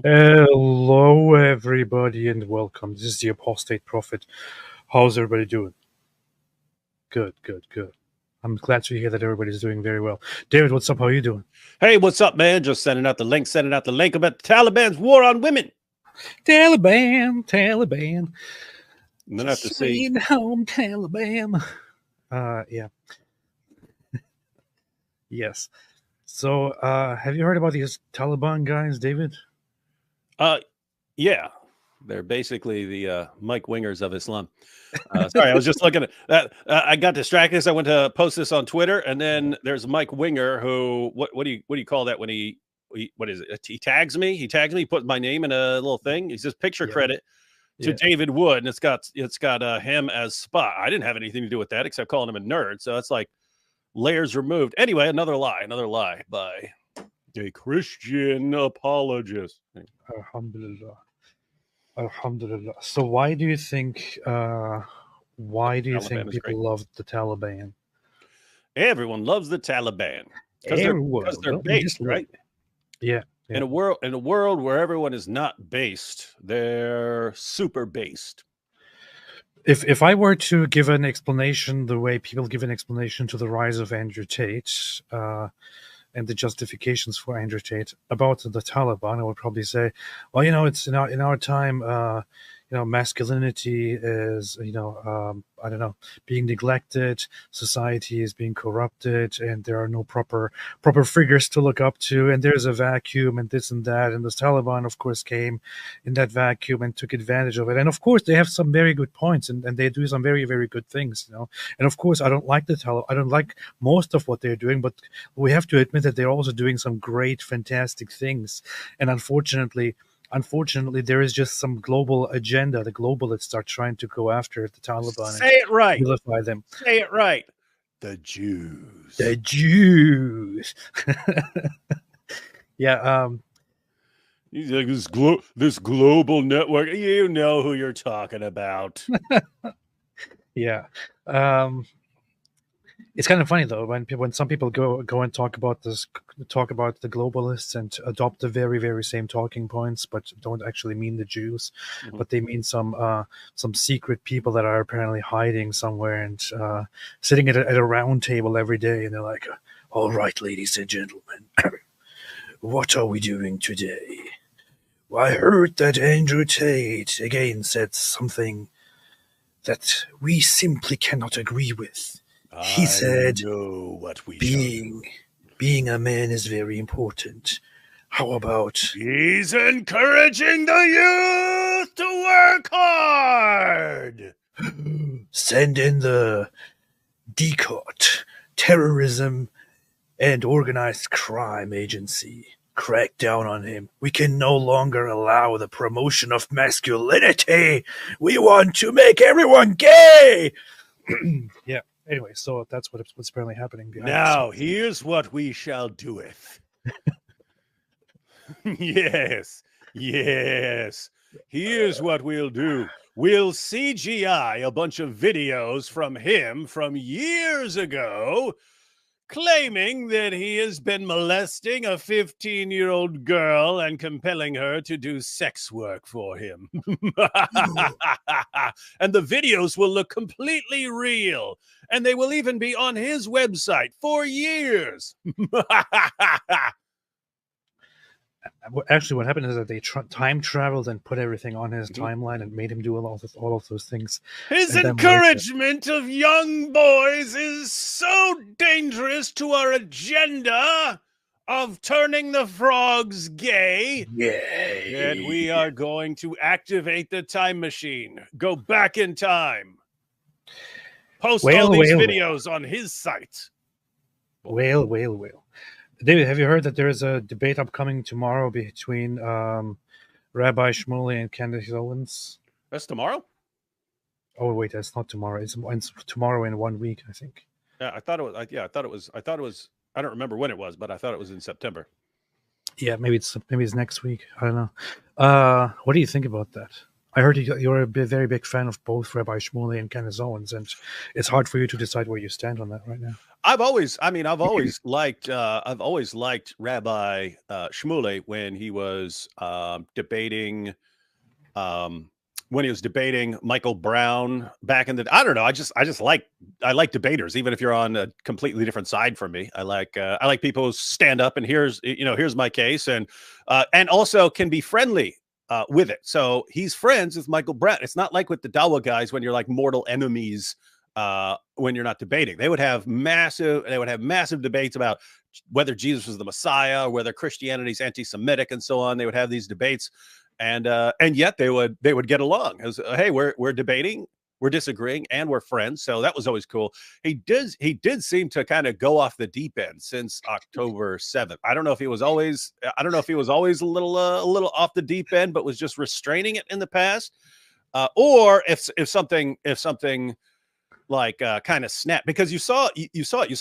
Hello, everybody, and welcome. This is the Apostate Prophet. How's everybody doing? Good, good, good. I'm glad to hear that everybody's doing very well. David, what's up? How are you doing? Hey, what's up, man? Just sending out the link about the Taliban's war on women. Taliban, Taliban. And then I have to say, Sweet home Taliban. Yeah. Yes. So, have you heard about these Taliban guys, David? yeah, they're basically the Mike Wingers of Islam. Sorry, I was just looking at that. I got distracted. So I went to post this on Twitter, and then there's Mike Winger who what do you call that when he what is it? He tags me. He tags me. He puts my name in a little thing. He says picture credit to David Wood, and it's got him as Spot. I didn't have anything to do with that except calling him a nerd. So it's like layers removed. Anyway, another lie by a Christian apologist. Alhamdulillah. Alhamdulillah. So why do you think people love the Taliban? Everyone loves the Taliban because they're based, right? Yeah. In a world where everyone is not based, they're super based. If I were to give an explanation the way people give an explanation to the rise of Andrew Tate and the justifications for Andrew Tate about the Taliban, I would probably say, well, it's in our time, masculinity is, I don't know, being neglected, society is being corrupted, and there are no proper figures to look up to, and there's a vacuum and this and that, and the Taliban, of course, came in that vacuum and took advantage of it. And of course, they have some very good points, and they do some very, very good things, And of course, I don't like the Taliban. I don't like most of what they're doing, but we have to admit that they're also doing some great, fantastic things. And unfortunately, there is just some global agenda. The globalists are trying to go after the Taliban. Say it right. Vilify them. Say it right. The Jews. The Jews. Yeah. He's like this global network. You know who you're talking about. Yeah. It's kind of funny though when some people go and talk about the globalists and adopt the very, very same talking points, but don't actually mean the Jews, but they mean some secret people that are apparently hiding somewhere and sitting at a round table every day, and they're like, "All right, ladies and gentlemen, what are we doing today? Well, I heard that Andrew Tate again said something that we simply cannot agree with. He said, being a man is very important. How about... He's encouraging the youth to work hard. Send in the DCOT, Terrorism and Organized Crime Agency. Crack down on him. We can no longer allow the promotion of masculinity. We want to make everyone gay. Yeah. Anyway, so that's what's apparently happening behind now. Here's what we shall doeth. Yes. Here's what we'll do. We'll CGI a bunch of videos from him from years ago, claiming that he has been molesting a 15-year-old girl and compelling her to do sex work for him. And the videos will look completely real, and they will even be on his website for years. Actually, what happened is that they time traveled and put everything on his timeline and made him do all of those things. His encouragement of young boys is so dangerous to our agenda of turning the frogs gay. Yeah. And we are going to activate the time machine. Go back in time. Post all these videos on his site. Whale. David, have you heard that there is a debate upcoming tomorrow between Rabbi Shmuley and Candace Owens? That's tomorrow? Oh wait, that's not tomorrow. It's tomorrow in 1 week, I think. Yeah, I thought it was. I don't remember when it was, but I thought it was in September. Yeah, maybe it's next week. I don't know. What do you think about that? I heard you're a very big fan of both Rabbi Shmuley and Kenneth Owens, and it's hard for you to decide where you stand on that right now. I've always liked Rabbi Shmuley when he was debating when he was debating Michael Brown back in the. I don't know. I like debaters, even if you're on a completely different side from me. I like people who stand up and here's my case, and also can be friendly with it. So he's friends with Michael Brown. It's not like with the Dawa guys when you're like mortal enemies when you're not debating. They would have massive debates about whether Jesus was the Messiah, whether Christianity is anti-Semitic, and so on. They would have these debates, and yet they would get along. It was, hey, we're debating, we're disagreeing, and we're friends. So that was always cool. He did seem to kind of go off the deep end since October 7th. I don't know if he was always a little off the deep end, but was just restraining it in the past, or if something like kind of snap, because you saw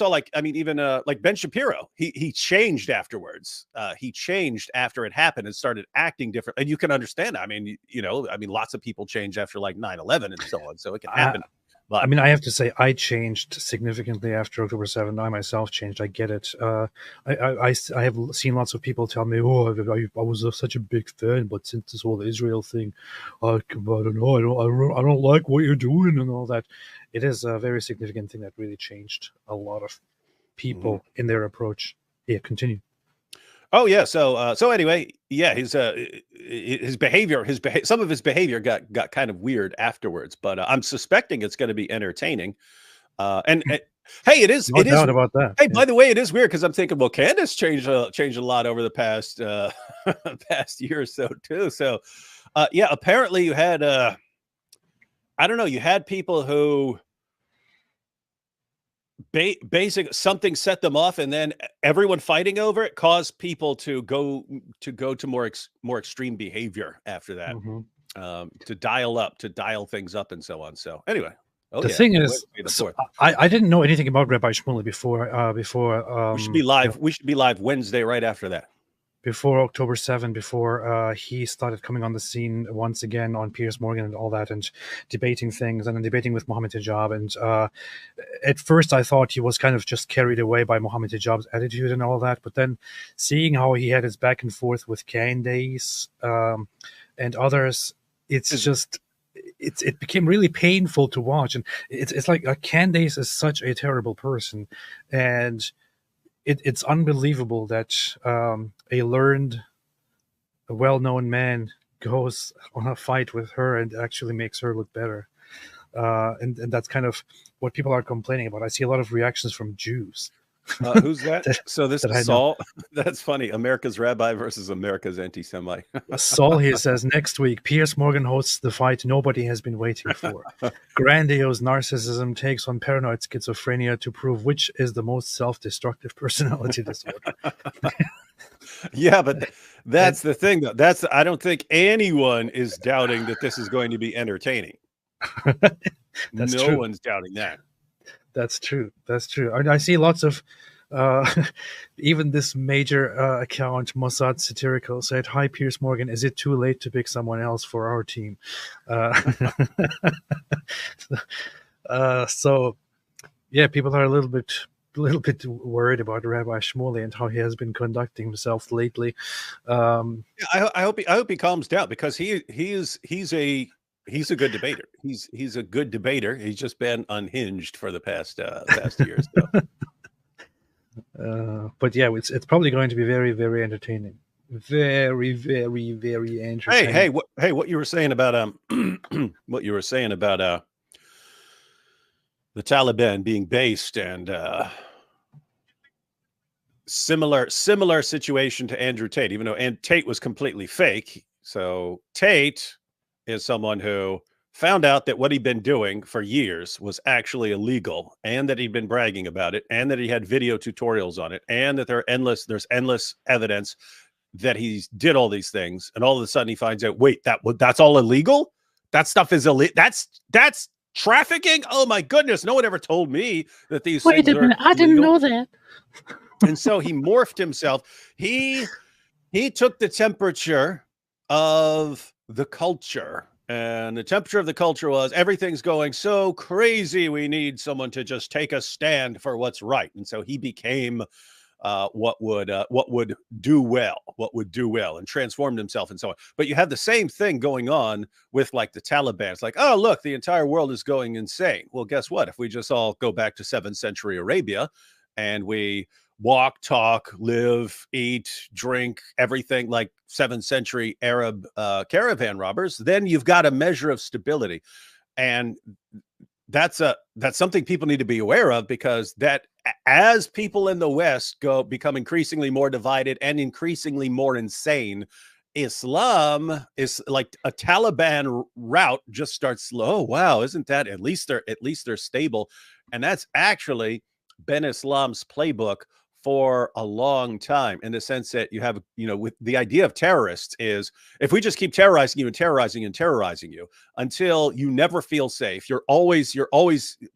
like, I mean, even like Ben Shapiro, he changed afterwards. He changed after it happened and started acting different, and you can understand. I mean, lots of people change after like 9/11 and so on, so it can happen. But I mean, I have to say, I changed significantly after October 7th. I myself changed. I get it. I have seen lots of people tell me, "Oh, I was such a big fan, but since this whole Israel thing, I don't know. I don't like what you're doing and all that." It is a very significant thing that really changed a lot of people in their approach. Yeah, continue. Oh yeah, so anyway, yeah, his behavior, some of his behavior got kind of weird afterwards, but I'm suspecting it's going to be entertaining. And hey, it is. No doubt about that. Hey, by the way, it is weird because I'm thinking, well, Candace changed a lot over the past past year or so too. So, yeah, apparently you had I don't know, you had people who something set them off, and then everyone fighting over it caused people to go to more extreme behavior after that, to dial things up and so on. So anyway, the thing is, I didn't know anything about Rabbi Shmuley before we should be live. We should be live Wednesday right after that. Before October 7th, before he started coming on the scene once again on Piers Morgan and all that, and debating things, and then debating with Mohammed Hijab. And at first I thought he was kind of just carried away by Mohammed Hijab's attitude and all that. But then seeing how he had his back and forth with Candace and others, it became really painful to watch. And it's like Candace is such a terrible person, and it's unbelievable that a well-known man goes on a fight with her and actually makes her look better. And that's kind of what people are complaining about. I see a lot of reactions from Jews. Who's that? So this is Saul. That's funny. America's rabbi versus America's anti-Semite. Saul here says, next week, Piers Morgan hosts the fight nobody has been waiting for. Grandiose narcissism takes on paranoid schizophrenia to prove which is the most self-destructive personality disorder. Yeah, but that's the thing, though. I don't think anyone is doubting that this is going to be entertaining. No one's doubting that. That's true. I see lots of, even this major account, Mossad Satirical, said, "Hi, Piers Morgan, is it too late to pick someone else for our team?" So, yeah, people are a little bit worried about Rabbi Shmuley and how he has been conducting himself lately. I hope he calms down, because he's a good debater. He's a good debater. He's just been unhinged for the past years. But yeah, it's probably going to be very, very entertaining. Very, very, very entertaining. Hey, what you were saying about the Taliban being based, and similar situation to Andrew Tate, even though Tate was completely fake. So Tate is someone who found out that what he'd been doing for years was actually illegal, and that he'd been bragging about it, and that he had video tutorials on it, and that there's endless evidence that he did all these things. And all of a sudden he finds out, wait, that's all illegal? That stuff is illegal? That's trafficking? Oh my goodness, no one ever told me that these things are illegal. I didn't know that. And so he morphed himself. He took the temperature of the culture, And the temperature of the culture was everything's going so crazy. We need someone to just take a stand for what's right. And so he became what would do well, and transformed himself and so on. But you have the same thing going on with like the Taliban. It's like, oh, look, the entire world is going insane. Well, guess what? If we just all go back to 7th century Arabia and we walk, talk, live, eat, drink, everything like 7th century Arab caravan robbers, then you've got a measure of stability. And that's something people need to be aware of, because that as people in the West become increasingly more divided and increasingly more insane, Islam is like a Taliban route just starts slow. Oh, wow, isn't that at least they're stable? And that's actually been Islam's playbook for a long time, in the sense that you have, with the idea of terrorists is, if we just keep terrorizing you and terrorizing and terrorizing you until you never feel safe, you're always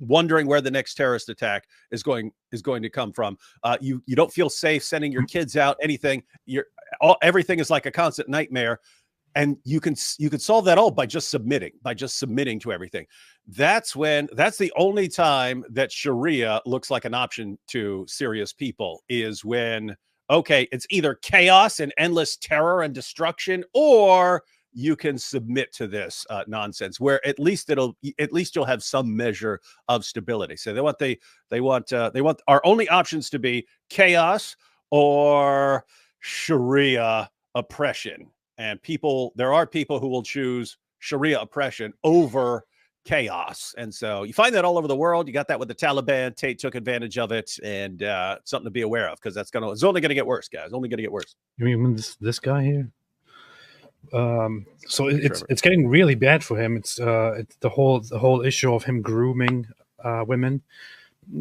wondering where the next terrorist attack is going to come from. You don't feel safe sending your kids out, anything. Everything is like a constant nightmare. And you can solve that all by just submitting to everything. That's the only time that Sharia looks like an option to serious people, is when, okay, it's either chaos and endless terror and destruction, or you can submit to this nonsense, where at least you'll have some measure of stability. So they want our only options to be chaos or Sharia oppression. And there are people who will choose Sharia oppression over chaos. And so you find that all over the world. You got that with the Taliban. Tate took advantage of it, and something to be aware of, because it's only going to get worse, guys. Only going to get worse. You mean this guy here? So it's getting really bad for him. It's the whole issue of him grooming women,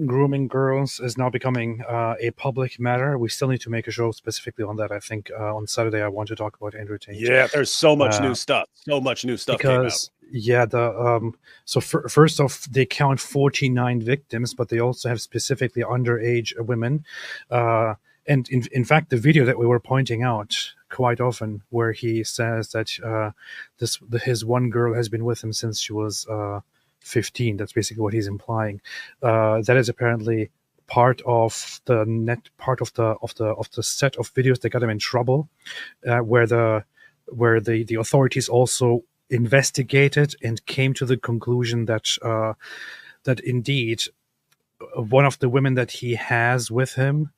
grooming girls, is now becoming a public matter. We still need to make a show specifically on that. I think on Saturday I want to talk about Andrew Tate. Yeah, there's so much new stuff. So much new stuff because came out. So first off, they count 49 victims, but they also have specifically underage women. And in fact, the video that we were pointing out quite often, where he says that his one girl has been with him since she was 15. That's basically what he's implying. That is apparently part of the set of videos that got him in trouble, where the authorities also investigated and came to the conclusion that that indeed one of the women that he has with him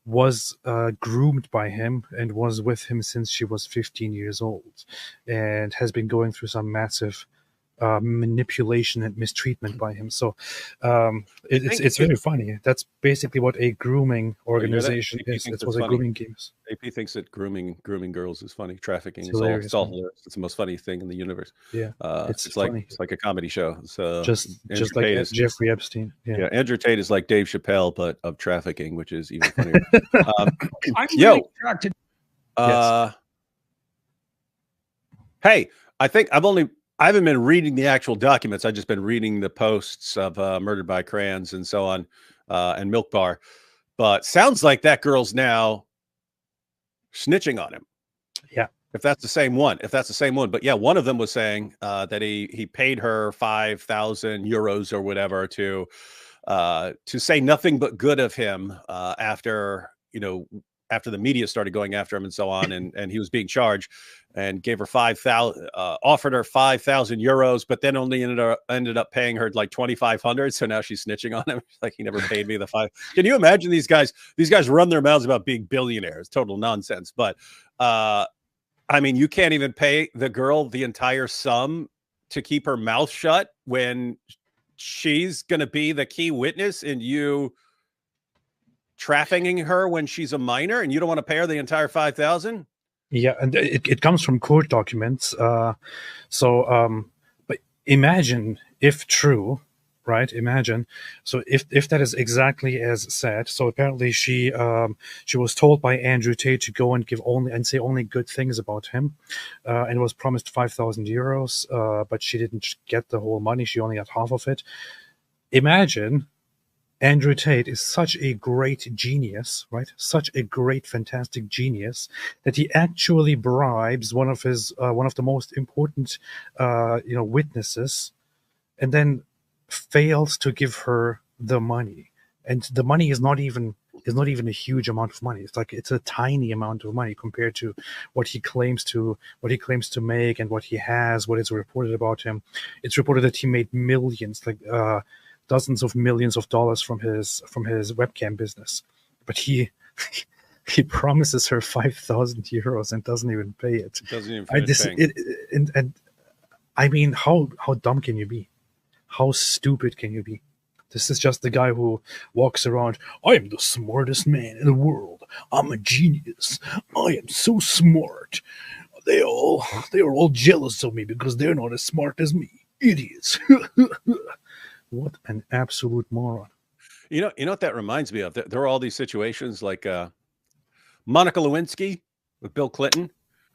was groomed by him and was with him since she was 15 years old, and has been going through some massive manipulation and mistreatment by him. So it's very funny. That's basically what a grooming organization is. It's what a grooming game is. AP thinks that grooming girls is funny. Trafficking is all hilarious. It's the most funny thing in the universe. Yeah, it's funny. It's like a comedy show. So just like Jeffrey Epstein. Yeah, Andrew Tate is like Dave Chappelle, but of trafficking, which is even funnier. I'm really attracted. Hey, I haven't been reading the actual documents. I've just been reading the posts of Murdered by Crayons and so on, and Milk Bar. But sounds like that girl's now snitching on him. Yeah. If that's the same one. But yeah, one of them was saying that he paid her 5,000 euros or whatever to say nothing but good of him after the media started going after him and so on, and he was being charged, and gave her offered her 5,000 euros, but then only ended up paying her like 2,500. So now she's snitching on him. Like, he never paid me the 5. Can you imagine these guys? These guys run their mouths about being billionaires. Total nonsense. But I mean, you can't even pay the girl the entire sum to keep her mouth shut when she's going to be the key witness in you trafficking her when she's a minor, and you don't want to pay her the entire 5,000. Yeah, and it comes from court documents. But imagine if true, right? Imagine. So if that is exactly as said. So apparently she was told by Andrew Tate to go and say only good things about him, and was promised 5,000 euros. But she didn't get the whole money. She only got half of it. Imagine Andrew Tate is such a great genius, right? Such a great, fantastic genius that he actually bribes one of the most important, witnesses, and then fails to give her the money. And the money is not even a huge amount of money. It's a tiny amount of money compared to what he claims to make and what he has, what is reported about him. It's reported that he made millions, dozens of millions of dollars from his webcam business, but he he promises her 5,000 euros and doesn't even pay it. Doesn't even finish paying. And I mean, how dumb can you be? How stupid can you be? This is just the guy who walks around, I am the smartest man in the world. I'm a genius. I am so smart. They are all jealous of me because they're not as smart as me. Idiots. What an absolute moron. You know what that reminds me of? There are all these situations like Monica Lewinsky with Bill Clinton.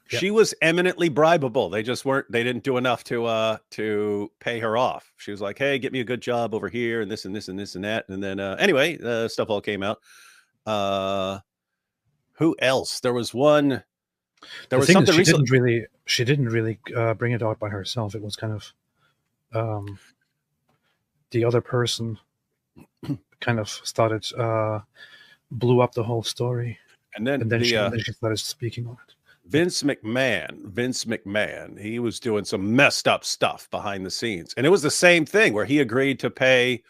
Yep. She was eminently bribable. They didn't do enough to pay her off. She was like, hey, get me a good job over here and this and this and this and that. And then anyway, stuff all came out. Who else? There was one. There was something recently. She didn't really bring it out by herself. It was kind of the other person kind of started blew up the whole story, and then she started speaking on it. Vince McMahon, he was doing some messed up stuff behind the scenes, and it was the same thing where he agreed to pay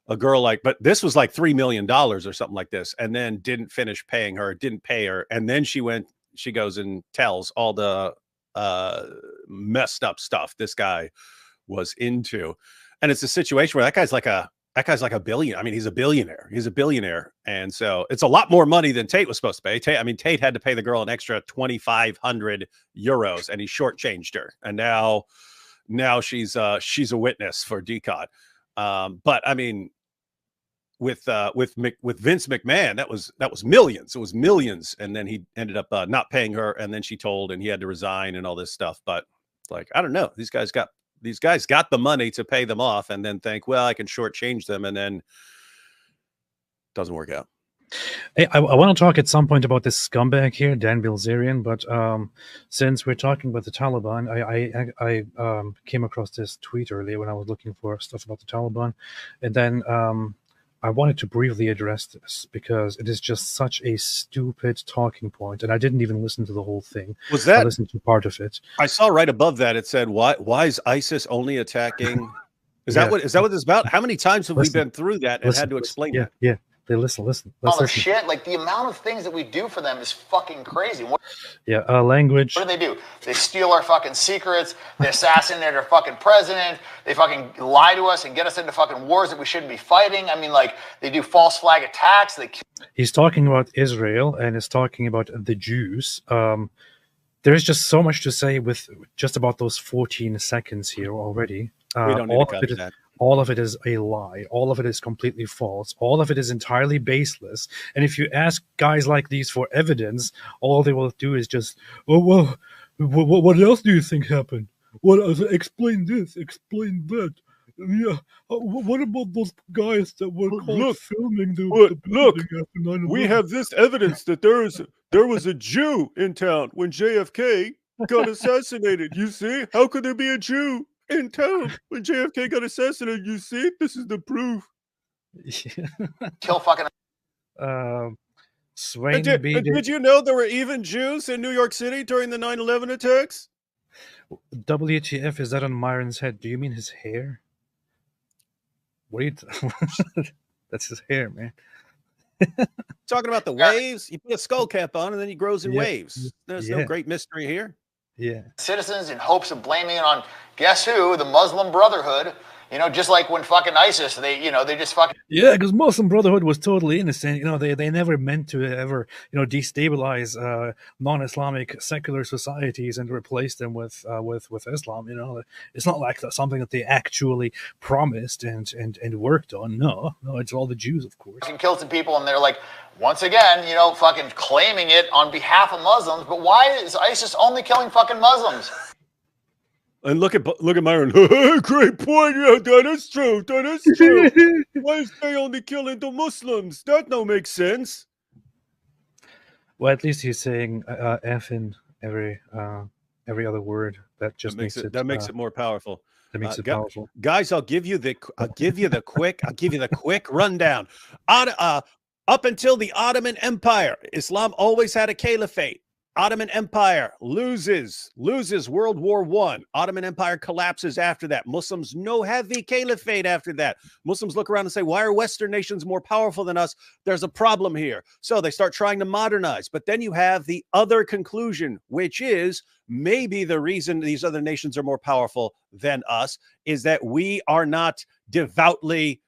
a girl but this was like $3 million or something like this, and then didn't finish paying her, didn't pay her, and then she goes and tells all the messed up stuff this guy was into. And it's a situation where that guy's like a billion. I mean, he's a billionaire. And so it's a lot more money than Tate was supposed to pay. Tate had to pay the girl an extra 2,500 euros, and he shortchanged her. And now she's a witness for DCOT. But I mean, with Vince McMahon, that was millions. It was millions. And then he ended up not paying her. And then she told, and he had to resign and all this stuff. But like, I don't know, these guys got the money to pay them off and then think, well, I can shortchange them, and then doesn't work out. Hey, I want to talk at some point about this scumbag here, Dan Bilzerian, but since we're talking about the Taliban, I came across this tweet earlier when I was looking for stuff about the Taliban, and then I wanted to briefly address this because it is just such a stupid talking point, and I didn't even listen to the whole thing. I listened to part of it. I saw right above that it said, "Why is ISIS only attacking?" Is that what it's about? How many times have we been through that and had to explain it? Yeah. They listen. All the shit, like the amount of things that we do for them is fucking crazy. Language. What do? They steal our fucking secrets. They assassinate our fucking president. They fucking lie to us and get us into fucking wars that we shouldn't be fighting. I mean, like, they do false flag attacks. He's talking about Israel and is talking about the Jews. There's just so much to say with just about those 14 seconds here already. We don't need to cut that. All of it is a lie. All of it is completely false. All of it is entirely baseless. And if you ask guys like these for evidence, all they will do is just, oh, well, what else do you think happened? Explain this, explain that. Yeah, what about those guys that were caught filming the look, we have this evidence that there was a Jew in town when JFK got assassinated. You see? How could there be a Jew in town when JFK got assassinated? You see, this is the proof. Kill fucking. Swain did you know there were even Jews in New York City during the 9/11 attacks? WTF is that on Myron's head? Do you mean his hair? What are you? That's his hair, man. Talking about the waves. You put a skull cap on, and then he grows in waves. There's no great mystery here. Yeah. Citizens in hopes of blaming it on, guess who? The Muslim Brotherhood. You know, just like when fucking ISIS, they just fucking... Yeah, because Muslim Brotherhood was totally innocent. You know, they never meant to ever, destabilize non-Islamic secular societies and replace them with Islam. You know, it's not like that's something that they actually promised and worked on. No, it's all the Jews, of course. Fucking killed some people, and they're like, once again, fucking claiming it on behalf of Muslims. But why is ISIS only killing fucking Muslims? And look at Myron. Great point. Yeah, that is true. That is true. Why is they only killing the Muslims? That don't make sense. Well, at least he's saying F in every other word. That just makes it more powerful. That makes it powerful. Guys, I'll give you the quick rundown. Up until the Ottoman Empire, Islam always had a caliphate. Ottoman Empire loses World War I. Ottoman Empire collapses after that. Muslims no heavy caliphate after that. Muslims look around and say, why are Western nations more powerful than us? There's a problem here. So they start trying to modernize. But then you have the other conclusion, which is maybe the reason these other nations are more powerful than us is that we are not devoutly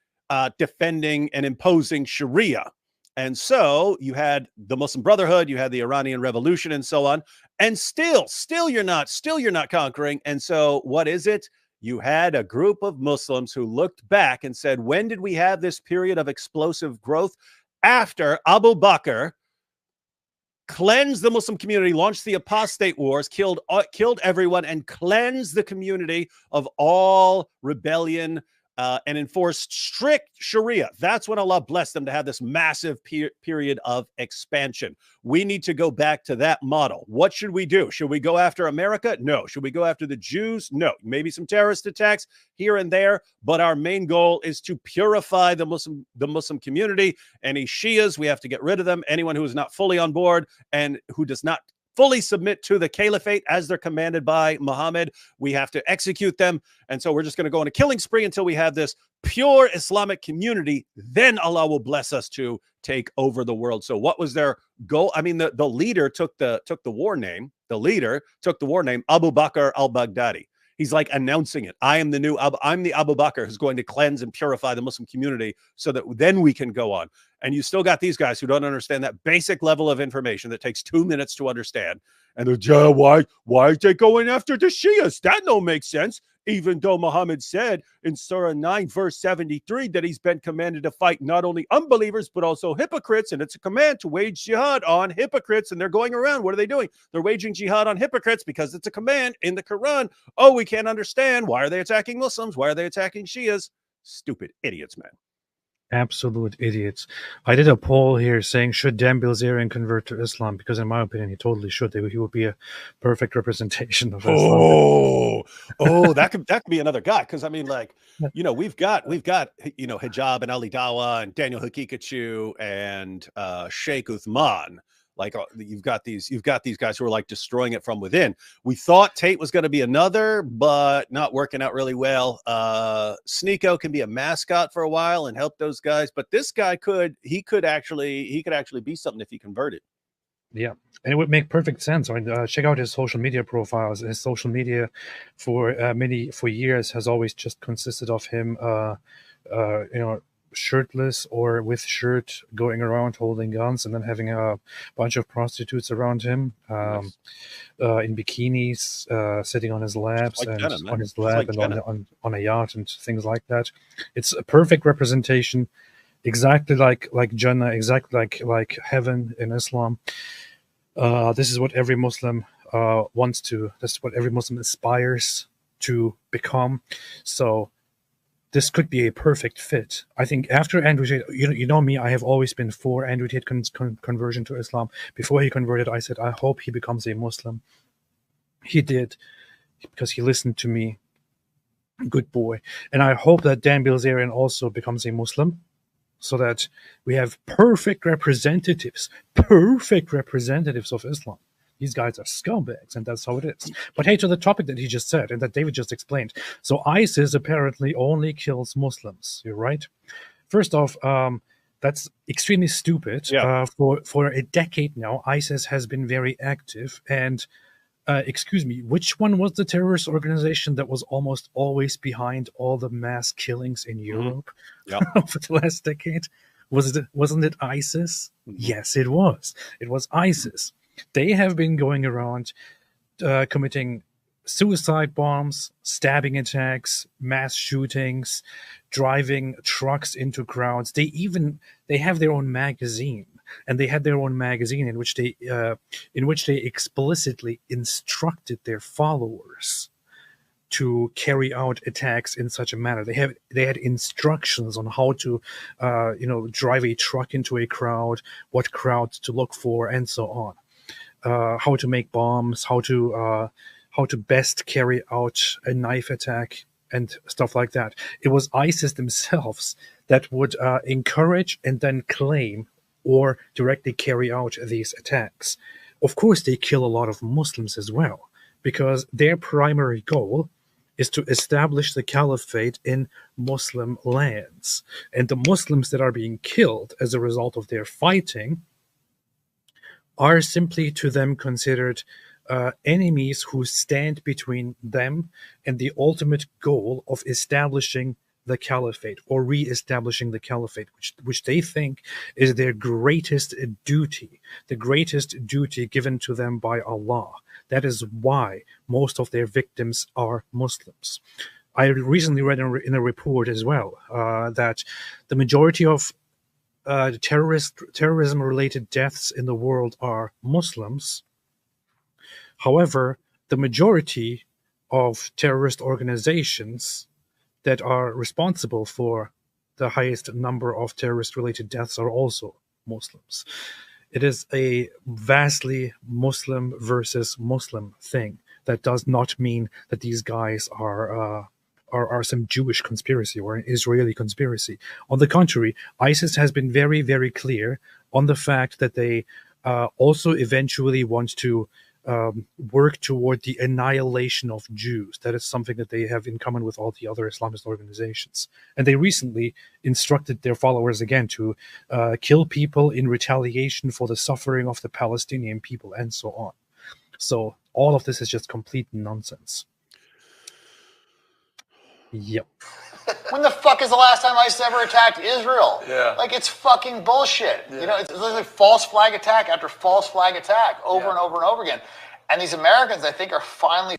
defending and imposing Sharia. And so you had the Muslim Brotherhood, you had the Iranian Revolution and so on. And still you're not conquering. And so what is it? You had a group of Muslims who looked back and said, when did we have this period of explosive growth? After Abu Bakr cleansed the Muslim community, launched the apostate wars, killed everyone, and cleansed the community of all rebellion, and enforced strict Sharia. That's when Allah blessed them to have this massive period of expansion. We need to go back to that model. What should we do? Should we go after America? No. Should we go after the Jews? No. Maybe some terrorist attacks here and there, but our main goal is to purify the Muslim community. Any Shias, we have to get rid of them. Anyone who is not fully on board and who does not fully submit to the caliphate as they're commanded by Muhammad, we have to execute them. And so we're just going to go on a killing spree until we have this pure Islamic community. Then Allah will bless us to take over the world. So what was their goal? I mean, the leader took the war name. The leader took the war name Abu Bakr al-Baghdadi. He's like announcing it. I'm the Abu Bakr who's going to cleanse and purify the Muslim community so that then we can go on. And you still got these guys who don't understand that basic level of information that takes 2 minutes to understand. And they're, why are they going after the Shias? That don't make sense. Even though Muhammad said in Surah 9, verse 73, that he's been commanded to fight not only unbelievers, but also hypocrites. And it's a command to wage jihad on hypocrites. And they're going around. What are they doing? They're waging jihad on hypocrites because it's a command in the Quran. Oh, we can't understand. Why are they attacking Muslims? Why are they attacking Shias? Stupid idiots, man. Absolute idiots. I did a poll here saying, should Dan Bilzerian convert to Islam? Because in my opinion, he totally should. He would be a perfect representation of Islam. That could be another guy. Because I mean, like, you know, we've got Hijab and Ali Dawa and Daniel Hakikachu and Sheikh Uthman. Like you've got these guys who are like destroying it from within. We thought Tate was going to be another, but not working out really well. Sneeko can be a mascot for a while and help those guys, but this guy could actually be something if he converted. Yeah, and it would make perfect sense. I mean, check out his social media profiles. His social media for years has always just consisted of him, shirtless or with shirt, going around holding guns, and then having a bunch of prostitutes around him, in bikinis, sitting on his laps and on a yacht and things like that. It's a perfect representation, exactly like Jannah, exactly like heaven in Islam. This is what every Muslim wants to. This is what every Muslim aspires to become. So this could be a perfect fit. I think after Andrew Tate, you know me, I have always been for Andrew Tate conversion to Islam. Before he converted, I said, I hope he becomes a Muslim. He did, because he listened to me. Good boy. And I hope that Dan Bilzerian also becomes a Muslim, so that we have perfect representatives of Islam. These guys are scumbags, and that's how it is. But hey, to the topic that he just said and that David just explained. So ISIS apparently only kills Muslims. You're right. First off, that's extremely stupid. Yeah. For a decade now, ISIS has been very active. And excuse me, which one was the terrorist organization that was almost always behind all the mass killings in Europe over the last decade? Wasn't it ISIS? Yes, it was. It was ISIS. They have been going around committing suicide bombs, stabbing attacks, mass shootings, driving trucks into crowds. They have their own magazine, and they had their own magazine in which they explicitly instructed their followers to carry out attacks in such a manner. They had instructions on how to, drive a truck into a crowd, what crowds to look for, and so on. How to make bombs, how to best carry out a knife attack, and stuff like that. It was ISIS themselves that would encourage and then claim or directly carry out these attacks. Of course, they kill a lot of Muslims as well, because their primary goal is to establish the caliphate in Muslim lands. And the Muslims that are being killed as a result of their fighting are simply to them considered enemies who stand between them and the ultimate goal of establishing the caliphate or re-establishing the caliphate, which they think is their greatest duty, the greatest duty given to them by Allah. That is why most of their victims are Muslims. I recently read in a report as well that the majority of terrorism-related deaths in the world are Muslims. However, the majority of terrorist organizations that are responsible for the highest number of terrorist-related deaths are also Muslims. It is a vastly Muslim versus Muslim thing. That does not mean that these guys are some Jewish conspiracy or an Israeli conspiracy. On the contrary, ISIS has been very, very clear on the fact that they also eventually want to work toward the annihilation of Jews. That is something that they have in common with all the other Islamist organizations. And they recently instructed their followers again to kill people in retaliation for the suffering of the Palestinian people and so on. So all of this is just complete nonsense. Yep. When the fuck is the last time ISIS ever attacked Israel? Yeah. Like, it's fucking bullshit. Yeah. You know, it's literally false flag attack after false flag attack over and over and over again. And these Americans, I think, are finally...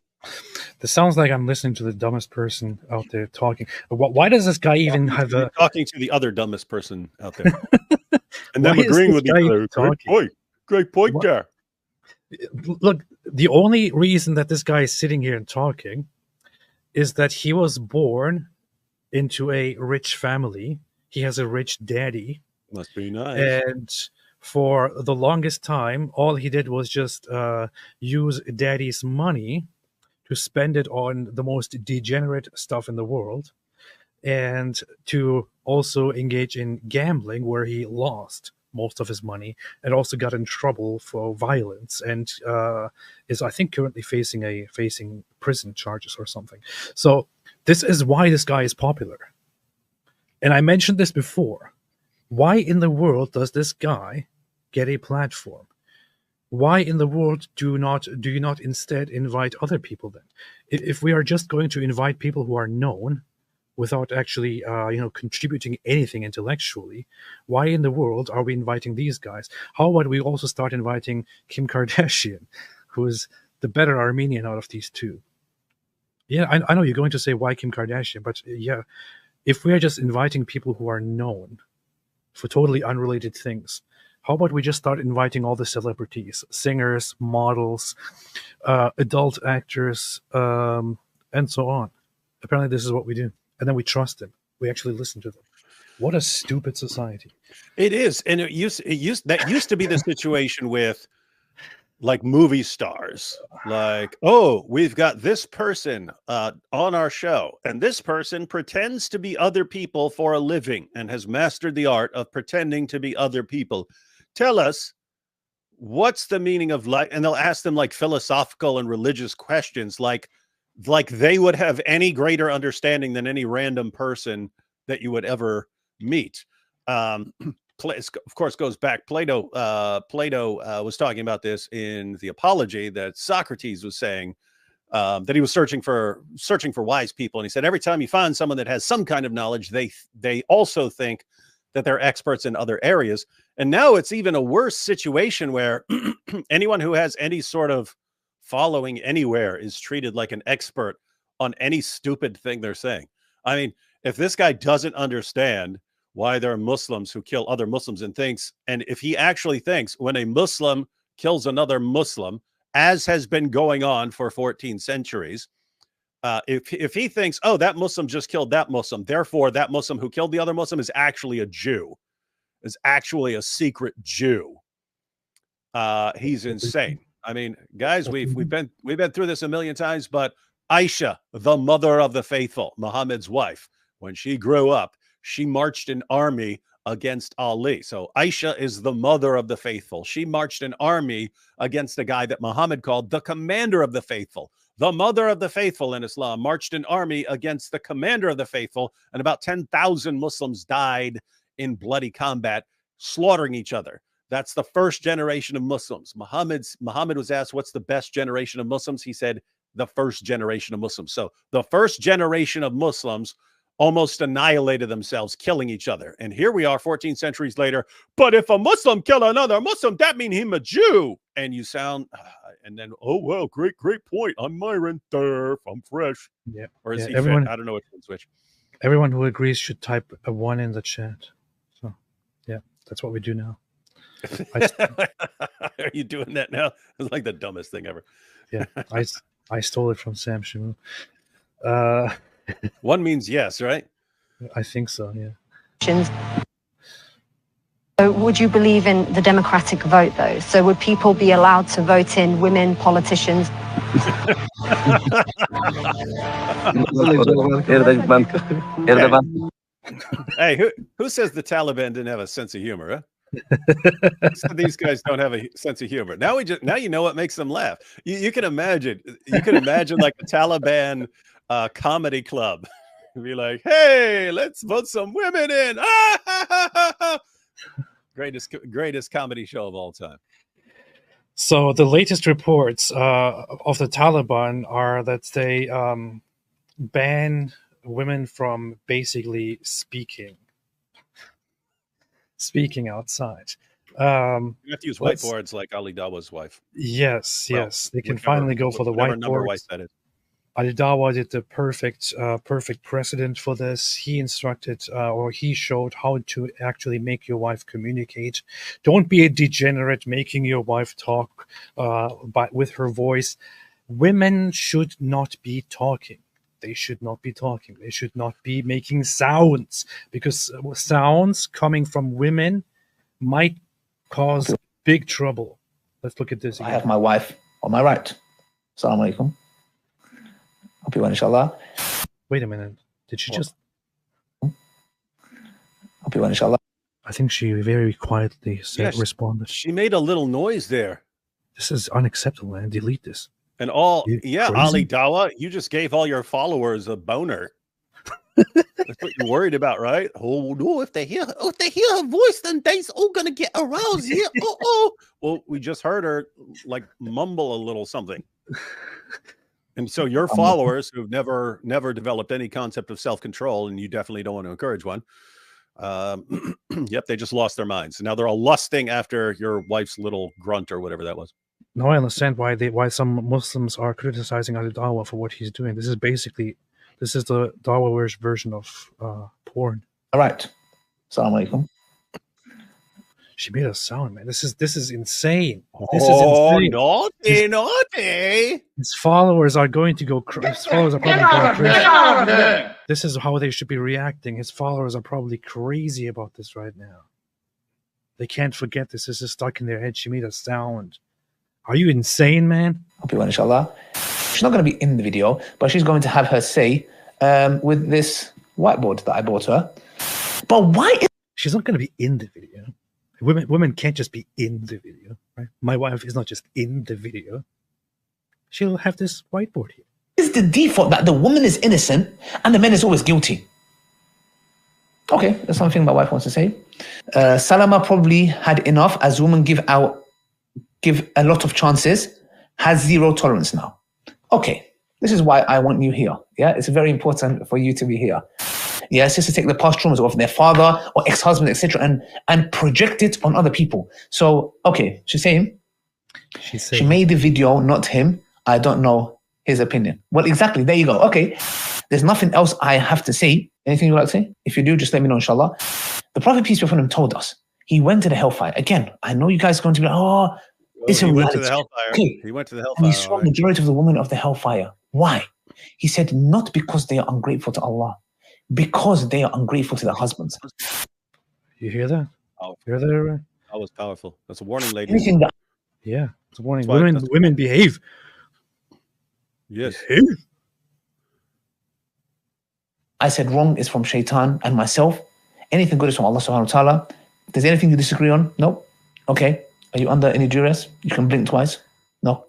This sounds like I'm listening to the dumbest person out there talking. Why does this guy even have a... Talking to the other dumbest person out there. And them agreeing with each other. Great point there. Look, the only reason that this guy is sitting here and talking is that he was born into a rich family. He has a rich daddy. Must be nice. And for the longest time, all he did was just use daddy's money to spend it on the most degenerate stuff in the world, and to also engage in gambling, where he lost most of his money and also got in trouble for violence, and is, I think, currently facing prison charges or something. So this is why this guy is popular. And I mentioned this before. Why in the world does this guy get a platform? Why in the world do you not instead invite other people then? If we are just going to invite people who are known without actually contributing anything intellectually, why in the world are we inviting these guys? How about we also start inviting Kim Kardashian, who is the better Armenian out of these two? Yeah, I know you're going to say why Kim Kardashian, but yeah, if we are just inviting people who are known for totally unrelated things, how about we just start inviting all the celebrities, singers, models, adult actors, and so on? Apparently this is what we do. And then we trust them. We actually listen to them. What a stupid society. It is. And that used to be the situation with like movie stars. Like, oh, we've got this person on our show, and this person pretends to be other people for a living and has mastered the art of pretending to be other people. Tell us, what's the meaning of life? And they'll ask them like philosophical and religious questions, like they would have any greater understanding than any random person that you would ever meet. Of course, goes back. Plato was talking about this in the Apology, that Socrates was saying that he was searching for wise people, and he said every time you find someone that has some kind of knowledge, they also think that they're experts in other areas. And now it's even a worse situation where anyone who has any sort of following anywhere is treated like an expert on any stupid thing they're saying. I mean, if this guy doesn't understand why there are Muslims who kill other Muslims and if he actually thinks when a Muslim kills another Muslim, as has been going on for 14 centuries, if he thinks, oh, that Muslim just killed that Muslim, therefore that Muslim who killed the other Muslim is actually a Jew, is actually a secret Jew, he's insane. I mean, guys, we've been through this a million times, but Aisha, the mother of the faithful, Muhammad's wife, when she grew up, she marched an army against Ali. So Aisha is the mother of the faithful. She marched an army against a guy that Muhammad called the commander of the faithful. The mother of the faithful in Islam marched an army against the commander of the faithful, and about 10,000 Muslims died in bloody combat, slaughtering each other. That's the first generation of Muslims. Muhammad was asked, what's the best generation of Muslims? He said, the first generation of Muslims. So the first generation of Muslims almost annihilated themselves, killing each other. And here we are 14 centuries later. But if a Muslim kill another Muslim, that means him a Jew. And you sound, and then, oh, well, great point. I'm Myron. I'm fresh. Yeah. Or is he fit? I don't know which one's which. Everyone who agrees should type a 1 in the chat. So, yeah, that's what we do now. Are you doing that now? It's like the dumbest thing ever. Yeah, I stole it from Sam Shimu. 1 means yes, right? I think so, yeah. So would you believe in the democratic vote, though? So would people be allowed to vote in women politicians? Hey, who says the Taliban didn't have a sense of humor, huh? So these guys don't have a sense of humor. Now you know what makes them laugh. You can imagine like the Taliban comedy club. Be like, hey, let's vote some women in. Greatest comedy show of all time. So the latest reports of the Taliban are that they ban women from basically speaking outside. You have to use whiteboards like Ali Dawa's wife. Yes, they can finally go for the whiteboards. That is. Ali Dawa did the perfect precedent for this. He instructed or he showed how to actually make your wife communicate. Don't be a degenerate making your wife talk with her voice. Women should not be talking. They should not be talking. They should not be making sounds, because sounds coming from women might cause big trouble. Let's look at this again. I have my wife on my right. Assalamu alaikum. Hope you want, inshallah. Wait a minute. Did she just... Hope you want, inshallah. I think she very quietly responded. She made a little noise there. This is unacceptable, man. Delete this. And Ali Dawa, you just gave all your followers a boner. That's what you're worried about, right? Oh no, if they hear her voice, then they's all gonna get aroused here. Well, we just heard her like mumble a little something. And so your followers who've never developed any concept of self-control, and you definitely don't want to encourage one. Yep, they just lost their minds. Now they're all lusting after your wife's little grunt or whatever that was. Now I understand why some Muslims are criticizing Ali Dawa for what he's doing. This is the Dawa version of porn. All right. Assalamu alaikum. She made a sound, man. This is insane. This is insane. Naughty. His followers are going to go crazy. His followers are probably going crazy. This is how they should be reacting. His followers are probably crazy about this right now. They can't forget this. This is stuck in their head. She made a sound. Are you insane, man? Hope you want, inshallah. She's not going to be in the video, but she's going to have her say with this whiteboard that I bought her. But why? She's not going to be in the video. Women can't just be in the video, right? My wife is not just in the video. She'll have this whiteboard here. Is the default that the woman is innocent and the man is always guilty? Okay, that's something my wife wants to say. Salama probably had enough, as women give a lot of chances, has zero tolerance now. Okay, this is why I want you here. Yeah, it's very important for you to be here. Yes, just to take the past traumas of their father or ex-husband, etc., and project it on other people. So, okay, she's saying she made the video, not him. I don't know his opinion. Well, exactly. There you go. Okay, there's nothing else I have to say. Anything you'd like to say? If you do, just let me know, inshallah. The Prophet, peace be upon him, told us he went to the hellfire. Again, I know you guys are going to be like, it's a reality. He went to the hellfire. Okay. He went to the hellfire. And he saw the majority of the women of the hellfire. Why? He said, not because they are ungrateful to Allah, because they are ungrateful to their husbands. You hear that? Oh, You hear that? that was powerful. That's a warning, ladies. Anything that Yeah, it's a warning. That's why- Women behave. Yes. Behave. I said wrong is from Shaitan and myself. Anything good is from Allah subhanahu wa ta'ala. If there's anything you disagree on, no. Okay. Are you under any duress? You can blink twice. No.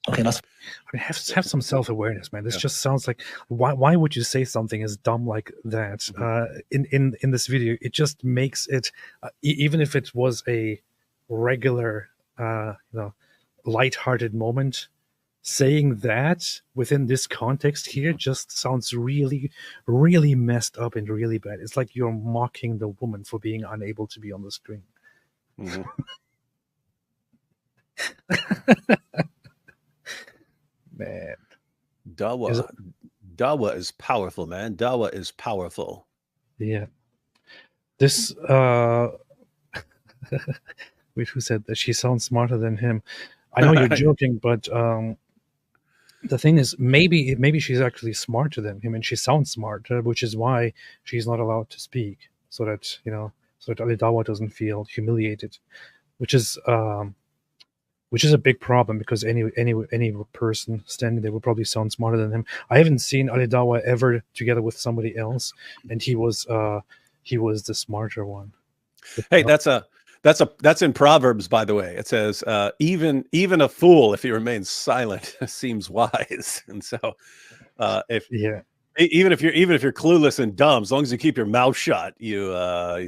Okay, that's I mean, have some self-awareness, man. This just sounds like why would you say something as dumb like that in this video? It just makes it even if it was a regular lighthearted moment, saying that within this context here just sounds really, really messed up and really bad. It's like you're mocking the woman for being unable to be on the screen. Mhm. Man. Dawah is powerful, man. Dawah is powerful. Yeah. This wait, who said that she sounds smarter than him? I know you're joking, but the thing is, maybe she's actually smarter than him, and she sounds smarter, which is why she's not allowed to speak, so that Ali Dawah doesn't feel humiliated, which is a big problem, because any person standing there would probably sound smarter than him. I haven't seen Ali Dawah ever together with somebody else, and he was the smarter one. Hey, that's in Proverbs, by the way. It says, even a fool, if he remains silent, seems wise. And so even if you're clueless and dumb, as long as you keep your mouth shut, you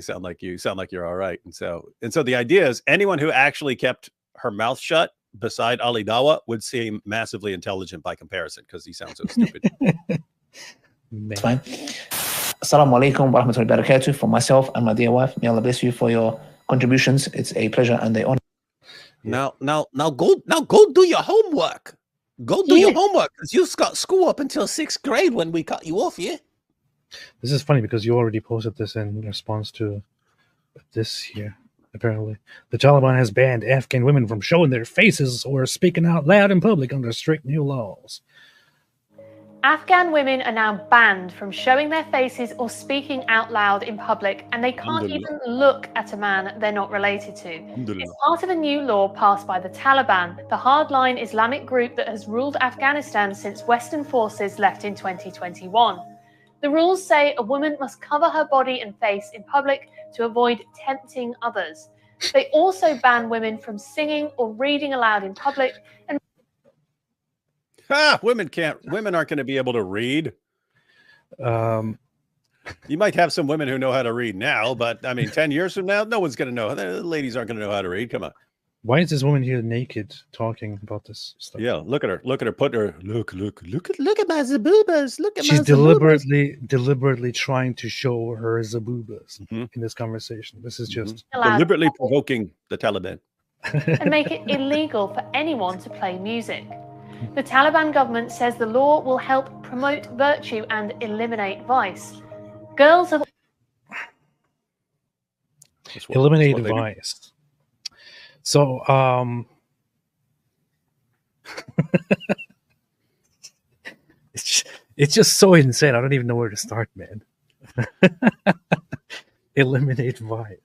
sound like you're all right. And so the idea is anyone who actually kept her mouth shut beside Ali Dawah would seem massively intelligent by comparison, because he sounds so stupid. That's fine. Assalamu alaikum wa rahmatullahi wa barakatuh from myself and my dear wife. May Allah bless you for your contributions. It's a pleasure and an honor. Now go do your homework. Go do your homework, because you've got school up until 6th grade when we cut you off here. This is funny because you already posted this in response to this here. Apparently, the Taliban has banned Afghan women from showing their faces or speaking out loud in public under strict new laws. Afghan women are now banned from showing their faces or speaking out loud in public, and they can't even look at a man they're not related to. It's part of a new law passed by the Taliban, the hardline Islamic group that has ruled Afghanistan since Western forces left in 2021. The rules say a woman must cover her body and face in public to avoid tempting others. They also ban women from singing or reading aloud in public. And women aren't going to be able to read. Um, You might have some women who know how to read now, but I mean, 10 years from now, no one's going to know. The ladies aren't going to know how to read. Come on. Why is this woman here naked talking about this stuff? Yeah, look at her. Look at her. Put her. Look at my zaboobas. Look at She's my zaboobas. deliberately trying to show her zaboobas in this conversation. This is just deliberately provoking the Taliban. and make it illegal for anyone to play music. The Taliban government says the law will help promote virtue and eliminate vice. Girls have eliminate vice. So, it's just so insane. I don't even know where to start, man. Eliminate vice.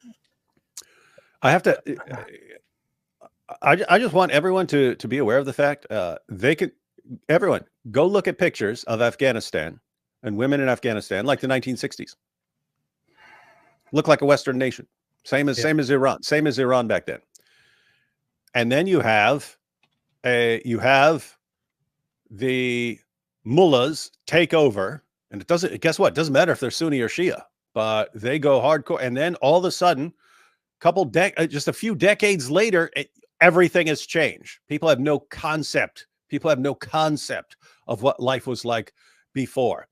I have to. I just want everyone to be aware of the fact everyone go look at pictures of Afghanistan and women in Afghanistan like the 1960s. Look like a Western nation. Same as Iran back then. And then you have the mullahs take over, and guess what? It doesn't matter if they're Sunni or Shia, but they go hardcore. And then all of a sudden, just a few decades later, everything has changed. People have no concept. People have no concept of what life was like before.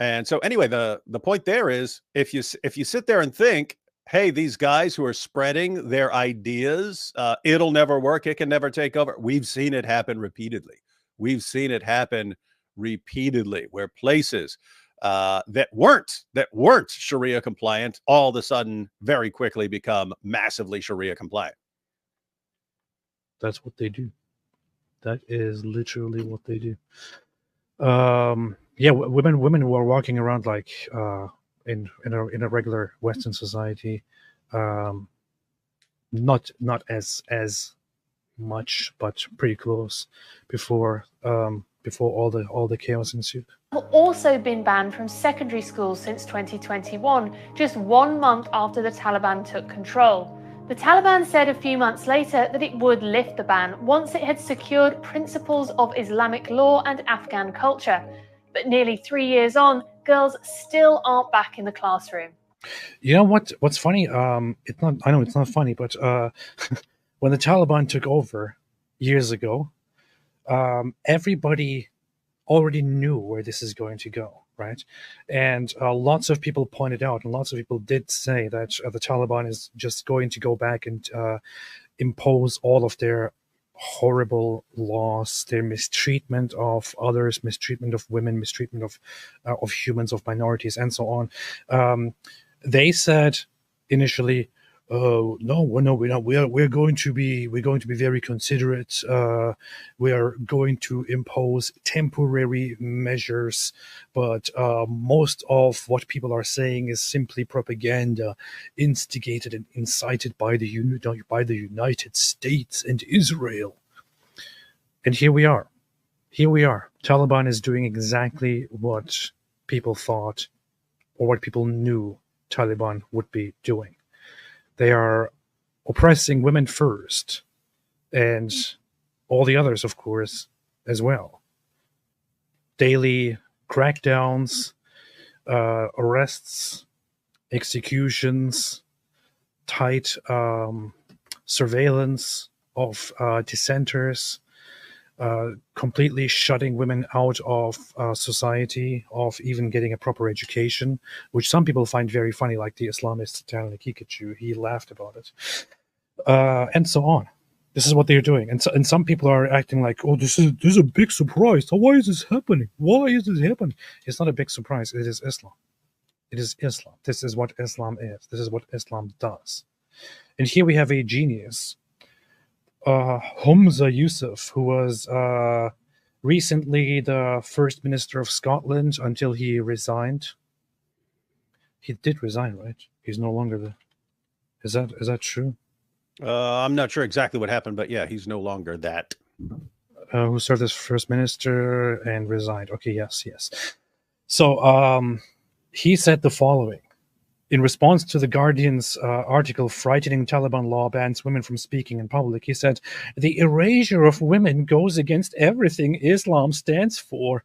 And so anyway, the point there is, if you sit there and think, hey, these guys who are spreading their ideas, it'll never work. It can never take over. We've seen it happen repeatedly. We've seen it happen repeatedly where places that weren't Sharia compliant all of a sudden very quickly become massively Sharia compliant. That's what they do. That is literally what they do. Yeah, women who are walking around like in a regular Western society, not as much, but pretty close before all the chaos ensued. Have also been banned from secondary schools since 2021, just 1 month after the Taliban took control. The Taliban said a few months later that it would lift the ban once it had secured principles of Islamic law and Afghan culture. But nearly 3 years on, girls still aren't back in the classroom. You know what's funny? It's not. I know it's not funny, but when the Taliban took over years ago, everybody already knew where this is going to go, right? And lots of people pointed out, and lots of people did say that the Taliban is just going to go back and impose all of their horrible laws, their mistreatment of others, mistreatment of women, mistreatment of humans, of minorities, and so on. They said initially, "Oh no, we're not. We're going to be very considerate. We are going to impose temporary measures, but most of what people are saying is simply propaganda, instigated and incited by the United States and Israel." And here we are. Taliban is doing exactly what people thought, or what people knew Taliban would be doing. They are oppressing women first, and all the others, of course, as well. Daily crackdowns, arrests, executions, tight surveillance of dissenters, completely shutting women out of society, of even getting a proper education, which some people find very funny, like the Islamist Taliban Kikachu. He laughed about it, and so on. This is what they're doing, and some people are acting like, "Oh, this is a big surprise. Why is this happening? Why is this happening?" It's not a big surprise. It is Islam. It is Islam. This is what Islam is. This is what Islam does. And here we have a genius, Humza Yousaf, who was recently the First Minister of Scotland until he resigned. He did resign, right? He's no longer the. Is that true? I'm not sure exactly what happened, but yeah, he's no longer that. Who served as First Minister and resigned. Okay, yes. So he said the following. In response to The Guardian's article, "Frightening Taliban Law Bans Women from Speaking in Public," he said, "The erasure of women goes against everything Islam stands for.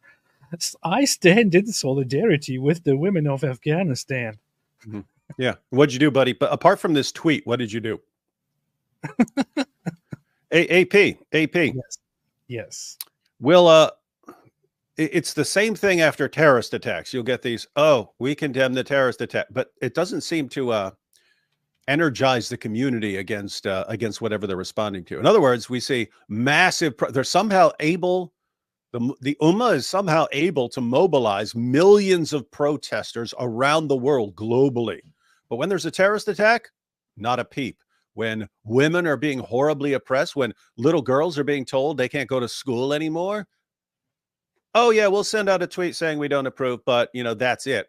I stand in solidarity with the women of Afghanistan." Mm-hmm. Yeah. What'd you do, buddy? But apart from this tweet, what did you do? AP. Yes. Well, it's the same thing after terrorist attacks. You'll get these, "Oh, we condemn the terrorist attack," but it doesn't seem to energize the community against whatever they're responding to. In other words, we see massive. They're somehow able. The Ummah is somehow able to mobilize millions of protesters around the world globally. But when there's a terrorist attack, not a peep. When women are being horribly oppressed, when little girls are being told they can't go to school anymore, "Oh yeah, we'll send out a tweet saying we don't approve," but that's it.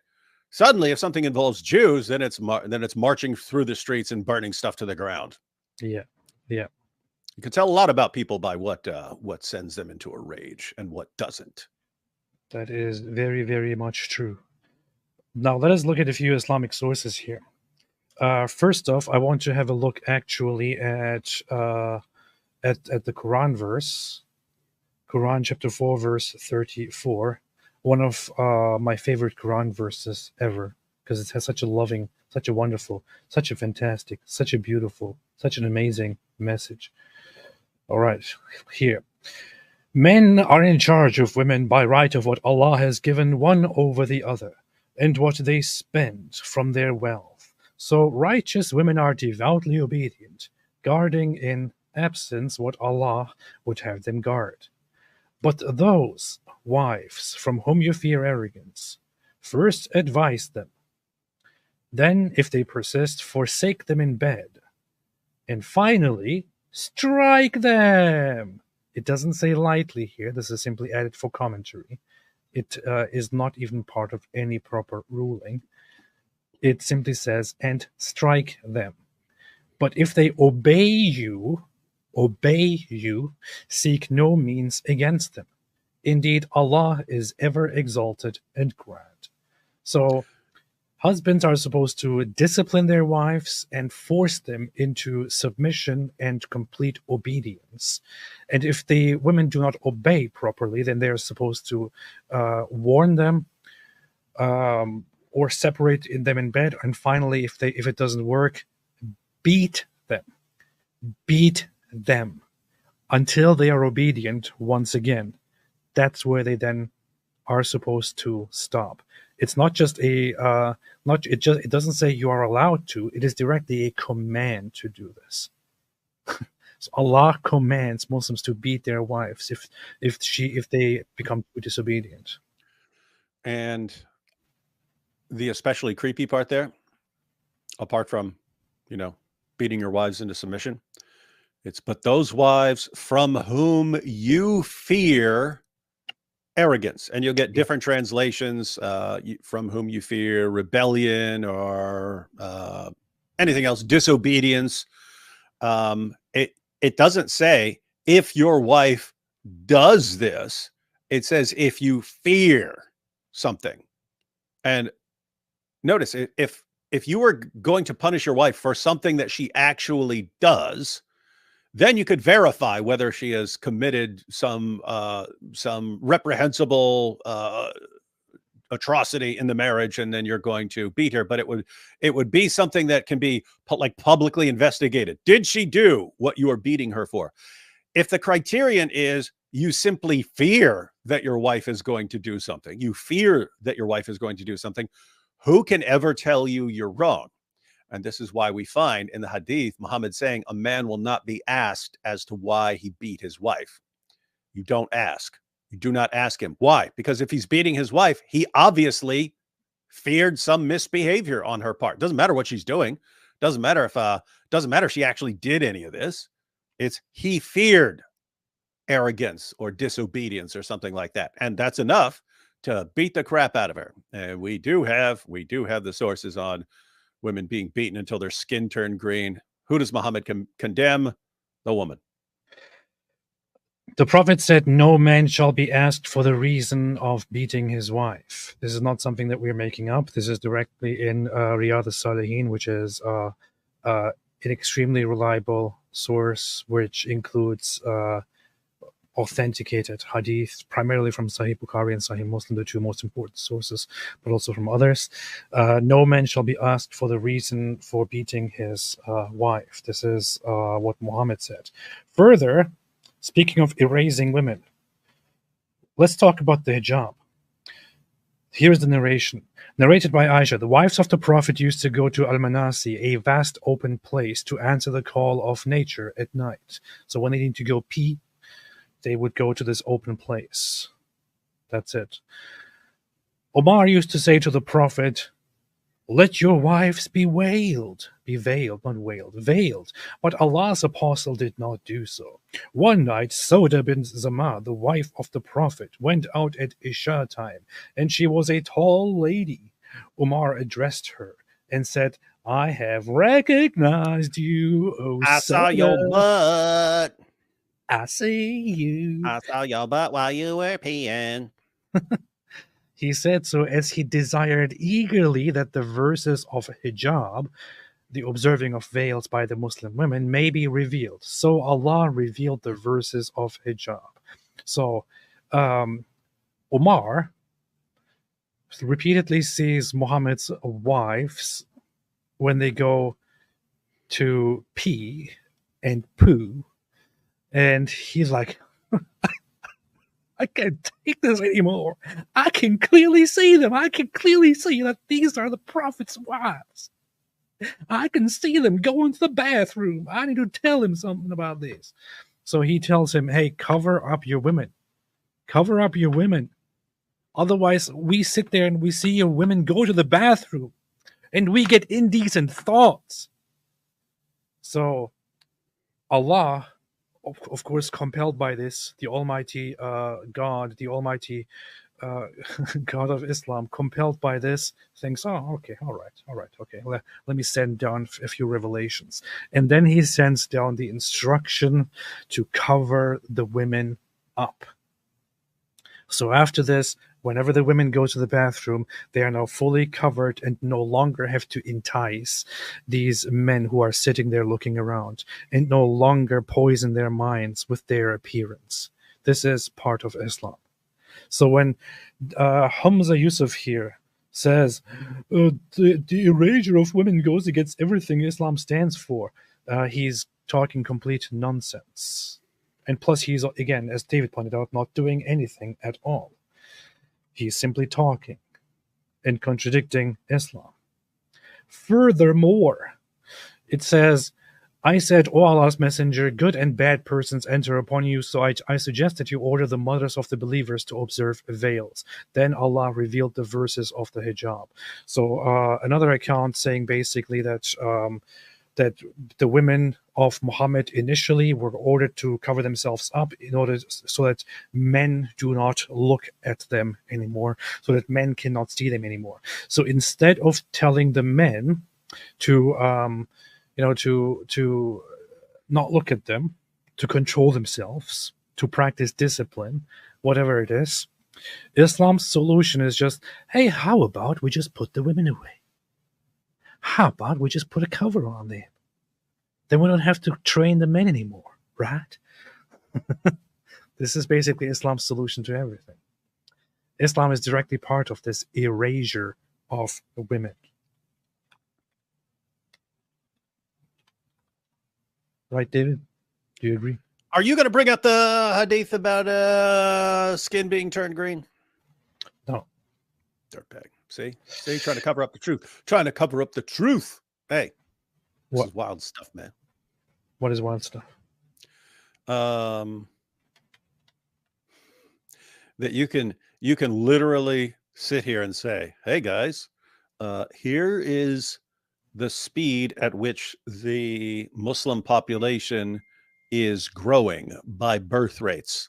Suddenly, if something involves Jews, then it's marching through the streets and burning stuff to the ground. Yeah. You can tell a lot about people by what sends them into a rage and what doesn't. That is very, very much true. Now let us look at a few Islamic sources here. First off, I want to have a look actually at the Quran verse. Quran chapter 4, verse 34. One of my favorite Quran verses ever, because it has such a loving, such a wonderful, such a fantastic, such a beautiful, such an amazing message. All right, here. Men are in charge of women by right of what Allah has given one over the other, and what they spend from their wealth. So righteous women are devoutly obedient, guarding in absence what Allah would have them guard. But those wives from whom you fear arrogance, first advise them. Then, if they persist, forsake them in bed. And finally, strike them. It doesn't say lightly here. This is simply added for commentary. It is not even part of any proper ruling. It simply says, and strike them. But if they obey you, seek no means against them. Indeed, Allah is ever exalted and grand. So husbands are supposed to discipline their wives and force them into submission and complete obedience. And if the women do not obey properly, then they're supposed to warn them or separate them in bed. And finally, if it doesn't work, beat them until they are obedient once again. That's where they then are supposed to stop. It's not just it doesn't say you are allowed to. It is directly a command to do this. So Allah commands Muslims to beat their wives if they become too disobedient. And the especially creepy part there, apart from, beating your wives into submission, it's, but those wives from whom you fear arrogance, and you'll get different translations, from whom you fear rebellion or anything else, disobedience. It doesn't say if your wife does this. It says if you fear something. And notice, if you were going to punish your wife for something that she actually does, then you could verify whether she has committed some reprehensible atrocity in the marriage, and then you're going to beat her. But it would be something that can be like publicly investigated. Did she do what you are beating her for? If the criterion is you simply fear that your wife is going to do something, who can ever tell you you're wrong? And this is why we find in the hadith, Muhammad saying a man will not be asked as to why he beat his wife. You don't ask. You do not ask him. Why? Because if he's beating his wife, he obviously feared some misbehavior on her part. Doesn't matter what she's doing. Doesn't matter if she actually did any of this. It's he feared arrogance or disobedience or something like that. And that's enough to beat the crap out of her. And we do have the sources on women being beaten until their skin turned green. Who does Muhammad condemn? The woman. The Prophet said, no man shall be asked for the reason of beating his wife. This is not something that we're making up. This is directly in Riyadh al-Salihin, which is an extremely reliable source, which includes authenticated hadith, primarily from Sahih Bukhari and Sahih Muslim, the two most important sources, but also from others. No man shall be asked for the reason for beating his wife. This is what Muhammad said. Further, speaking of erasing women, let's talk about the hijab. Here's the narration. Narrated by Aisha, the wives of the Prophet used to go to Al-Manasi, a vast open place, to answer the call of nature at night. So when they need to go pee, they would go to this open place. That's it. Omar used to say to the Prophet, let your wives be veiled. But Allah's apostle did not do so. One night, Sauda bint Zama, the wife of the Prophet, went out at Isha time, and she was a tall lady. Umar addressed her and said, I have recognized you, O I saw your butt. I see you. I saw your butt while you were peeing. He said so as he desired eagerly that the verses of hijab, the observing of veils by the Muslim women, may be revealed. So Allah revealed the verses of hijab. So Omar repeatedly sees Muhammad's wives when they go to pee and poo, and he's like, I can't take this anymore. I can clearly see them. I can clearly see that these are the Prophet's wives. I can see them going to the bathroom. I need to tell him something about this. So he tells him, hey, cover up your women. Cover up your women. Otherwise, we sit there and we see your women go to the bathroom and we get indecent thoughts. So Allah, of course, compelled by this, the Almighty God, the Almighty God of Islam, compelled by this, thinks, oh, okay, all right, okay, let me send down a few revelations. And then he sends down the instruction to cover the women up. So after this, whenever the women go to the bathroom, they are now fully covered and no longer have to entice these men who are sitting there looking around, and no longer poison their minds with their appearance. This is part of Islam. So when Hamza Yusuf here says the erasure of women goes against everything Islam stands for, he's talking complete nonsense. And plus, he's, again, as David pointed out, not doing anything at all. He's simply talking and contradicting Islam. Furthermore, it says, I said, O Allah's messenger, good and bad persons enter upon you, so I suggest that you order the mothers of the believers to observe veils. Then Allah revealed the verses of the hijab. So another account saying basically that that the women of Muhammad initially were ordered to cover themselves up in order so that men do not look at them anymore, so that men cannot see them anymore. So instead of telling the men to to not look at them, to control themselves, to practice discipline, whatever it is, Islam's solution is just, hey, how about we just put the women away? How about we just put a cover on them? Then we don't have to train the men anymore, right? This is basically Islam's solution to everything. Islam is directly part of this erasure of women. Right, David? Do you agree? Are you going to bring up the hadith about skin being turned green? No. Dirtbag. See, trying to cover up the truth. Trying to cover up the truth. Hey, this is wild stuff, man. What is wild stuff? That you can literally sit here and say, hey guys, here is the speed at which the Muslim population is growing by birth rates.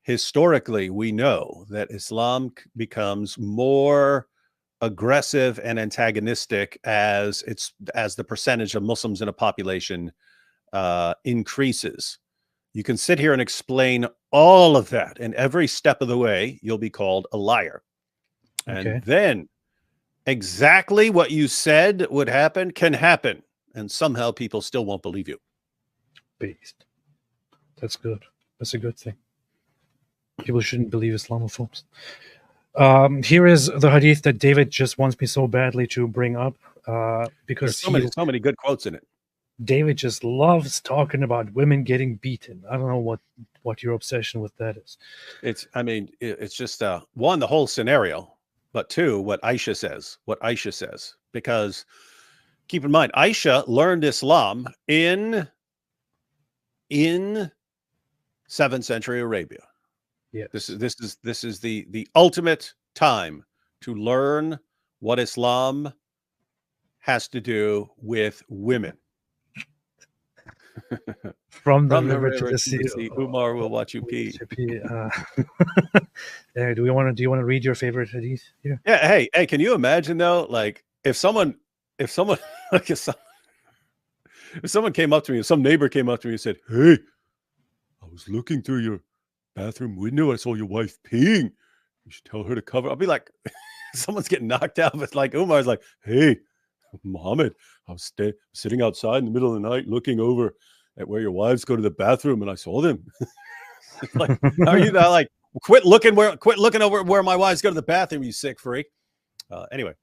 Historically, we know that Islam becomes more aggressive and antagonistic as the percentage of Muslims in a population increases. You can sit here and explain all of that, and every step of the way, you'll be called a liar. Okay. And then exactly what you said would happen can happen, and somehow people still won't believe you. Beast. That's good. That's a good thing. People shouldn't believe Islamophobes. Here is the hadith that David just wants me so badly to bring up because there's so many good quotes in it. David just loves talking about women getting beaten. I don't know what your obsession with that is. It's just one, the whole scenario, but two, what Aisha says. Because keep in mind, Aisha learned Islam in 7th century Arabia. Yeah. This is the ultimate time to learn what Islam has to do with women. From the river to the sea. Umar will watch you pee. Do you want to read your favorite hadith here? Yeah. Hey, can you imagine though? Like if someone came up to me, if some neighbor came up to me and said, "Hey, I was looking through your bathroom window. I saw your wife peeing. You should tell her to cover." I'll be like, someone's getting knocked out. But like Umar's like, "Hey, Muhammad, I was sitting outside in the middle of the night looking over at where your wives go to the bathroom, and I saw them." Like, how are you now? Like, quit looking over where my wives go to the bathroom, you sick freak. Anyway.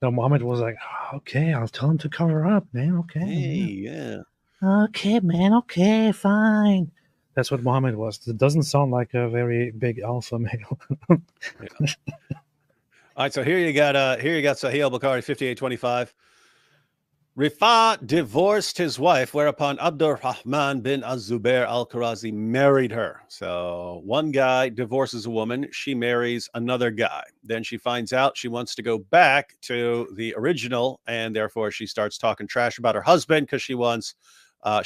No, Muhammad was like, "Okay, I'll tell him to cover up, man. Okay. Hey, yeah. Okay, man. Okay, fine." That's what Muhammad was. It doesn't sound like a very big alpha male. Yeah. All right, so here you got Sahih al-Bukhari 5825. Rifa divorced his wife, whereupon Abdurrahman bin Az-Zubair al-Qurazi married her. So one guy divorces a woman, she marries another guy. Then she finds out she wants to go back to the original, and therefore she starts talking trash about her husband because she wants a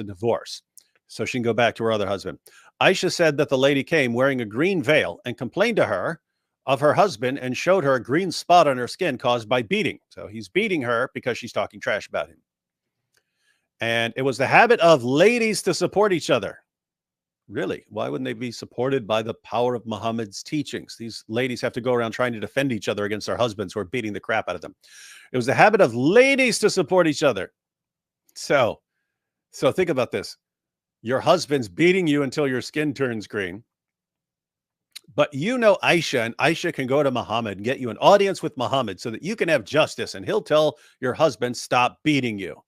divorce, so she can go back to her other husband. Aisha said that the lady came wearing a green veil and complained to her of her husband and showed her a green spot on her skin caused by beating. So he's beating her because she's talking trash about him. And it was the habit of ladies to support each other. Really? Why wouldn't they be supported by the power of Muhammad's teachings? These ladies have to go around trying to defend each other against their husbands who are beating the crap out of them. It was the habit of ladies to support each other. So think about this. Your husband's beating you until your skin turns green. But you know Aisha, and Aisha can go to Muhammad and get you an audience with Muhammad so that you can have justice, and he'll tell your husband, stop beating you.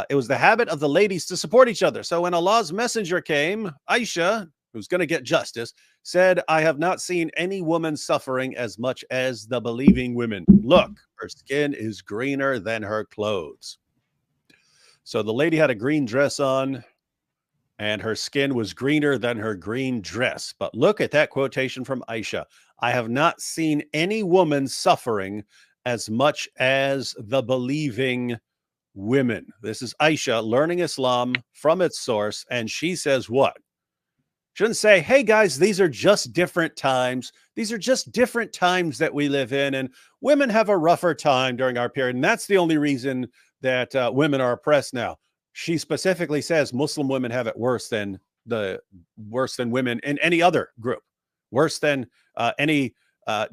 It was the habit of the ladies to support each other. So when Allah's messenger came, Aisha, who's going to get justice, said, I have not seen any woman suffering as much as the believing women. Look, her skin is greener than her clothes. So the lady had a green dress on, and her skin was greener than her green dress. But look at that quotation from Aisha. I have not seen any woman suffering as much as the believing women. This is Aisha learning Islam from its source. And she says what? Shouldn't say, hey guys, these are just different times. These are just different times that we live in. And women have a rougher time during our period. And that's the only reason that women are oppressed now. She specifically says Muslim women have it worse than women in any other group, worse than any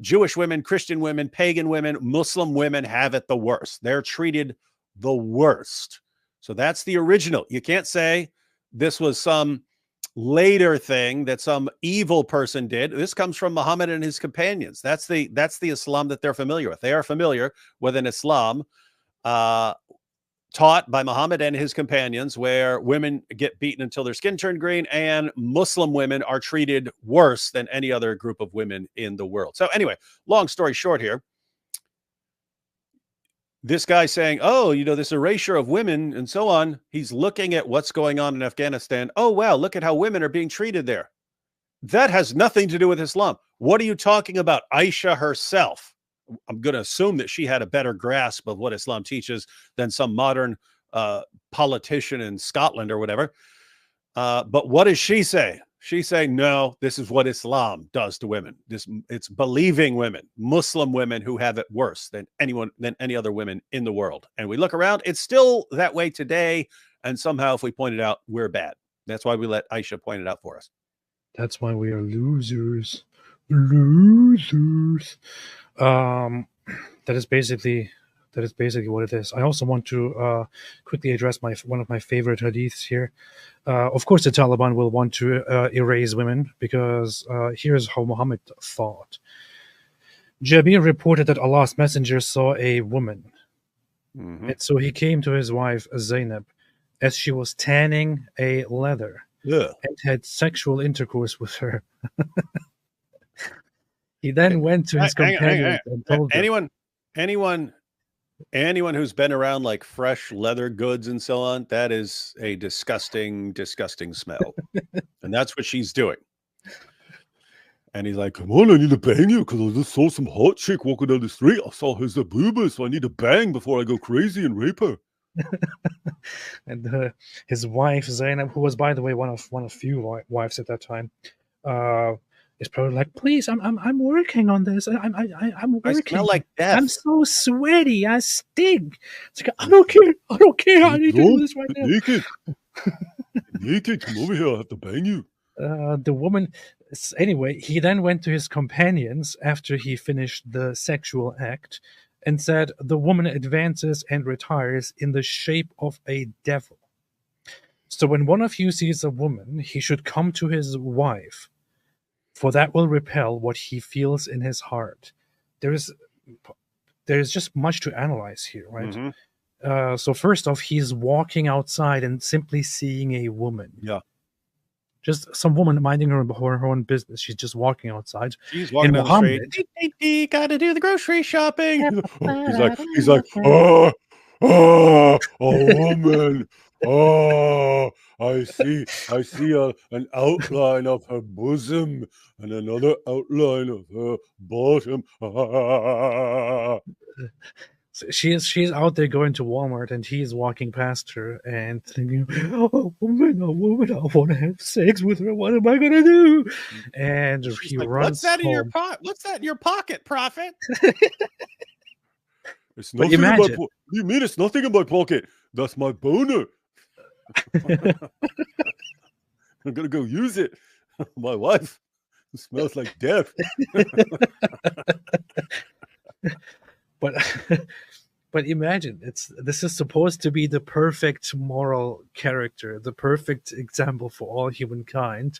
Jewish women, Christian women, pagan women. Muslim women have it the worst. They're treated the worst. So that's the original. You can't say this was some later thing that some evil person did. This comes from Muhammad and his companions. That's the Islam that they're familiar with. They are familiar with an Islam taught by Muhammad and his companions, where women get beaten until their skin turned green, and Muslim women are treated worse than any other group of women in the world. So anyway, long story short here, this guy saying, oh, you know, this erasure of women and so on, he's looking at what's going on in Afghanistan. Oh, wow, look at how women are being treated there. That has nothing to do with Islam. What are you talking about? Aisha herself, I'm going to assume that she had a better grasp of what Islam teaches than some modern politician in Scotland or whatever. But what does she say? She's saying, no, this is what Islam does to women. It's believing women, Muslim women, who have it worse than any other women in the world. And we look around, it's still that way today. And somehow if we point it out, we're bad. That's why we let Aisha point it out for us. That's why we are losers. Losers. That is basically what it is. I also want to quickly address one of my favorite hadiths here. Of course, the Taliban will want to erase women, because here's how Muhammad thought. Jabir reported that Allah's messenger saw a woman. Mm-hmm. And so he came to his wife, Zainab, as she was tanning a leather, and had sexual intercourse with her. He then went to his companions and told them. Anyone who's been around like fresh leather goods and so on, that is a disgusting, disgusting smell. And that's what she's doing. And he's like, come on, I need to bang you because I just saw some hot chick walking down the street. I saw her booba, so I need to bang before I go crazy and rape her. And his wife, Zainab, who was, by the way, one of few wives at that time, is probably like, please, I'm working on this. I'm working. I smell like death. I'm so sweaty. I stink. It's like, I don't care. I need to do this right now. Naked, come over here. I have to bang you. The woman. Anyway, he then went to his companions after he finished the sexual act and said, the woman advances and retires in the shape of a devil. So when one of you sees a woman, he should come to his wife, for that will repel what he feels in his heart. There is just much to analyze here, right? Mm-hmm. So first off, he's walking outside and simply seeing a woman. Yeah. Just some woman minding her own business. She's just walking outside. She's walking down the street. Gotta do the grocery shopping. He's like, oh, a woman. Oh, I see an outline of her bosom and another outline of her bottom. So she's out there going to Walmart, and he's walking past her and thinking, "Oh, woman, I want to have sex with her. What am I gonna do?" And She's he like, runs "What's that home. in your pocket? What's that in your pocket, Prophet?" It's But nothing in my imagine- pocket. What do you mean it's nothing in my pocket? That's my boner. I'm gonna go use it. My wife smells like death. But imagine, this is supposed to be the perfect moral character, the perfect example for all humankind,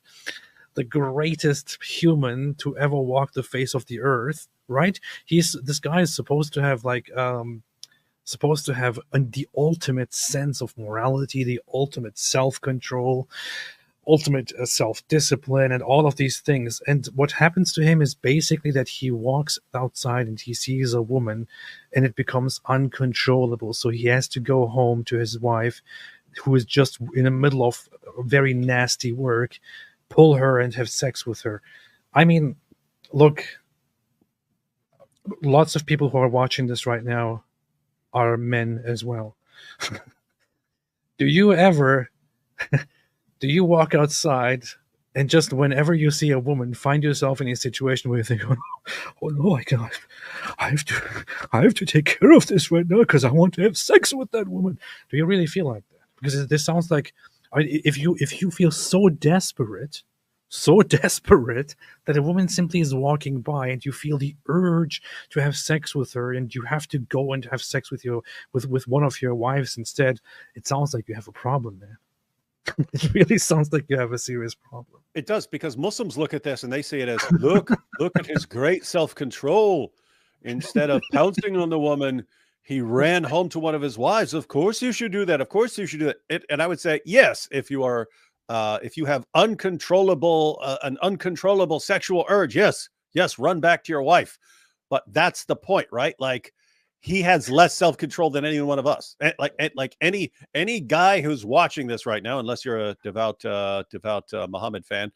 the greatest human to ever walk the face of the earth, right? This guy is supposed to have the ultimate sense of morality, the ultimate self-control, ultimate self-discipline, and all of these things. And what happens to him is basically that he walks outside and he sees a woman, and it becomes uncontrollable. So he has to go home to his wife, who is just in the middle of very nasty work, pull her and have sex with her. I mean, look, lots of people who are watching this right now are men as well. Do you walk outside and just whenever you see a woman, find yourself in a situation where you think, oh no, I have to take care of this right now because I want to have sex with that woman? Do you really feel like that? Because this sounds like, if you feel so desperate that a woman simply is walking by and you feel the urge to have sex with her, and you have to go and have sex with one of your wives instead, it sounds like you have a problem, man. It really sounds like you have a serious problem. It does, because Muslims look at this and they see it as, look at his great self-control. Instead of pouncing on the woman, he ran home to one of his wives. Of course you should do that. Of course you should do that. And I would say, yes, if you have an uncontrollable sexual urge, yes, run back to your wife. But that's the point, right? Like, he has less self-control than any one of us. Like any guy who's watching this right now, unless you're a devout Muhammad fan,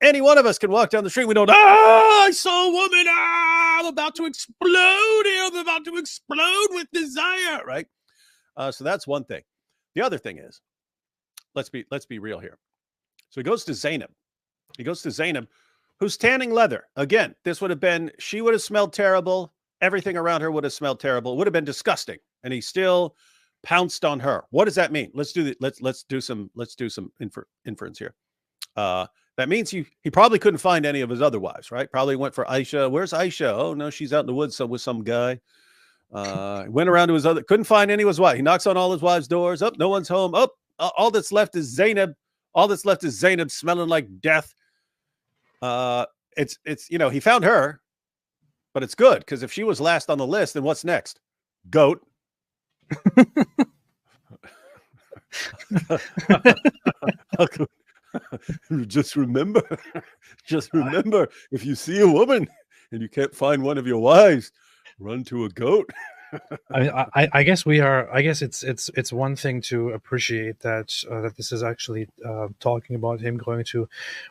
any one of us can walk down the street. We don't, I saw a woman. I'm about to explode here. I'm about to explode with desire, right? So that's one thing. The other thing is, let's be real here. So he goes to Zainab. Who's tanning leather. Again, she would have smelled terrible. Everything around her would have smelled terrible. It would have been disgusting. And he still pounced on her. What does that mean? Let's do some inference here. That means he probably couldn't find any of his other wives, right? Probably went for Aisha. Where's Aisha? Oh no, she's out in the woods with some guy. Went around to his other, couldn't find any of his wives. He knocks on all his wives' doors. Oh, no one's home. Oh, all that's left is Zainab. Smelling like death. It's he found her. But it's good, because if she was last on the list, then what's next? Goat. Just remember, if you see a woman and you can't find one of your wives, run to a goat. I guess it's one thing to appreciate that this is actually talking about him going to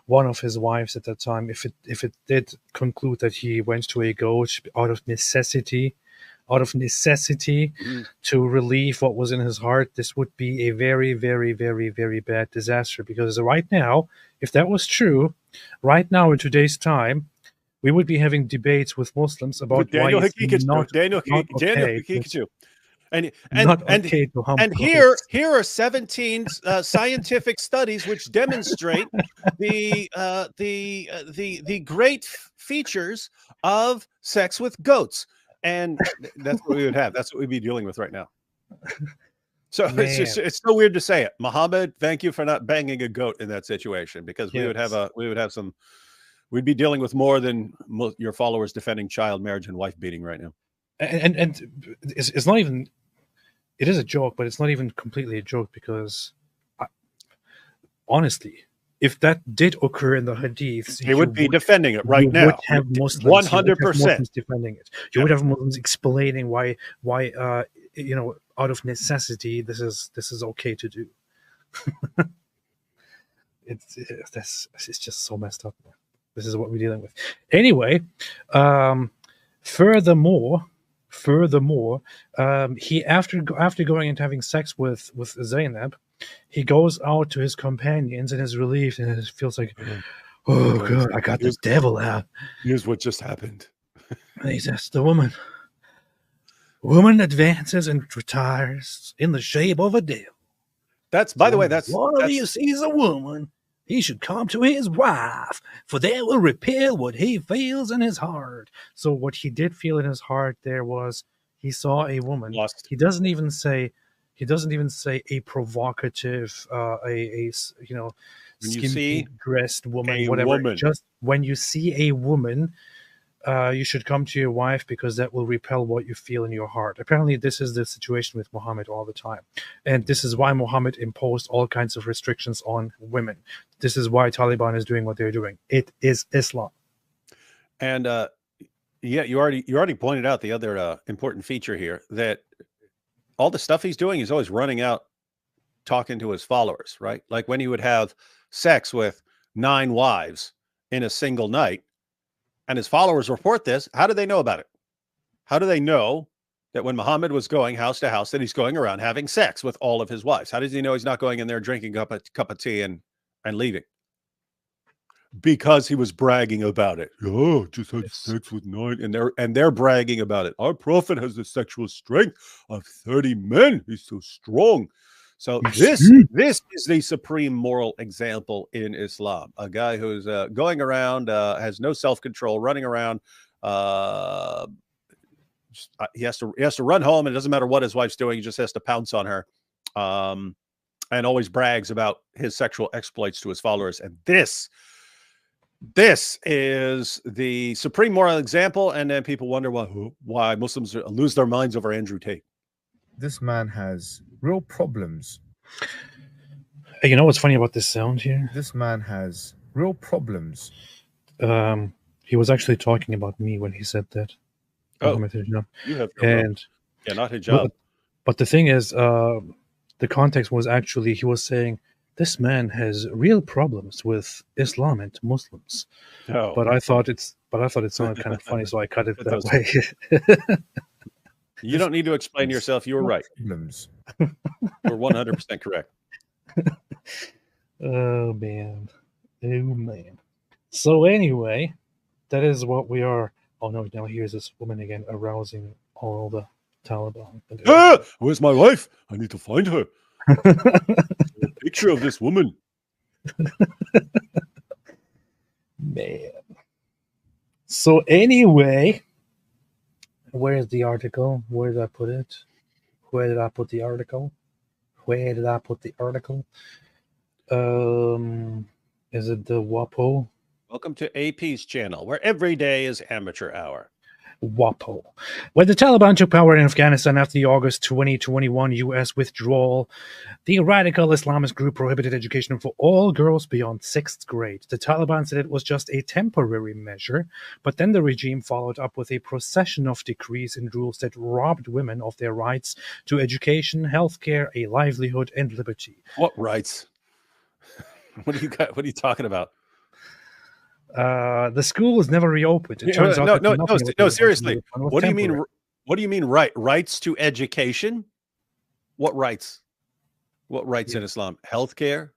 one of his wives at that time. If it did conclude that he went to a goat out of necessity to relieve what was in his heart, this would be a very, very, very, very bad disaster. Because right now, if that was true, right now in today's time, we would be having debates with Muslims about Daniel why it's not Hikikachu. And here are 17 scientific studies which demonstrate the great features of sex with goats. And that's what we would have. That's what we'd be dealing with right now. So it's so weird to say it. Muhammad, thank you for not banging a goat in that situation, because we'd be dealing with more than your followers defending child marriage and wife beating right now. And it's not even, it is a joke, but it's not even completely a joke, because honestly, if that did occur in the hadiths, he would be defending it right now. You would have Muslims 100% defending it. You would have Muslims explaining why out of necessity this is okay to do. It's just so messed up, man. This is what we're dealing with. Anyway, furthermore, Furthermore, he after going and having sex with Zainab, he goes out to his companions and is relieved and it feels like, oh God, I got the devil out. Here's what just happened. And he says, the woman advances and retires in the shape of a devil. That's, by the way, that's one of you sees a woman, he should come to his wife, for that will repel what he feels in his heart. So what he did feel in his heart there was he saw a woman. Lost. He doesn't even say a provocative, skimpy dressed woman, whatever. Woman. Just when you see a woman, you should come to your wife because that will repel what you feel in your heart. Apparently, this is the situation with Muhammad all the time. And this is why Muhammad imposed all kinds of restrictions on women. This is why Taliban is doing what they're doing. It is Islam. And you already pointed out the other important feature here, that all the stuff he's doing, he's always running out talking to his followers, right? Like when he would have sex with 9 wives in a single night, and his followers report this. How do they know about it? How do they know that when Muhammad was going house to house, that he's going around having sex with all of his wives? How does he know he's not going in there drinking a cup of tea and leaving? Because he was bragging about it. Oh, just had sex with 9, and they're bragging about it. Our prophet has the sexual strength of 30 men. He's so strong. So this is the supreme moral example in Islam. A guy who's going around, has no self-control, running around. He has to run home, and it doesn't matter what his wife's doing. He just has to pounce on her, and always brags about his sexual exploits to his followers. And this is the supreme moral example. And then people wonder why Muslims lose their minds over Andrew Tate. This man has real problems. Hey, you know what's funny about this sound here? This man has real problems. He was actually talking about me when he said that. Oh, you have not hijab. But the thing is, the context was actually he was saying this man has real problems with Islam and Muslims. Oh. But I thought it sounded kind of funny, so I cut it that way. You don't need to explain yourself. You were right. You're 100% correct. Oh man. So anyway, that is what we are. Oh no, now here's this woman again arousing all the Taliban. Where's my wife? I need to find her. A picture of this woman. Man. So anyway, where's the article? Where did I put it? Where did I put the article? Is it the WAPO? Welcome to AP's channel, where every day is amateur hour. WAPO. When the Taliban took power in Afghanistan after the August 2021 U.S. withdrawal, the radical Islamist group prohibited education for all girls beyond 6th grade. The Taliban said it was just a temporary measure, but then the regime followed up with a procession of decrees and rules that robbed women of their rights to education, healthcare, a livelihood, and liberty. What rights? What are you talking about? The school was never reopened. It turns out no, seriously. What do you mean? What do you mean rights to education? What rights? What rights in Islam? Healthcare,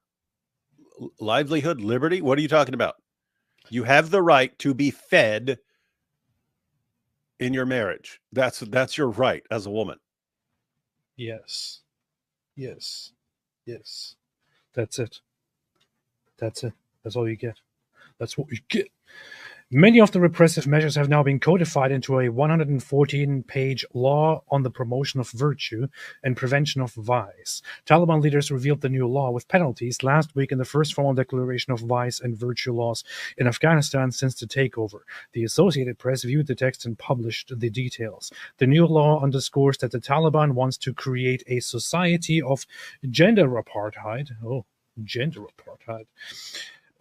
livelihood, liberty. What are you talking about? You have the right to be fed in your marriage. That's your right as a woman. Yes. That's it. That's all you get. That's what we get. Many of the repressive measures have now been codified into a 114-page law on the promotion of virtue and prevention of vice. Taliban leaders revealed the new law with penalties last week in the first formal declaration of vice and virtue laws in Afghanistan since the takeover. The Associated Press viewed the text and published the details. The new law underscores that the Taliban wants to create a society of gender apartheid.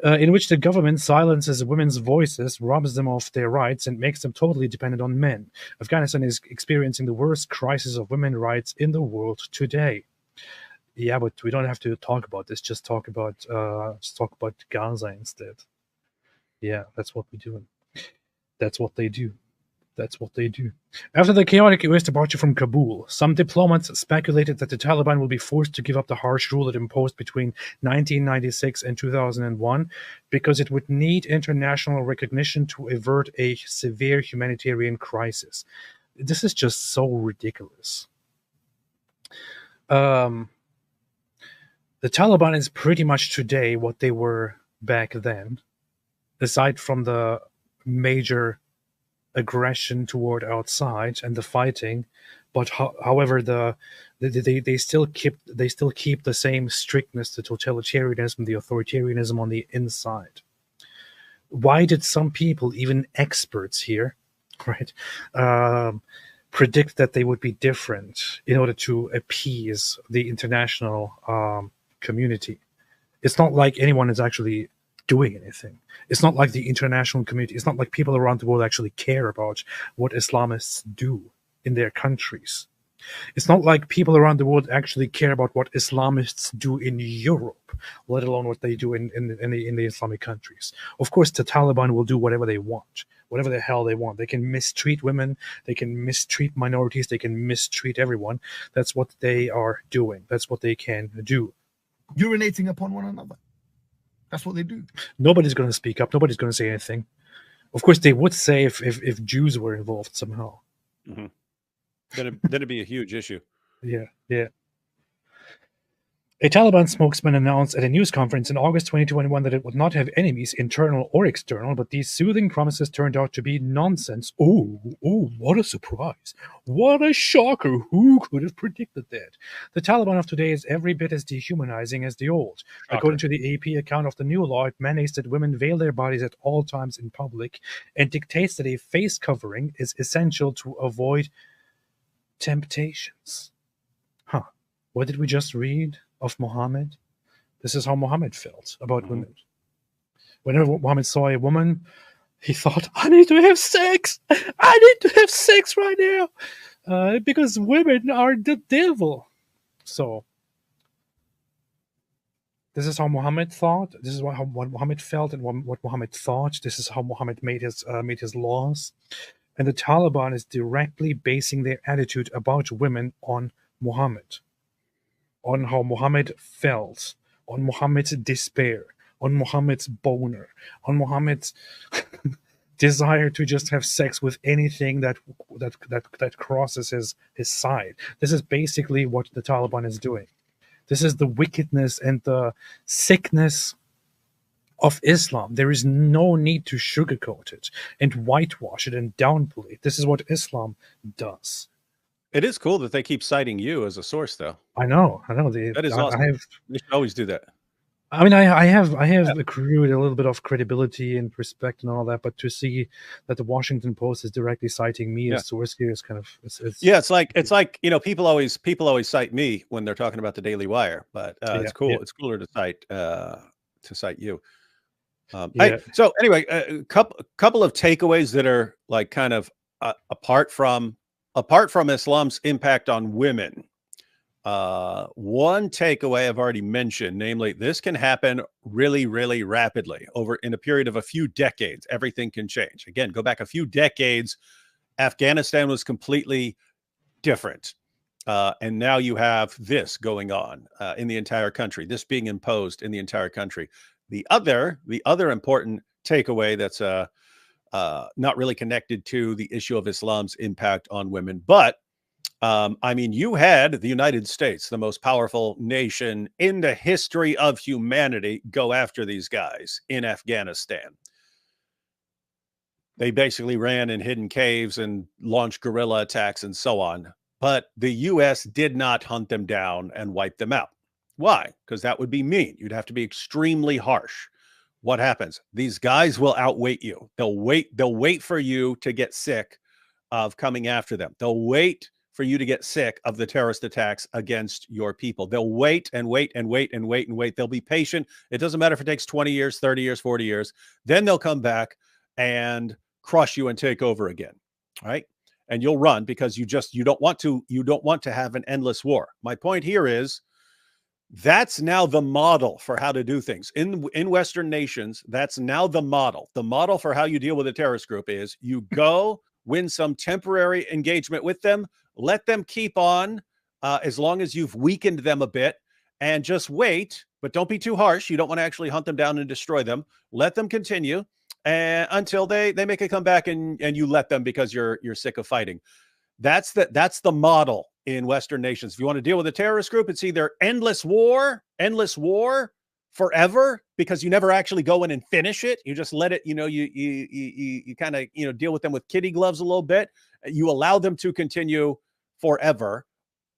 In which the government silences women's voices, robs them of their rights, and makes them totally dependent on men. Afghanistan is experiencing the worst crisis of women's rights in the world today. Yeah, but we don't have to talk about this. Just talk about Gaza instead. Yeah, that's what we do. That's what they do. That's what they do. After the chaotic US departure from Kabul, some diplomats speculated that the Taliban will be forced to give up the harsh rule it imposed between 1996 and 2001 because it would need international recognition to avert a severe humanitarian crisis. This is just so ridiculous. The Taliban is pretty much today what they were back then, aside from the major aggression toward outside and the fighting, but however they still keep the same strictness, the totalitarianism, the authoritarianism on the inside. Why did some people, even experts here, right, predict that they would be different in order to appease the international community? It's not like anyone is actually doing anything. It's not like the international community, it's not like people around the world actually care about what Islamists do in their countries. It's not like people around the world actually care about what Islamists do in Europe, let alone what they do in the Islamic countries. Of course, the Taliban will do whatever they want, whatever the hell they want. They can mistreat women, they can mistreat minorities, they can mistreat everyone. That's what they are doing. That's what they can do. Urinating upon one another. That's what they do. Nobody's going to speak up. Nobody's going to say anything. Of course, they would say if Jews were involved somehow. Mm-hmm. Then it'd be a huge issue. Yeah. A Taliban spokesman announced at a news conference in August 2021 that it would not have enemies, internal or external, but these soothing promises turned out to be nonsense. Oh, what a surprise. What a shocker. Who could have predicted that? The Taliban of today is every bit as dehumanizing as the old. Shocker. According to the AP account of the new law, it mandates that women veil their bodies at all times in public and dictates that a face covering is essential to avoid temptations. What did we just read of Muhammad? This is how Muhammad felt about women. Whenever Muhammad saw a woman, he thought, I need to have sex. I need to have sex right now because women are the devil. So this is how Muhammad thought. This is what Muhammad felt and what Muhammad thought. This is how Muhammad made his laws. And the Taliban is directly basing their attitude about women on Muhammad, on how Muhammad felt, on Muhammad's despair, on Muhammad's boner, on Muhammad's desire to just have sex with anything that crosses his side. This is basically what the Taliban is doing. This is the wickedness and the sickness of Islam. There is no need to sugarcoat it and whitewash it and downplay it. This is what Islam does. It is cool that they keep citing you as a source, though. I know. That is awesome. They should always do that. I mean, I have accrued a little bit of credibility and respect and all that, but to see that the Washington Post is directly citing me as source here is kind of it's like people always cite me when they're talking about the Daily Wire, but it's cool. Yeah. It's cooler to cite you. So anyway, a couple of takeaways that are like kind of apart from Islam's impact on women. One takeaway I've already mentioned, namely, this can happen really, really rapidly in a period of a few decades. Everything can change. Again, go back a few decades. Afghanistan was completely different. And now you have this going on in the entire country, this being imposed in the entire country. The other important takeaway that's not really connected to the issue of Islam's impact on women, but you had the United States, the most powerful nation in the history of humanity, go after these guys in Afghanistan. They basically ran in hidden caves and launched guerrilla attacks and so on. But the U.S. did not hunt them down and wipe them out. Why? Because that would be mean. You'd have to be extremely harsh. What happens? These guys will outweight you. They'll wait for you to get sick of coming after them. They'll wait for you to get sick of the terrorist attacks against your people. They'll wait and wait and wait and wait and wait. They'll be patient. It doesn't matter if it takes 20 years, 30 years, 40 years. Then they'll come back and crush you and take over again. All right. And you'll run because you don't want to have an endless war. My point here is that's now the model for how to do things in Western nations. That's now the model. The model for how you deal with a terrorist group is you go win some temporary engagement with them. Let them keep on as long as you've weakened them a bit, and just wait, but don't be too harsh. You don't want to actually hunt them down and destroy them. Let them continue until they make a comeback, and you let them because you're sick of fighting. That's the model in Western nations. If you want to deal with a terrorist group, it's either endless war forever, because you never actually go in and finish it. You just let it, you kind of, deal with them with kitty gloves a little bit. You allow them to continue forever,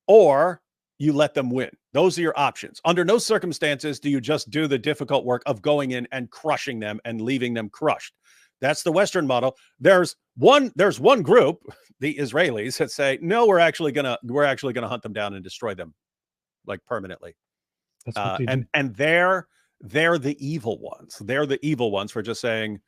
or you let them win. Those are your options. Under no circumstances do you just do the difficult work of going in and crushing them and leaving them crushed. That's the Western model. There's one group, the Israelis, that say, no, we're actually gonna hunt them down and destroy them, like, permanently. And they're the evil ones. They're the evil ones for just saying,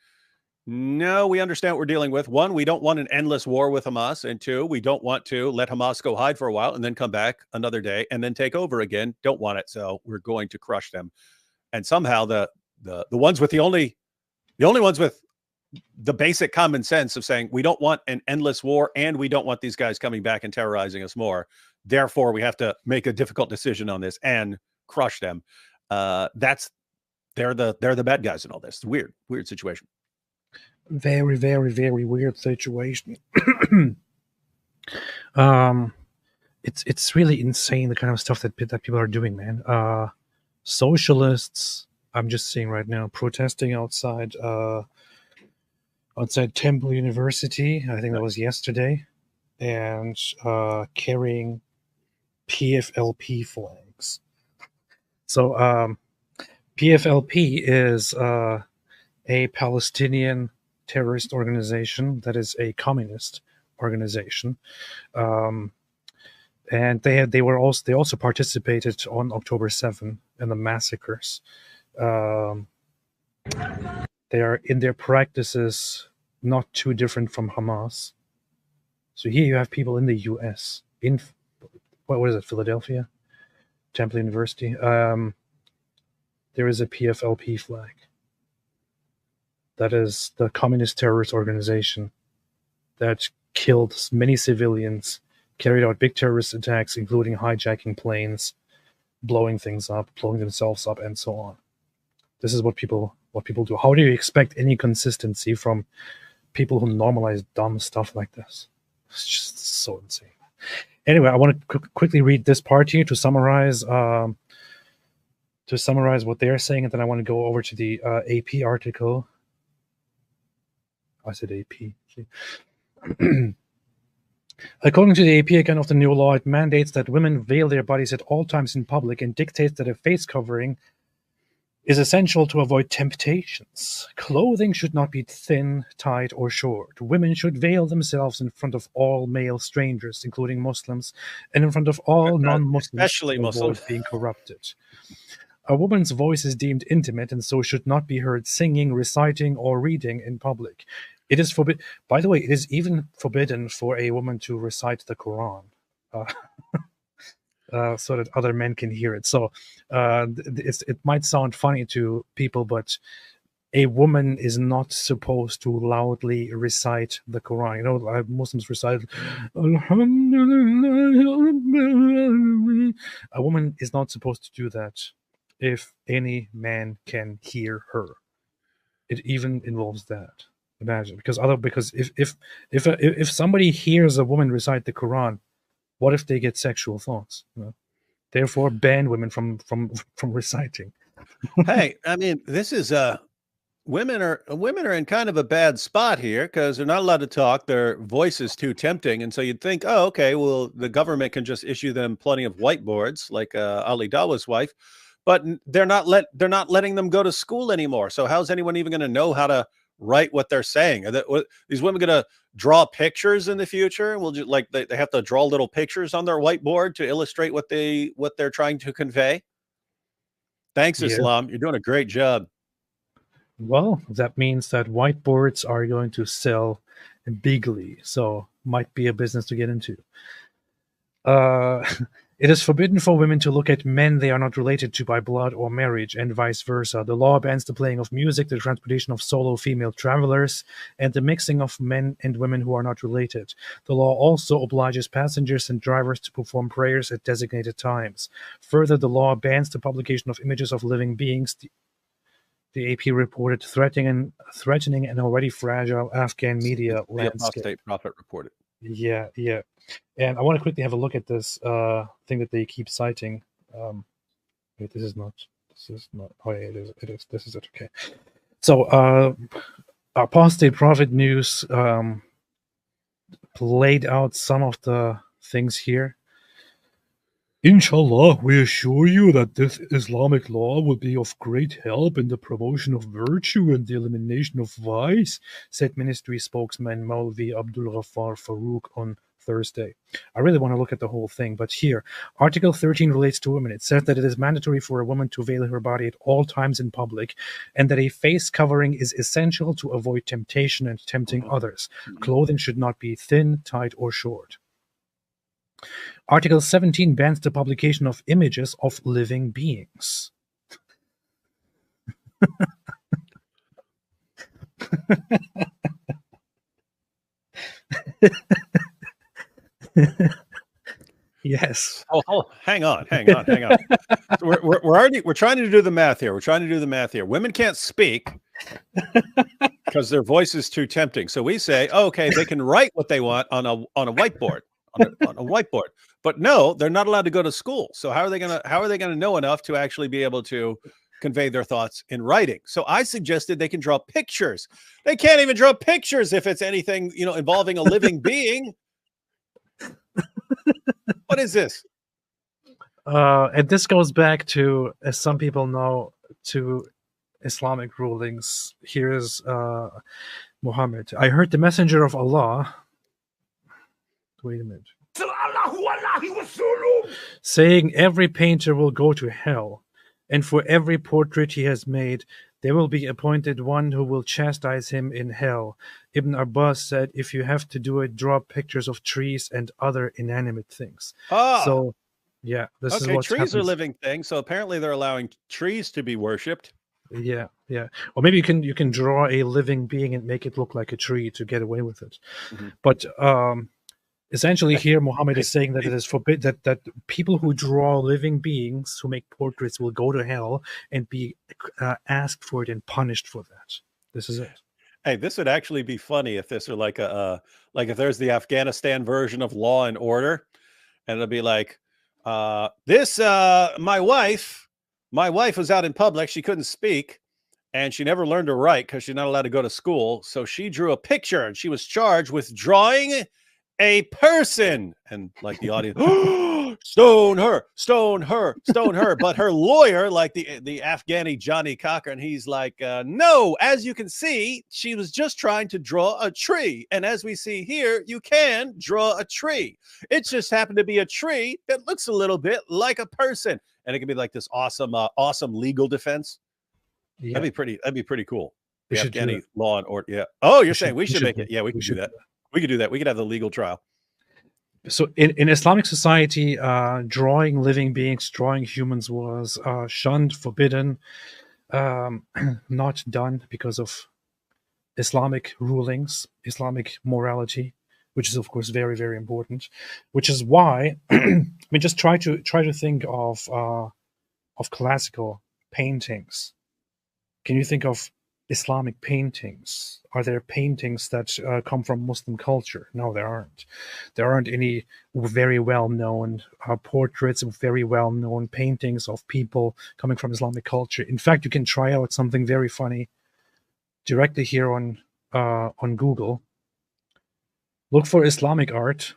no, we understand what we're dealing with. One, we don't want an endless war with Hamas. And two, we don't want to let Hamas go hide for a while and then come back another day and then take over again. Don't want it. So we're going to crush them. And somehow the ones with the only ones with the basic common sense of saying, we don't want an endless war and we don't want these guys coming back and terrorizing us more. Therefore, we have to make a difficult decision on this and crush them. They're the bad guys in all this. It's a weird situation. Very, very, very weird situation. It's really insane, the kind of stuff that people are doing, man. Socialists, I'm just seeing right now, protesting outside Temple University. I think that was yesterday, and carrying PFLP flags. So PFLP is a Palestinian terrorist organization that is a communist organization, and they also participated on October 7 in the massacres. They are in their practices not too different from Hamas. So here you have people in the U.S. in what is it, Philadelphia, Temple University. There is a PFLP flag. That is the communist terrorist organization that killed many civilians, carried out big terrorist attacks, including hijacking planes, blowing things up, blowing themselves up, and so on. This is what people do. How do you expect any consistency from people who normalize dumb stuff like this? It's just so insane. Anyway, I want to quickly read this part here to summarize what they're saying, and then I want to go over to the AP article. I said AP. According to the AP account of the new law, it mandates that women veil their bodies at all times in public and dictates that a face covering is essential to avoid temptations. Clothing should not be thin, tight, or short. Women should veil themselves in front of all male strangers, including Muslims, and in front of all non-Muslims, especially Muslims, being corrupted. A woman's voice is deemed intimate and so should not be heard singing, reciting, or reading in public. It is forbidden. By the way, it is even forbidden for a woman to recite the Quran, so that other men can hear it. So it might sound funny to people, but a woman is not supposed to loudly recite the Quran. You know, Muslims recite, a woman is not supposed to do that if any man can hear her. It even involves that. Imagine, because if somebody hears a woman recite the Quran, what if they get sexual thoughts? You know? Therefore, ban women from reciting. Hey, I mean, this is women are in kind of a bad spot here because they're not allowed to talk. Their voice is too tempting, and so you'd think, oh, okay, well, the government can just issue them plenty of whiteboards, like Ali Dawa's wife, but they're not letting them go to school anymore. So how's anyone even going to know how to write what they're saying? Are these women going to draw pictures in the future? Will you, like, they have to draw little pictures on their whiteboard to illustrate what they're trying to convey? Thanks, Islam. You're doing a great job. Well, that means that whiteboards are going to sell bigly, so might be a business to get into. It is forbidden for women to look at men they are not related to by blood or marriage, and vice versa. The law bans the playing of music, the transportation of solo female travelers, and the mixing of men and women who are not related. The law also obliges passengers and drivers to perform prayers at designated times. Further, the law bans the publication of images of living beings. The AP reported threatening an already fragile Afghan media The landscape. Apostate Prophet reported. Yeah. And I want to quickly have a look at this thing that they keep citing. Wait, this is not. Oh, yeah, it is. This is it. Okay. So, Apostate Prophet News laid out some of the things here. Inshallah, we assure you that this Islamic law will be of great help in the promotion of virtue and the elimination of vice, said ministry spokesman Maulvi Abdul Ghaffar Farouk on Thursday. I really want to look at the whole thing, but here, Article 13 relates to women. It says that it is mandatory for a woman to veil her body at all times in public, and that a face covering is essential to avoid temptation and tempting others. Clothing should not be thin, tight, or short. Article 17 bans the publication of images of living beings. Yes. Oh, hang on. We're trying to do the math here. Women can't speak because their voice is too tempting. So we say, okay, they can write what they want on a whiteboard, on a whiteboard. But no, they're not allowed to go to school. So how are they gonna know enough to actually be able to convey their thoughts in writing? So I suggested they can draw pictures. They can't even draw pictures if it's anything, involving a living being. What is this? And this goes back to, as some people know, to Islamic rulings. Here is Muhammad. I heard the messenger of Allah. Wait a minute. Saying every painter will go to hell, and for every portrait he has made, there will be appointed one who will chastise him in hell. Ibn Abbas said, if you have to do it, draw pictures of trees and other inanimate things. So, yeah, this is what trees happens. are living things, so apparently they're allowing trees to be worshipped. Yeah. Or maybe you can draw a living being and make it look like a tree to get away with it. Mm-hmm. But essentially, here Muhammad is saying that it is forbidden that people who draw living beings, who make portraits, will go to hell and be asked for it and punished for that. This is it. Hey, this would actually be funny if this were like if there's the Afghanistan version of Law and Order, and it'll be like my wife was out in public, she couldn't speak, and she never learned to write because she's not allowed to go to school, so she drew a picture and she was charged with drawing a person, and like the audience, stone her. But her lawyer, like the Afghani Johnny Cochran, he's like, no, as you can see, she was just trying to draw a tree. And as we see here, you can draw a tree. It just happened to be a tree that looks a little bit like a person. And it can be like this awesome legal defense. Yeah. That'd be pretty cool. The We should do Afghani that. law and order. Yeah. Oh, you're saying we should make it. Yeah, we we can do should that. We could do that. We could have the legal trial. So in Islamic society, drawing living beings, drawing humans was shunned, forbidden, not done because of Islamic rulings, Islamic morality, which is of course very, very important. Which is why I mean, just try to think of classical paintings. Can you think of Islamic paintings? Are there paintings that come from Muslim culture? No, there aren't. There aren't any very well-known portraits of very well-known paintings of people coming from Islamic culture. In fact, you can try out something very funny directly here on Google. Look for Islamic art,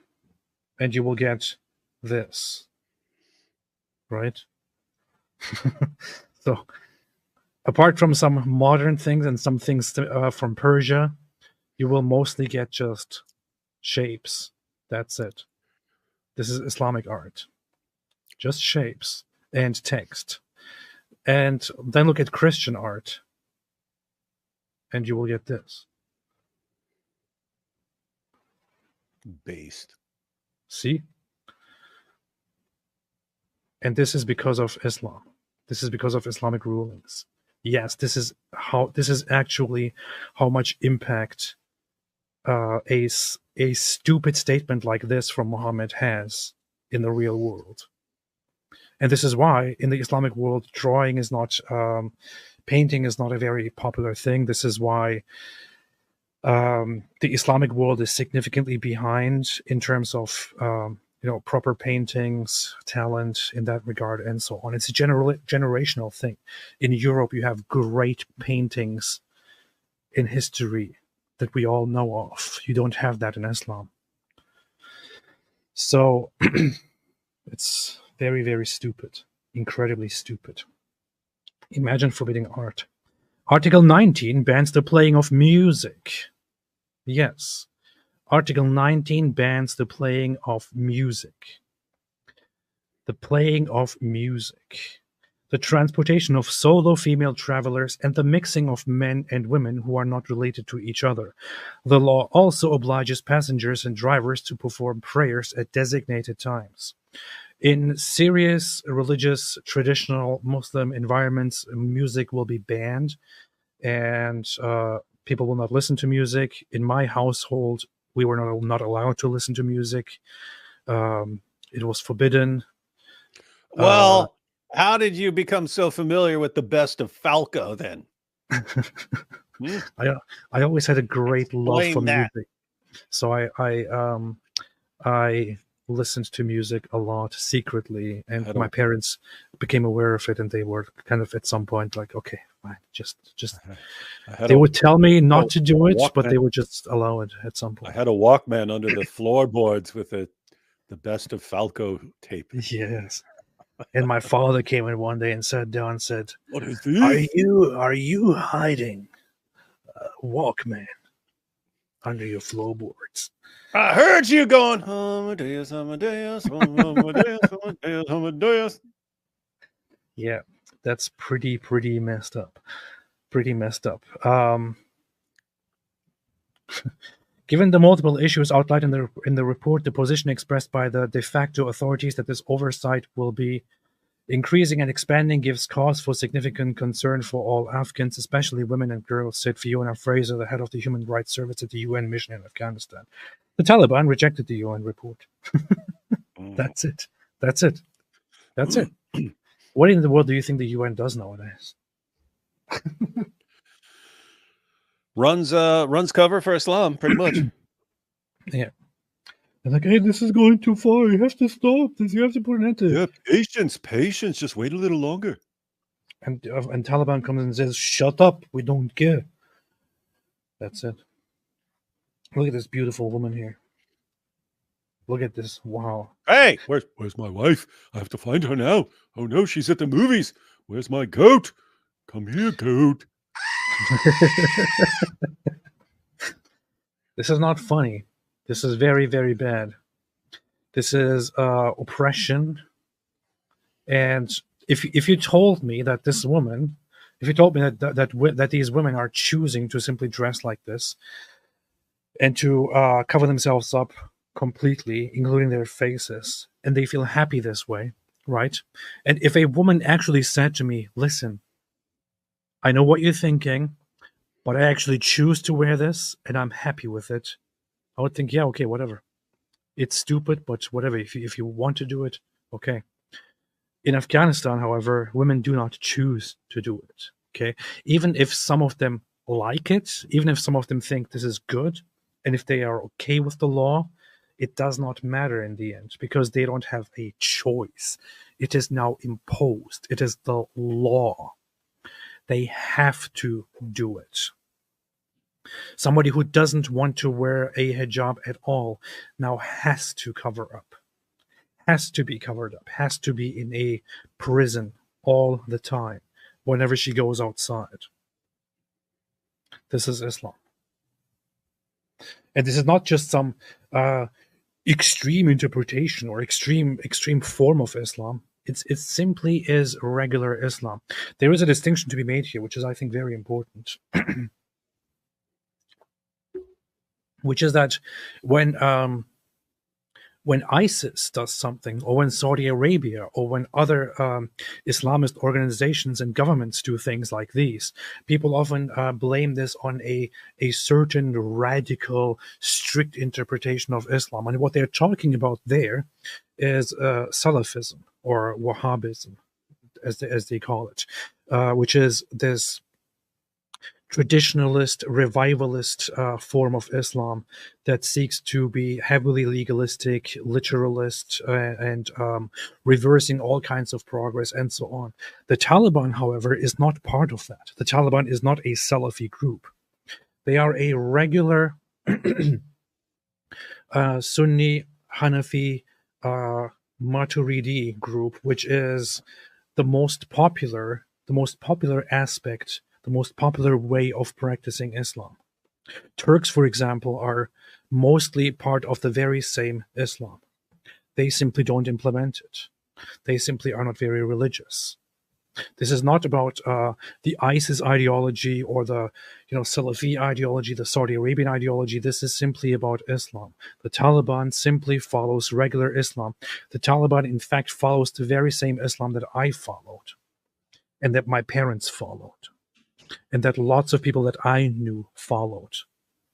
and you will get this. Right? So, apart from some modern things and some things from Persia, you will mostly get just shapes. That's it. This is Islamic art. Just shapes and text. And then look at Christian art, and you will get this. Based. See? And this is because of Islam. This is because of Islamic rulings. Yes, this is actually how much impact a stupid statement like this from Muhammad has in the real world. And this is why in the Islamic world, drawing is not, painting is not a very popular thing. This is why the Islamic world is significantly behind in terms of proper paintings, talent in that regard, and so on. It's a generational thing. In Europe, you have great paintings in history that we all know of. You don't have that in Islam. So it's very, very stupid, incredibly stupid. Imagine forbidding art. Article 19 bans the playing of music. Yes. Article 19 bans the playing of music. The playing of music. The transportation of solo female travelers and the mixing of men and women who are not related to each other. The law also obliges passengers and drivers to perform prayers at designated times. In serious religious, traditional Muslim environments, music will be banned and people will not listen to music. In my household, we were not allowed to listen to music. It was forbidden. Well, how did you become so familiar with the best of Falco then? I always had a great love for music, so I listened to music a lot secretly, and my parents became aware of it, and they were kind of at some point like, okay, fine, just they would tell me not to do it, but they would just allow it at some point. I had a Walkman under the floorboards with the best of Falco tape. Yes. And my father came in one day and sat down and said, "What is this? Are you hiding a Walkman under your floorboards?" I heard you going, Amadeus, Amadeus, Amadeus, Amadeus, Amadeus. Yeah, that's pretty messed up. Pretty messed up. Given the multiple issues outlined in the report, the position expressed by the de facto authorities that this oversight will be increasing and expanding gives cause for significant concern for all Afghans, especially women and girls, said Fiona Fraser, the head of the Human Rights Service at the UN mission in Afghanistan. The Taliban rejected the UN report. That's it. That's it. That's it. What in the world do you think the UN does nowadays? Runs cover for Islam, pretty much. Yeah. They're like, hey, this is going too far. You have to stop this. You have to put an end to it. Yeah, patience. Just wait a little longer. And Taliban comes and says, shut up. We don't care. That's it. Look at this beautiful woman here. Look at this. Wow. Hey, where's my wife? I have to find her now. Oh, no, she's at the movies. Where's my goat? Come here, goat. This is not funny. This is very, very bad. This is oppression. And if you told me that this woman, if you told me that these women are choosing to simply dress like this and to cover themselves up completely, including their faces, and they feel happy this way, right? And if a woman actually said to me, listen, I know what you're thinking, but I actually choose to wear this and I'm happy with it, I would think, yeah, okay, whatever. It's stupid, but whatever. If you want to do it, okay. In Afghanistan, however, women do not choose to do it, okay? Even if some of them like it, even if some of them think this is good, and if they are okay with the law, it does not matter in the end because they don't have a choice. It is now imposed. It is the law. They have to do it. Somebody who doesn't want to wear a hijab at all now has to cover up, has to be covered up, has to be in a prison all the time whenever she goes outside. This is Islam. And this is not just some extreme interpretation or extreme form of Islam. It simply is regular Islam. There is a distinction to be made here, which is, I think, very important. Which is that when when ISIS does something, or when Saudi Arabia, or when other Islamist organizations and governments do things like these, people often blame this on a certain radical, strict interpretation of Islam. And what they're talking about there is Salafism, or Wahhabism, as they call it, which is this traditionalist, revivalist form of Islam that seeks to be heavily legalistic, literalist, and reversing all kinds of progress and so on. The Taliban, however, is not part of that. The Taliban is not a Salafi group. They are a regular Sunni, Hanafi, Maturidi group, which is the most popular aspect, the most popular way of practicing Islam. Turks, for example, are mostly part of the very same Islam. They simply don't implement it. They simply are not very religious. This is not about the ISIS ideology or the Salafi ideology, the Saudi Arabian ideology. This is simply about Islam. The Taliban simply follows regular Islam. The Taliban, in fact, follows the very same Islam that I followed and that my parents followed, and that lots of people that I knew followed.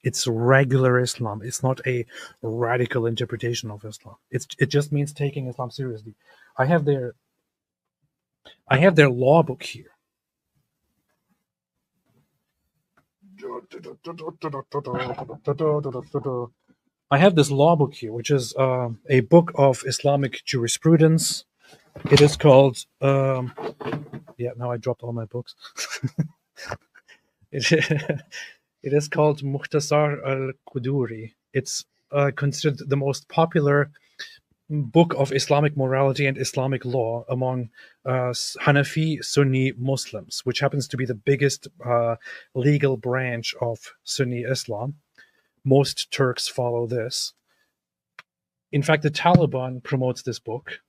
It's regular Islam. It's not a radical interpretation of Islam. It just means taking Islam seriously. I have their law book here. I have this law book here, which is a book of Islamic jurisprudence. It is called now I dropped all my books. It is called Mukhtasar al-Quduri. It's considered the most popular book of Islamic morality and Islamic law among Hanafi Sunni Muslims, which happens to be the biggest legal branch of Sunni Islam. Most Turks follow this. In fact, the Taliban promotes this book.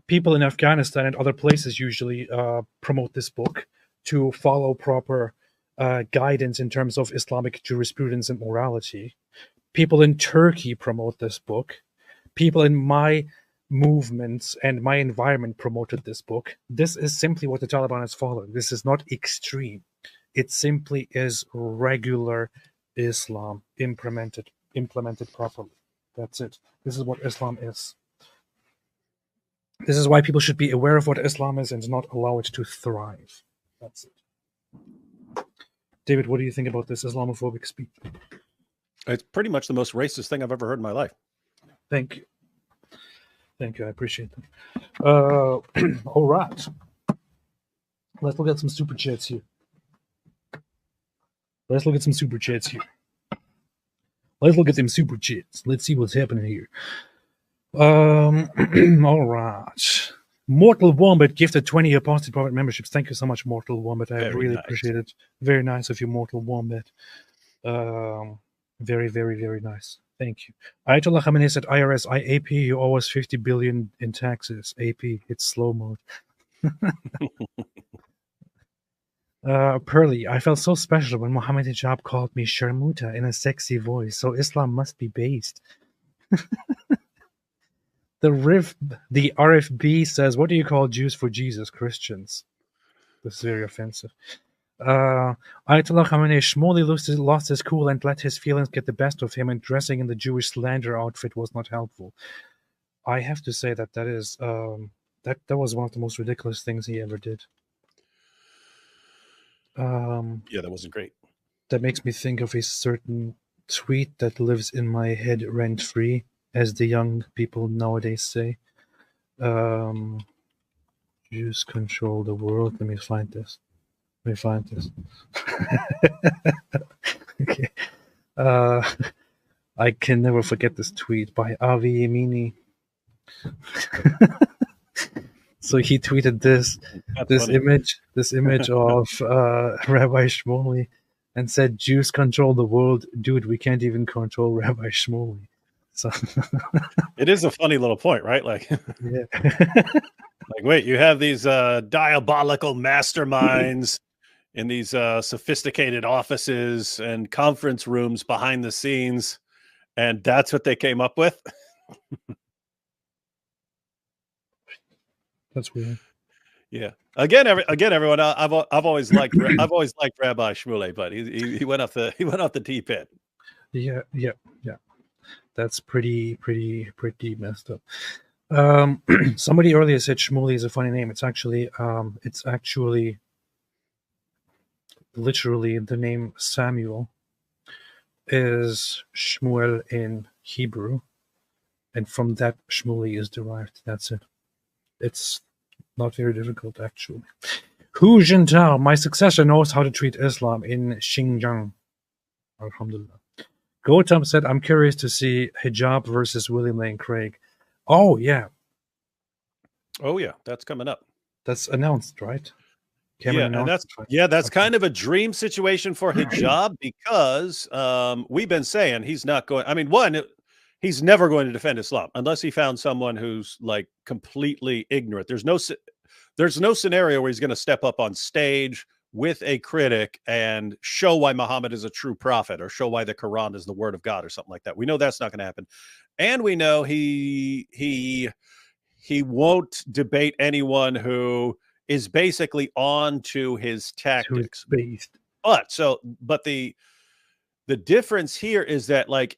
People in Afghanistan and other places usually promote this book to follow proper guidance in terms of Islamic jurisprudence and morality. People in Turkey promote this book. People in my movements and my environment promoted this book. This is simply what the Taliban is following. This is not extreme. It simply is regular Islam implemented properly. That's it. This is what Islam is. This is why people should be aware of what Islam is and not allow it to thrive. That's it. David, what do you think about this Islamophobic speech? It's pretty much the most racist thing I've ever heard in my life. Thank you. Thank you. I appreciate that. All right. Let's look at some super chats here. Let's look at them super chats. Let's see what's happening here. All right. Mortal Wombat gifted 20 Apostate Prophet memberships. Thank you so much, Mortal Wombat. I really appreciate it. Very nice of you, Mortal Wombat. Very, very, very nice. Thank you. Ayatollah Khamenei said, IRS, IAP, you owe us 50 billion in taxes. AP, it's slow mode. Pearly, I felt so special when Mohammed Hijab called me Sharmuta in a sexy voice, so Islam must be based. The RFB says, what do you call Jews for Jesus? Christians. This is very offensive. Ayatollah Khamenei, Shmuley lost his cool and let his feelings get the best of him, and dressing in the Jewish slander outfit was not helpful. I have to say that is that was one of the most ridiculous things he ever did. Yeah, that wasn't great. That makes me think of a certain tweet that lives in my head rent-free, as the young people nowadays say. Jews control the world. Let me find this. Okay. I can never forget this tweet by Avi Yemini. So he tweeted this image of Rabbi Shmuley and said, Jews control the world. Dude, we can't even control Rabbi Shmuley. So it is a funny little point, right? Like, yeah. Like, wait, you have these diabolical masterminds in these sophisticated offices and conference rooms behind the scenes, and that's what they came up with? That's weird. Yeah. Again, everyone. I've always liked Rabbi Shmuley, but he went off the deep end. Yeah. That's pretty messed up. Somebody earlier said Shmuley is a funny name. It's actually literally the name Samuel is Shmuel in Hebrew, and from that Shmuley is derived. That's it. It's not very difficult, actually. Hu Jintao, my successor knows how to treat Islam in Xinjiang. Alhamdulillah. Gautam said, I'm curious to see hijab versus William Lane Craig. Oh, yeah. Oh, yeah. That's coming up. That's announced, right? Cameron announced, that's kind of a dream situation for hijab because we've been saying he's not going. I mean, he's never going to defend Islam unless he found someone who's like completely ignorant. There's no scenario where he's going to step up on stage with a critic and show why Muhammad is a true prophet or show why the Quran is the word of God or something like that. We know that's not going to happen. And we know he won't debate anyone who is basically on to his tactics. But the difference here is that like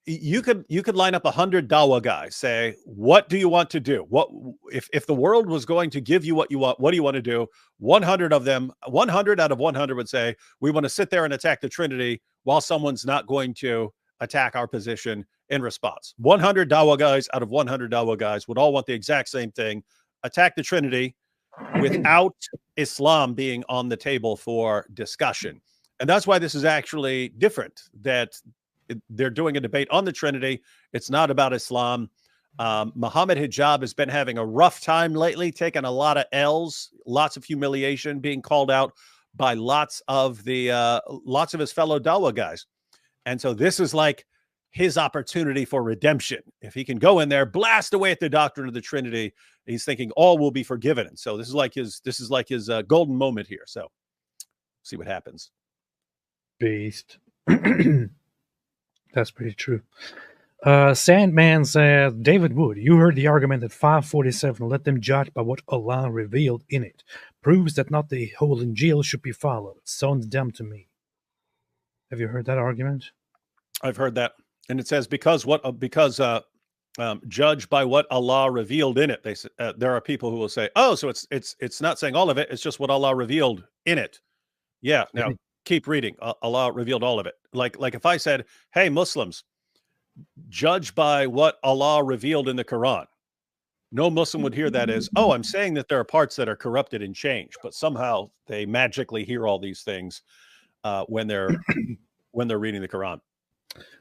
you could line up 100 Dawa guys, say, what do you want to do? What if the world was going to give you what you want? What do you want to do? 100 out of 100 would say, we want to sit there and attack the Trinity while someone's not going to attack our position in response. 100 Dawa guys out of 100 Dawa guys would all want the exact same thing, attack the Trinity without Islam being on the table for discussion. And that's why this is actually different, that they're doing a debate on the Trinity. It's not about Islam. Muhammad Hijab has been having a rough time lately, taking a lot of L's, lots of humiliation, being called out by lots of his fellow Dawa guys. And so this is like his opportunity for redemption. If he can go in there, blast away at the doctrine of the Trinity, he's thinking all will be forgiven. And so this is like his golden moment here. So see what happens. Beast. That's pretty true. Sandman said, David Wood, you heard the argument that 547, let them judge by what Allah revealed in it, proves that not the whole Injil should be followed. Sounds dumb to me. Have you heard that argument? I've heard that. And it says, because judge by what Allah revealed in it. They there are people who will say, oh, so it's not saying all of it. It's just what Allah revealed in it. Yeah. Now keep reading. Allah revealed all of it. Like if I said, hey, Muslims, judge by what Allah revealed in the Quran. No Muslim would hear that as, oh, I'm saying that there are parts that are corrupted and changed, but somehow they magically hear all these things when they're reading the Quran.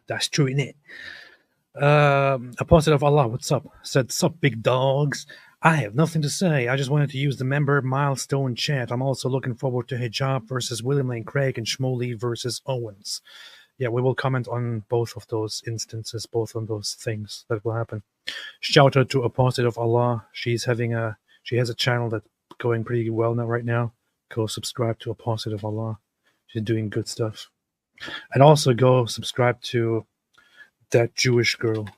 That's true, isn't it? Apostate of Allah, what's up? Said, sup, big dogs. I have nothing to say. I just wanted to use the member milestone chat. I'm also looking forward to Hijab versus William Lane Craig and Shmuley versus Owens. Yeah, we will comment on both of those instances, both on those things that will happen. Shout out to Apostate of Allah. She has a channel that's going pretty well right now. Go subscribe to Apostate of Allah. She's doing good stuff. And also go subscribe to that Jewish girl.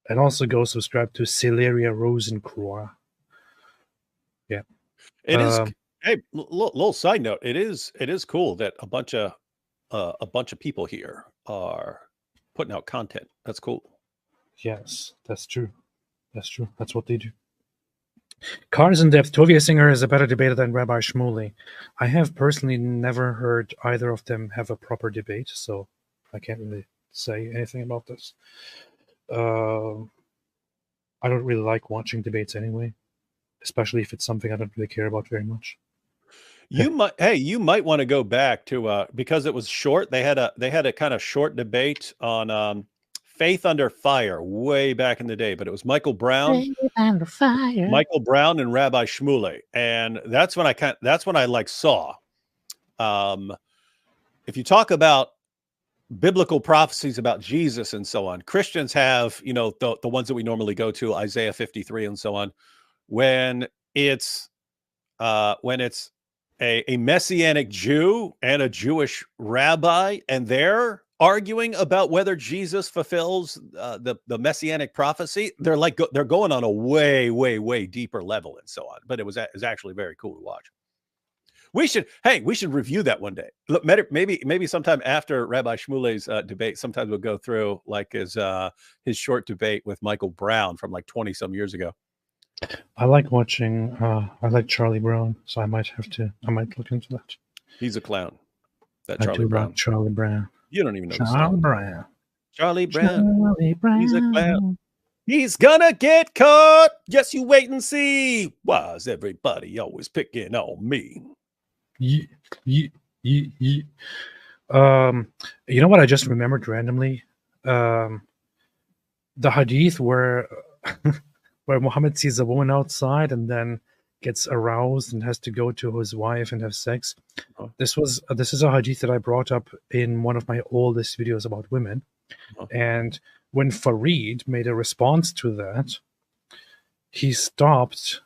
And also go subscribe to Celeria Rosencroix. Yeah. It is. Hey, little side note. It is cool that a bunch of people here are putting out content. That's cool. Yes, that's true. That's true. That's what they do. Cars in Depth. Tovia Singer is a better debater than Rabbi Shmuley. I have personally never heard either of them have a proper debate, so I can't really say anything about this. I don't really like watching debates anyway, especially if it's something I don't really care about very much. You might want to go back to because it was short. They had a kind of short debate on Faith Under Fire way back in the day, but it was Michael Brown and Rabbi Shmuley, and that's when I saw. If you talk about biblical prophecies about Jesus and so on, Christians have the ones that we normally go to, Isaiah 53 and so on. When it's a Messianic Jew and a Jewish rabbi, and they're arguing about whether Jesus fulfills the messianic prophecy, they're like they're going on a way, way, way deeper level and so on. But it was actually very cool to watch. We should review that one day. Look, maybe sometime after Rabbi Shmuley's debate. Sometimes we'll go through like his short debate with Michael Brown from like 20 some years ago. I like watching. I like Charlie Brown, so I might look into that. He's a clown. That I Charlie do Brown. like Charlie Brown. You don't even know Charlie Brown. Charlie Brown. Charlie Brown. He's a clown. He's gonna get caught. Yes, you wait and see. Why's everybody always picking on me? You know what I just remembered randomly? The hadith where where Muhammad sees a woman outside and then gets aroused and has to go to his wife and have sex. Oh. This is a hadith that I brought up in one of my oldest videos about women. Oh. And when Fareed made a response to that, he stopped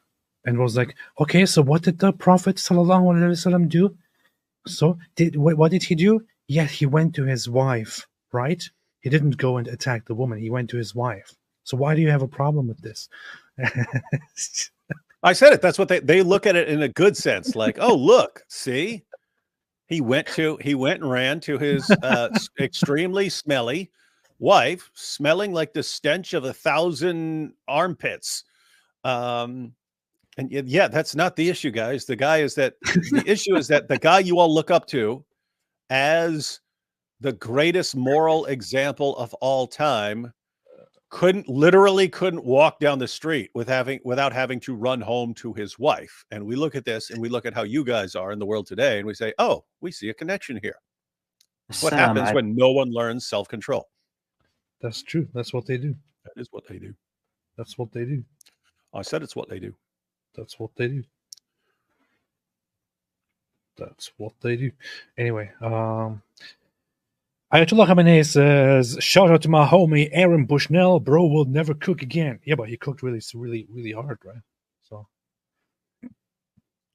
and was like, okay, so what did the Prophet ﷺ do? So what did he do? Yeah, he went to his wife, right? He didn't go and attack the woman. He went to his wife. So why do you have a problem with this? I said it. That's what they look at it in a good sense. Like, oh, look, see, he went and ran to his extremely smelly wife, smelling like the stench of 1,000 armpits. And yeah, that's not the issue, guys. The issue is that the guy you all look up to as the greatest moral example of all time couldn't walk down the street without having to run home to his wife. And we look at this and we look at how you guys are in the world today and we say, oh, we see a connection here. What happens when no one learns self-control? That's true. That's what they do. That is what they do. That's what they do. I said it's what they do. That's what they do. That's what they do. Anyway, Ayatollah Khamenei says, shout out to my homie Aaron Bushnell, bro will never cook again. Yeah, but he cooked really, really, really hard, right? So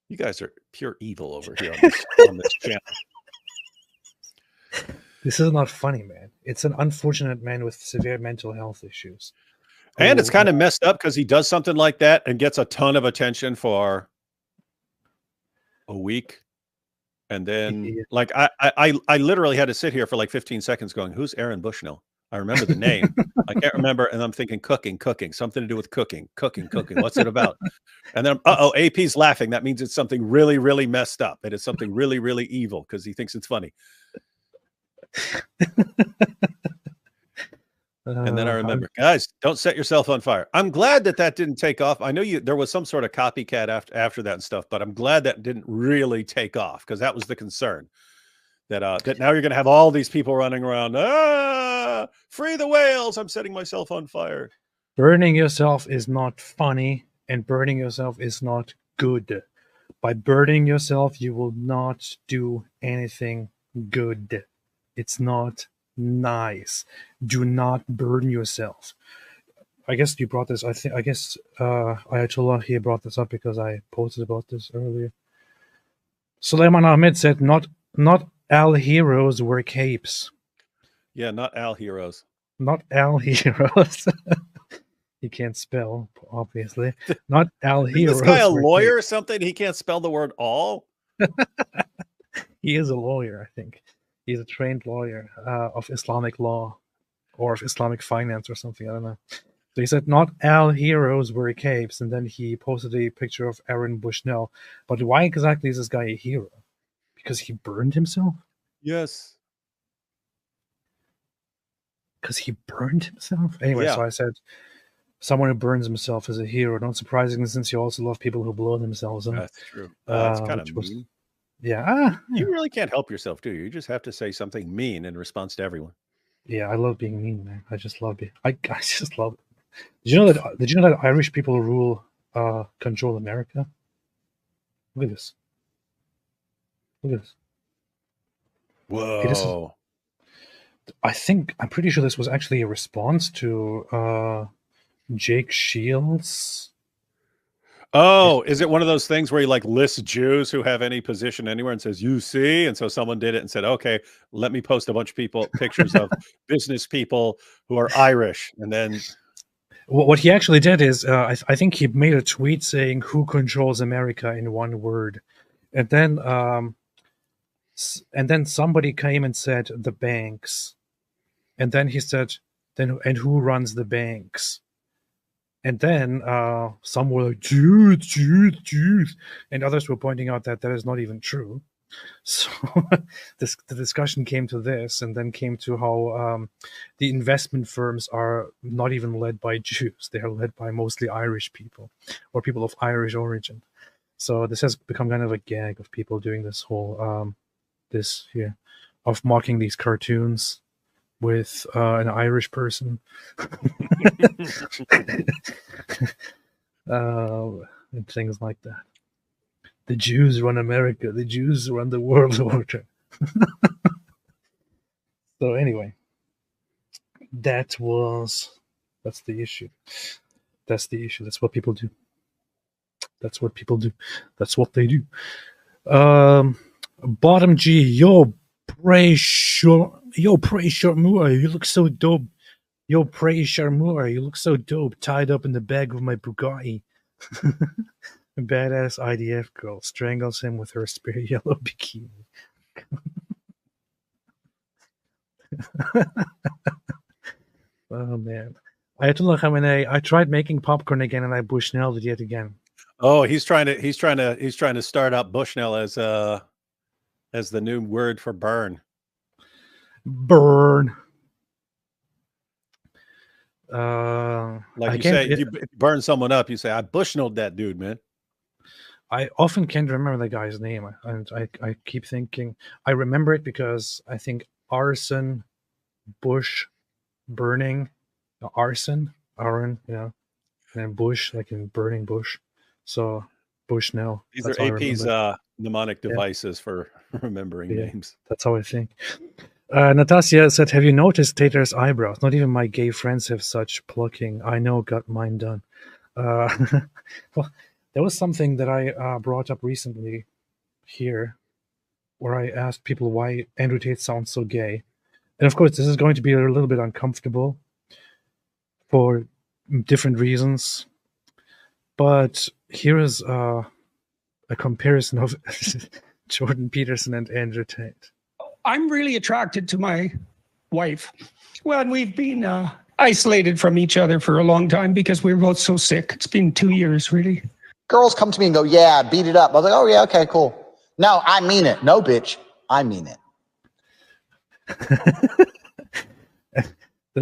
you guys are pure evil over here on this channel. This is not funny, man. It's an unfortunate man with severe mental health issues. And it's kind of messed up because he does something like that and gets a ton of attention for a week. And then like I literally had to sit here for like 15 seconds going, who's Aaron Bushnell? I remember the name. I can't remember. And I'm thinking cooking, something to do with cooking. What's it about? And then, AP's laughing. That means it's something really, really messed up. It is something really, really evil because he thinks it's funny. And then I remember, guys, don't set yourself on fire. I'm glad that didn't take off. I know there was some sort of copycat after that and stuff, but I'm glad that didn't really take off because that was the concern. That now you're going to have all these people running around. Free the whales! I'm setting myself on fire. Burning yourself is not funny, and burning yourself is not good. By burning yourself, you will not do anything good. It's not nice. Do not burn yourself. I guess you brought this. I guess Ayatollah here brought this up because I posted about this earlier. Suleiman Ahmed said, "Not all heroes wear capes." Yeah, not all heroes. Not all heroes. He can't spell, obviously. Not all heroes. Is this guy a lawyer or something? He can't spell the word all. He is a lawyer, I think. He's a trained lawyer of Islamic law or of Islamic finance or something. I don't know. So he said, not all heroes wear capes. And then he posted a picture of Aaron Bushnell. But why exactly is this guy a hero? Because he burned himself? Yes. Because he burned himself? Anyway, yeah. So I said, someone who burns himself is a hero. Not surprisingly, since you also love people who blow themselves up. That's true. That's kind of mean. Yeah. You really can't help yourself, do you? You just have to say something mean in response to everyone. Yeah, I love being mean, man. I just love it. I just love it. Did you know that Irish people control America? Look at this. Look at this. Whoa. I'm pretty sure this was actually a response to Jake Shields. Oh, is it one of those things where he like lists Jews who have any position anywhere and says, you see? And so someone did it and said, okay, let me post a bunch of pictures of business people who are Irish. And then What he actually did is, I think he made a tweet saying, "Who controls America?" in one word, and then somebody came and said, "The banks," and then he said, "And who runs the banks?" And then some were like, "Jews, Jews, Jews," and others were pointing out that is not even true. So the discussion came to this, and then came to how the investment firms are not even led by Jews. They are led by mostly Irish people or people of Irish origin. So this has become kind of a gag of people doing this whole of mocking these cartoons with an Irish person. And things like that. The Jews run America. The Jews run the world order. So anyway, that's the issue. That's the issue. That's what people do. That's what people do. That's what they do. Bottom G, yo, Pray Sharmura, you look so dope. Yo, Pray Sharmura, you look so dope. Tied up in the bag of my Bugatti. A badass IDF girl strangles him with her spare yellow bikini. Oh man, Ayatollah Khamenei. I tried making popcorn again, and I Bushnelled it yet again. Oh, he's trying to start up Bushnell as the new word for burn. Burn. Like you say, if you burn someone up, you say, I Bushnelled that dude, man. I often can't remember the guy's name, and I keep thinking I remember it because I think arson, bush, burning, Aaron, and then bush, like in burning bush. So Bushnell. These are AP's mnemonic devices for remembering names. That's how I think. Natasha said, "Have you noticed Tater's eyebrows? Not even my gay friends have such plucking. I know, got mine done." Well, there was something that I brought up recently here, where I asked people why Andrew Tate sounds so gay, and of course, this is going to be a little bit uncomfortable for different reasons. But here is a comparison of Jordan Peterson and Andrew Tate. I'm really attracted to my wife. Well, and we've been isolated from each other for a long time because we were both so sick. It's been 2 years, really. Girls come to me and go, yeah, beat it up. I was like, oh, yeah, okay, cool. No, I mean it. No, bitch, I mean it.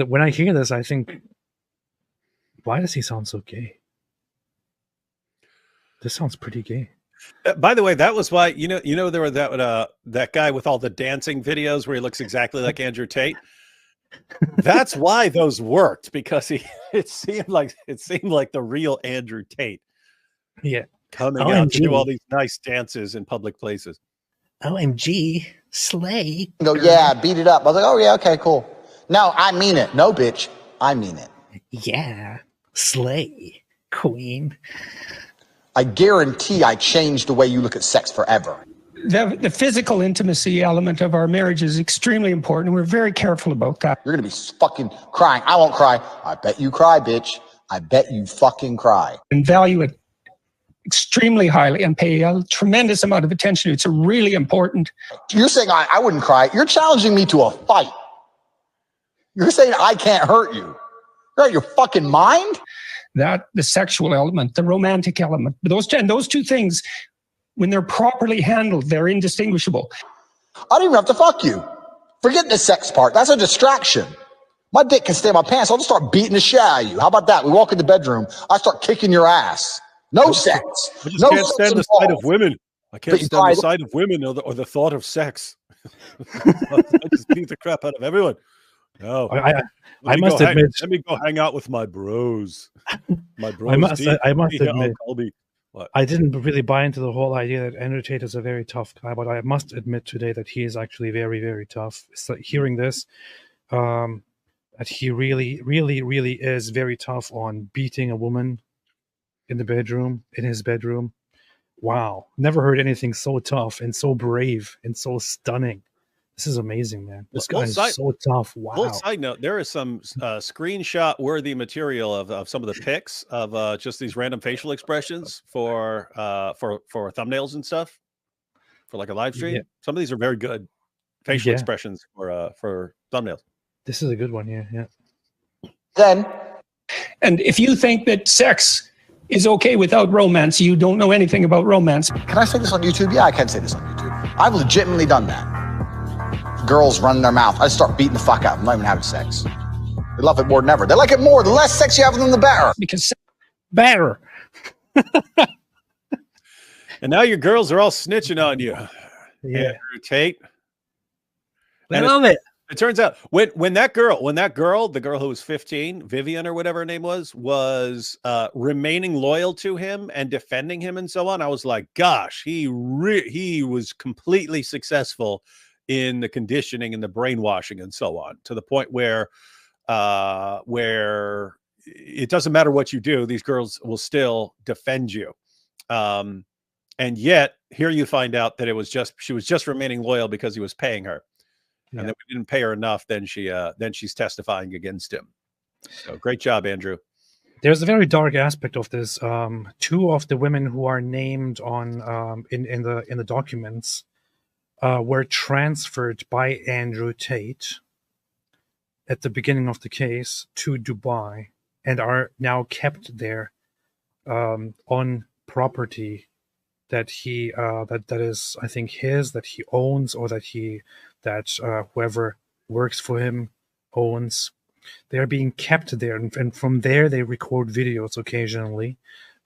When I hear this, I think, why does he sound so gay? This sounds pretty gay. By the way, that was why there were that guy with all the dancing videos where he looks exactly like Andrew Tate. That's why those worked, because it seemed like the real Andrew Tate. Yeah, coming out to do all these nice dances in public places. OMG, slay. Go, yeah, beat it up. I was like, oh yeah, okay, cool. No, I mean it. No, bitch, I mean it. Yeah, slay, queen. I guarantee I changed the way you look at sex forever. The physical intimacy element of our marriage is extremely important. We're very careful about that. You're going to be fucking crying. I won't cry. I bet you cry, bitch. I bet you fucking cry. And value it extremely highly and pay a tremendous amount of attention to it. It's really important. You're saying I wouldn't cry. You're challenging me to a fight. You're saying I can't hurt you. You're out of your fucking mind? That the sexual element, the romantic element, those two things, when they're properly handled, they're indistinguishable. I don't even have to fuck you. Forget the sex part. That's a distraction. My dick can stay in my pants. I'll just start beating the shit out of you. How about that? We walk in the bedroom. I start kicking your ass. No sex. I just can't stand the sight of women. I can't stand the sight of women or the thought of sex. I just beat the crap out of everyone. No, I must admit. Let me go hang out with my bros. My bros. I must admit. I didn't really buy into the whole idea that Andrew Tate is a very tough guy, but I must admit today that he is actually very, very tough. So hearing this, that he really, really, really is very tough on beating a woman in the bedroom, in his bedroom. Wow. Never heard anything so tough and so brave and so stunning. This is amazing, man. This guy is so tough. Wow. Little side note, there is some screenshot-worthy material of some of the pics of just these random facial expressions for thumbnails and stuff for like a live stream. Yeah. Some of these are very good facial expressions for thumbnails. This is a good one. Yeah. Then, And if you think that sex is okay without romance, you don't know anything about romance. can I say this on YouTube? Yeah, I can say this on YouTube. I've legitimately done that. Girls running their mouth. I just start beating the fuck out. I'm not even having sex. They love it more than ever. They like it more. The less sex you have with them, the better. Because Better. And now your girls are all snitching on you. Yeah. Andrew Tate. I love it. It turns out when that girl, the girl who was 15, Vivian or whatever her name was remaining loyal to him and defending him and so on, I was like, gosh, he was completely successful in the conditioning and the brainwashing and so on, to the point where it doesn't matter what you do, these girls will still defend you. And yet here you find out that she was just remaining loyal because he was paying her. And then we didn't pay her enough. Then she's testifying against him. So great job, Andrew. There's a very dark aspect of this. Two of the women who are named on in the documents were transferred by Andrew Tate at the beginning of the case to Dubai and are now kept there on property that he that is, I think, his, that he owns, or that whoever works for him owns. They are being kept there, and from there they record videos occasionally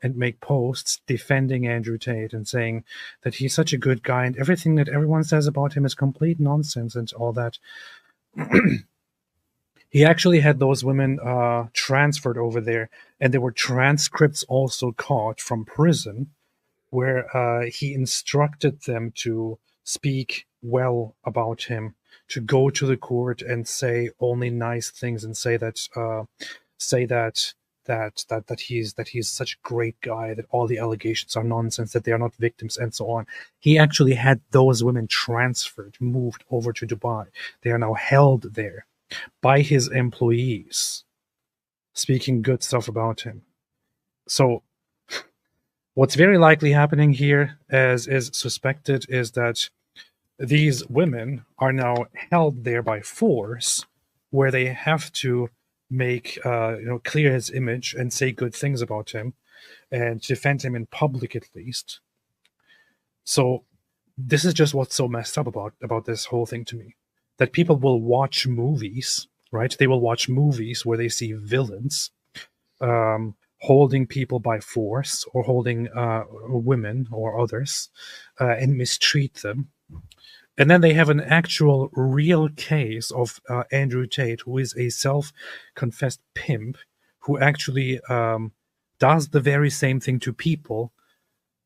and make posts defending Andrew Tate and saying that he's such a good guy and everything that everyone says about him is complete nonsense and all that. He actually had those women transferred over there, and there were transcripts also caught from prison where he instructed them to speak well about him, to go to the court and say only nice things and say that he's such a great guy, that all the allegations are nonsense, that they are not victims, and so on. He actually had those women transferred, moved over to Dubai. They are now held there by his employees, speaking good stuff about him. So what's very likely happening here, as is suspected, is that these women are now held there by force, where they have to make clear his image and say good things about him and defend him in public, at least. So this is just what's so messed up about this whole thing to me, that people will watch movies, right? They will watch movies where they see villains holding people by force, or holding women or others and mistreat them. And then they have an actual real case of Andrew Tate, who is a self-confessed pimp, who actually does the very same thing to people.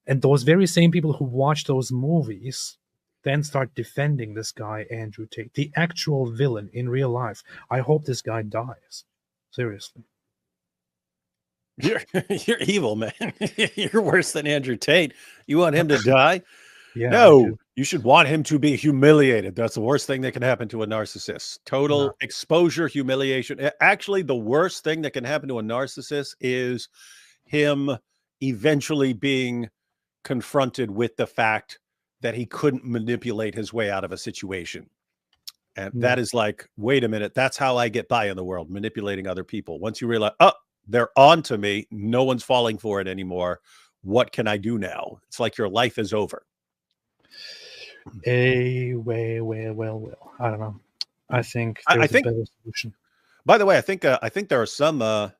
And those very same people who watch those movies then start defending this guy, Andrew Tate, the actual villain in real life. I hope this guy dies. Seriously. You're evil, man. You're worse than Andrew Tate. You want him to die? Yeah, no, you should want him to be humiliated. That's the worst thing that can happen to a narcissist. Total exposure, humiliation. Actually, the worst thing that can happen to a narcissist is him eventually being confronted with the fact that he couldn't manipulate his way out of a situation. And that is like, wait a minute, that's how I get by in the world, manipulating other people. Once you realize, oh, they're on to me, no one's falling for it anymore, what can I do now? It's like your life is over. Well, I don't know. I think there's a better solution. By the way, I think there are some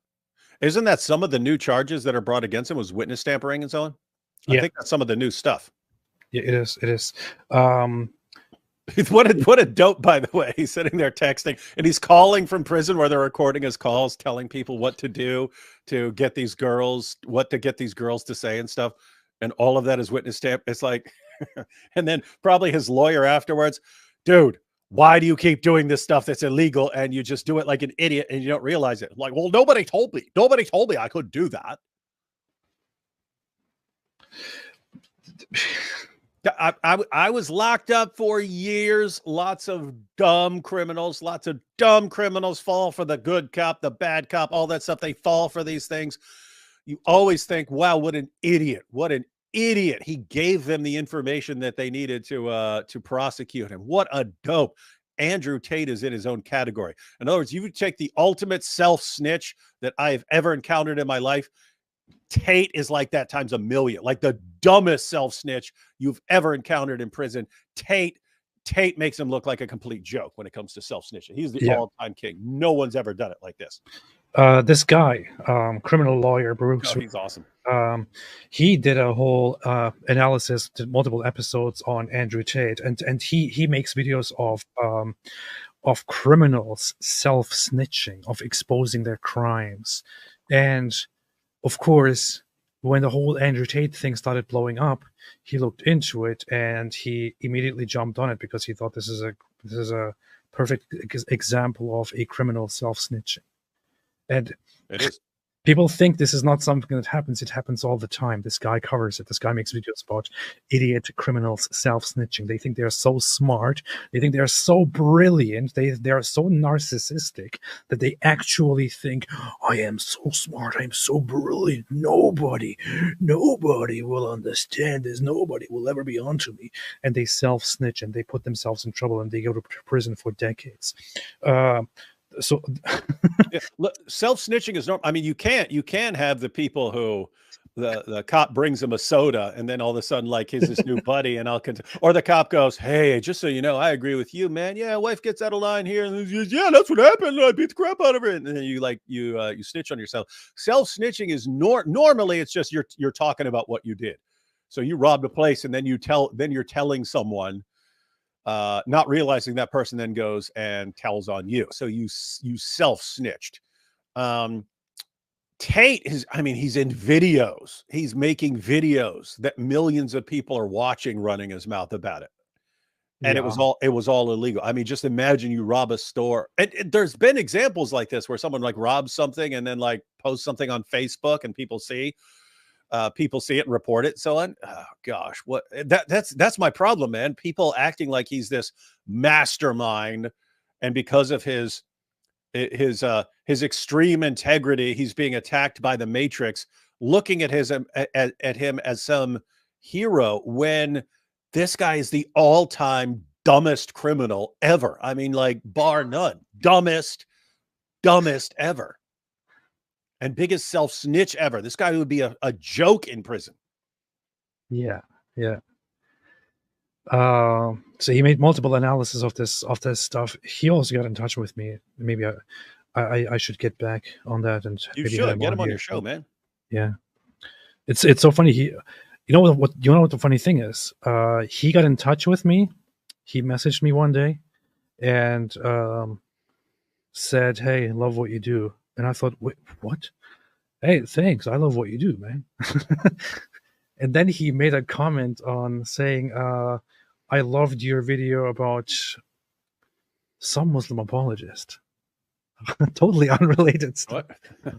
isn't that some of the new charges that are brought against him was witness tampering and so on? I think that's some of the new stuff. Yeah, it is. What a dope, by the way. He's sitting there texting, and he's calling from prison where they're recording his calls, telling people what to do to get these girls, to say and stuff. And all of that is witness stamp. It's like, and then probably his lawyer afterwards, dude, why do you keep doing this stuff that's illegal and you just do it like an idiot and you don't realize it? Like, well, nobody told me. Nobody told me I could do that. I was locked up for years. Lots of dumb criminals fall for the good cop, the bad cop, all that stuff. They fall for these things. You always think, wow, what an idiot. What an idiot. He gave them the information that they needed to prosecute him. What a dope. Andrew Tate is in his own category. In other words, you would take the ultimate self-snitch that I've ever encountered in my life. Tate is like that times a million, like the dumbest self-snitch you've ever encountered in prison. Tate makes him look like a complete joke when it comes to self-snitching. He's the all-time king. No one's ever done it like this. This guy, criminal lawyer Brooks, he's awesome. He did a whole analysis, did multiple episodes on Andrew Tate, and he makes videos of criminals self-snitching, of exposing their crimes. And of course, when the whole Andrew Tate thing started blowing up, he looked into it and he immediately jumped on it because he thought this is a perfect example of a criminal self-snitching. And it is. People think this is not something that happens. It happens all the time. This guy covers it. This guy makes videos about idiot criminals self-snitching. They think they're so smart. They think they're so brilliant. They are so narcissistic that they actually think, I am so smart. I'm so brilliant. Nobody will understand this. Nobody will ever be onto me. And they self-snitch and they put themselves in trouble and they go to prison for decades. So yeah, look, self-snitching is normal. I mean, you can have the people who the cop brings him a soda and then all of a sudden, like, he's his new buddy, and or the cop goes, hey, just so you know, I agree with you, man. Yeah, wife gets out of line here, and yeah, that's what happened. I beat the crap out of her, and then you snitch on yourself. Self-snitching is normally it's just you're talking about what you did. So you robbed a place, and then you're telling someone. Not realizing that person then goes and tells on you. So you self-snitched. Tate he's in videos. He's making videos that millions of people are watching, running his mouth about it. And it was all illegal. I mean, just imagine you rob a store. And there's been examples like this where someone like robs something and then like posts something on Facebook and people see it and report it. So oh gosh, that's my problem, man. People acting like he's this mastermind, and because of his extreme integrity, he's being attacked by the Matrix, looking at him as some hero when this guy is the all-time dumbest criminal ever. I mean, like, bar none. Dumbest ever. And biggest self-snitch ever. This guy would be a joke in prison. Yeah. So he made multiple analysis of this stuff. He also got in touch with me. Maybe I should get back on that, and you should get him on your show, man. Yeah, it's so funny. You know what the funny thing is? He got in touch with me. He messaged me one day, and said, "Hey, love what you do." And I thought, wait, what? Hey, thanks. I love what you do, man. And then he made a comment on saying, I loved your video about some Muslim apologist. Totally unrelated stuff.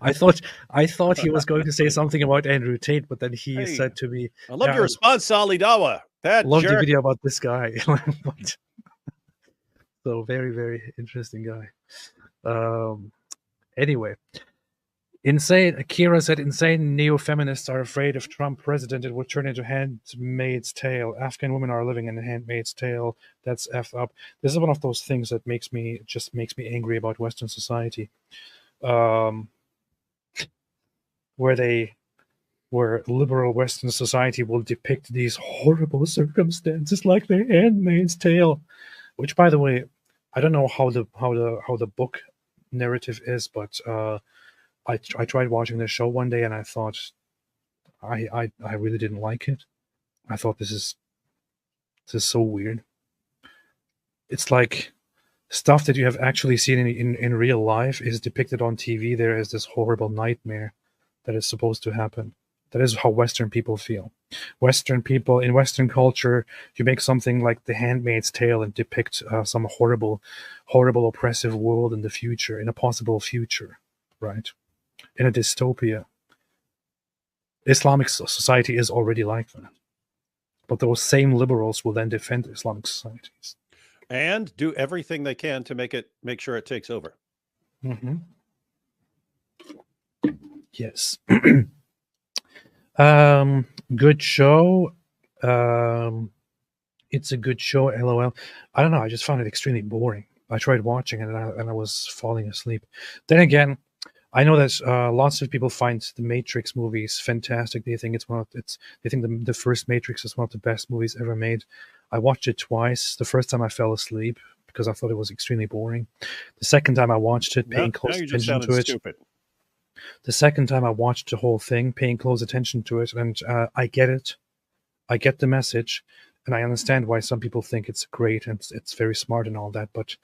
I thought he was going to say something about Andrew Tate, but then he said to me, I loved your response, Sali Dawa. Loved your video about this guy. So very, very interesting guy. Anyway, Akira said, insane neo-feminists are afraid if Trump president, it would turn into Handmaid's Tale. Afghan women are living in a Handmaid's Tale. That's effed up. This is one of those things that makes me angry about Western society. Where liberal Western society will depict these horrible circumstances like the Handmaid's Tale. Which, by the way, I don't know how the book narrative is, but I tried watching this show one day and I thought I really didn't like it. I thought this is so weird. It's like stuff that you have actually seen in real life is depicted on TV. There is this horrible nightmare that is supposed to happen. That is how Western people feel. Western people, in Western culture, you make something like The Handmaid's Tale and depict some horrible oppressive world in the future, in a possible future, right? In a dystopia. Islamic society is already like that. But those same liberals will then defend Islamic societies and do everything they can to make sure it takes over. Mm-hmm. Yes. Good show. It's a good show. LOL. I don't know. I just found it extremely boring. I tried watching it and I was falling asleep. Then again, I know that lots of people find the Matrix movies fantastic. They think they think the first Matrix is one of the best movies ever made. I watched it twice. The first time I fell asleep because I thought it was extremely boring. The second time I watched it, paying close attention to it. Stupid. The second time I watched the whole thing, paying close attention to it, and I get it. I get the message, and I understand why some people think it's great and it's very smart and all that, but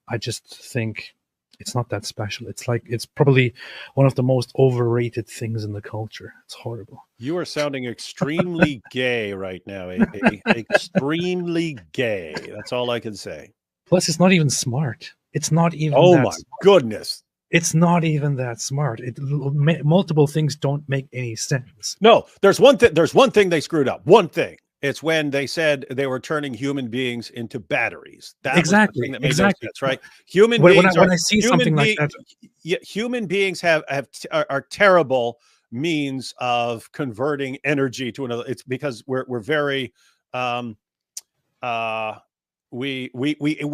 I just think it's not that special. It's probably one of the most overrated things in the culture. It's horrible. You are sounding extremely gay right now, AP. Extremely gay. That's all I can say. Plus, it's not even smart. It's not even. Oh my goodness! It's not even that smart. Multiple things don't make any sense. No, there's one thing. There's one thing they screwed up. One thing. It's when they said they were turning human beings into batteries. That exactly. Was the thing that made exactly. no sense, right? Human beings. When I see something like that, human beings are terrible means of converting energy to another. It's because we're very we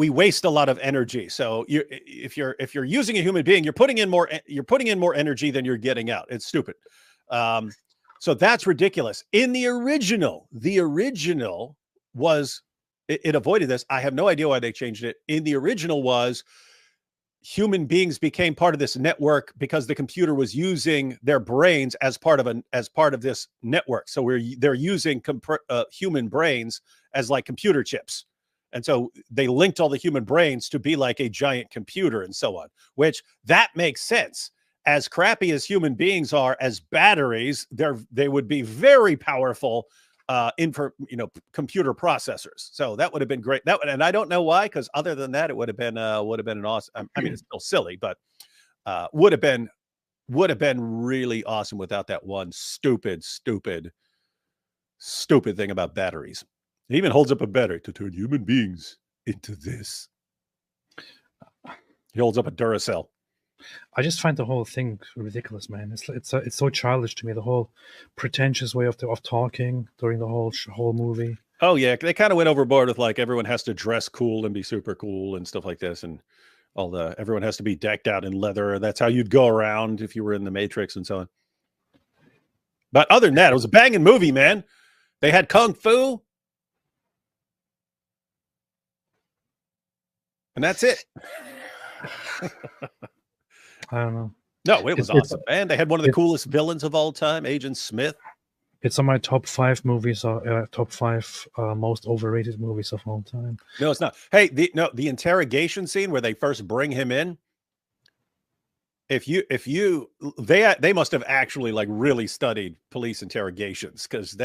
waste a lot of energy. So if you're using a human being, you're putting in more energy than you're getting out. It's stupid. So that's ridiculous. In the original was it avoided this. I have no idea why they changed it. In the original was human beings became part of this network because the computer was using their brains as part of this network. So they're using human brains as like computer chips. And so they linked all the human brains to be like a giant computer and so on, which that makes sense. As crappy as human beings are as batteries, they would be very powerful computer processors. So that would have been great. And I don't know why, because other than that, it would have been an awesome. I mean, it's still silly, but would have been really awesome without that one stupid thing about batteries. It even holds up a battery to turn human beings into this. He holds up a Duracell. I just find the whole thing ridiculous, man. It's so childish to me. The whole pretentious way of talking during the whole movie. Oh yeah, they kind of went overboard with like everyone has to dress cool and be super cool and stuff like this, and everyone has to be decked out in leather. That's how you'd go around if you were in the Matrix and so on. But other than that, it was a banging movie, man. They had kung fu, and that's it. I don't know. No, it was awesome, man. They had one of the coolest villains of all time, Agent Smith. It's on my top 5 movies, top 5 most overrated movies of all time. No, it's not. Hey, the interrogation scene where they first bring him in. They must have actually like really studied police interrogations, because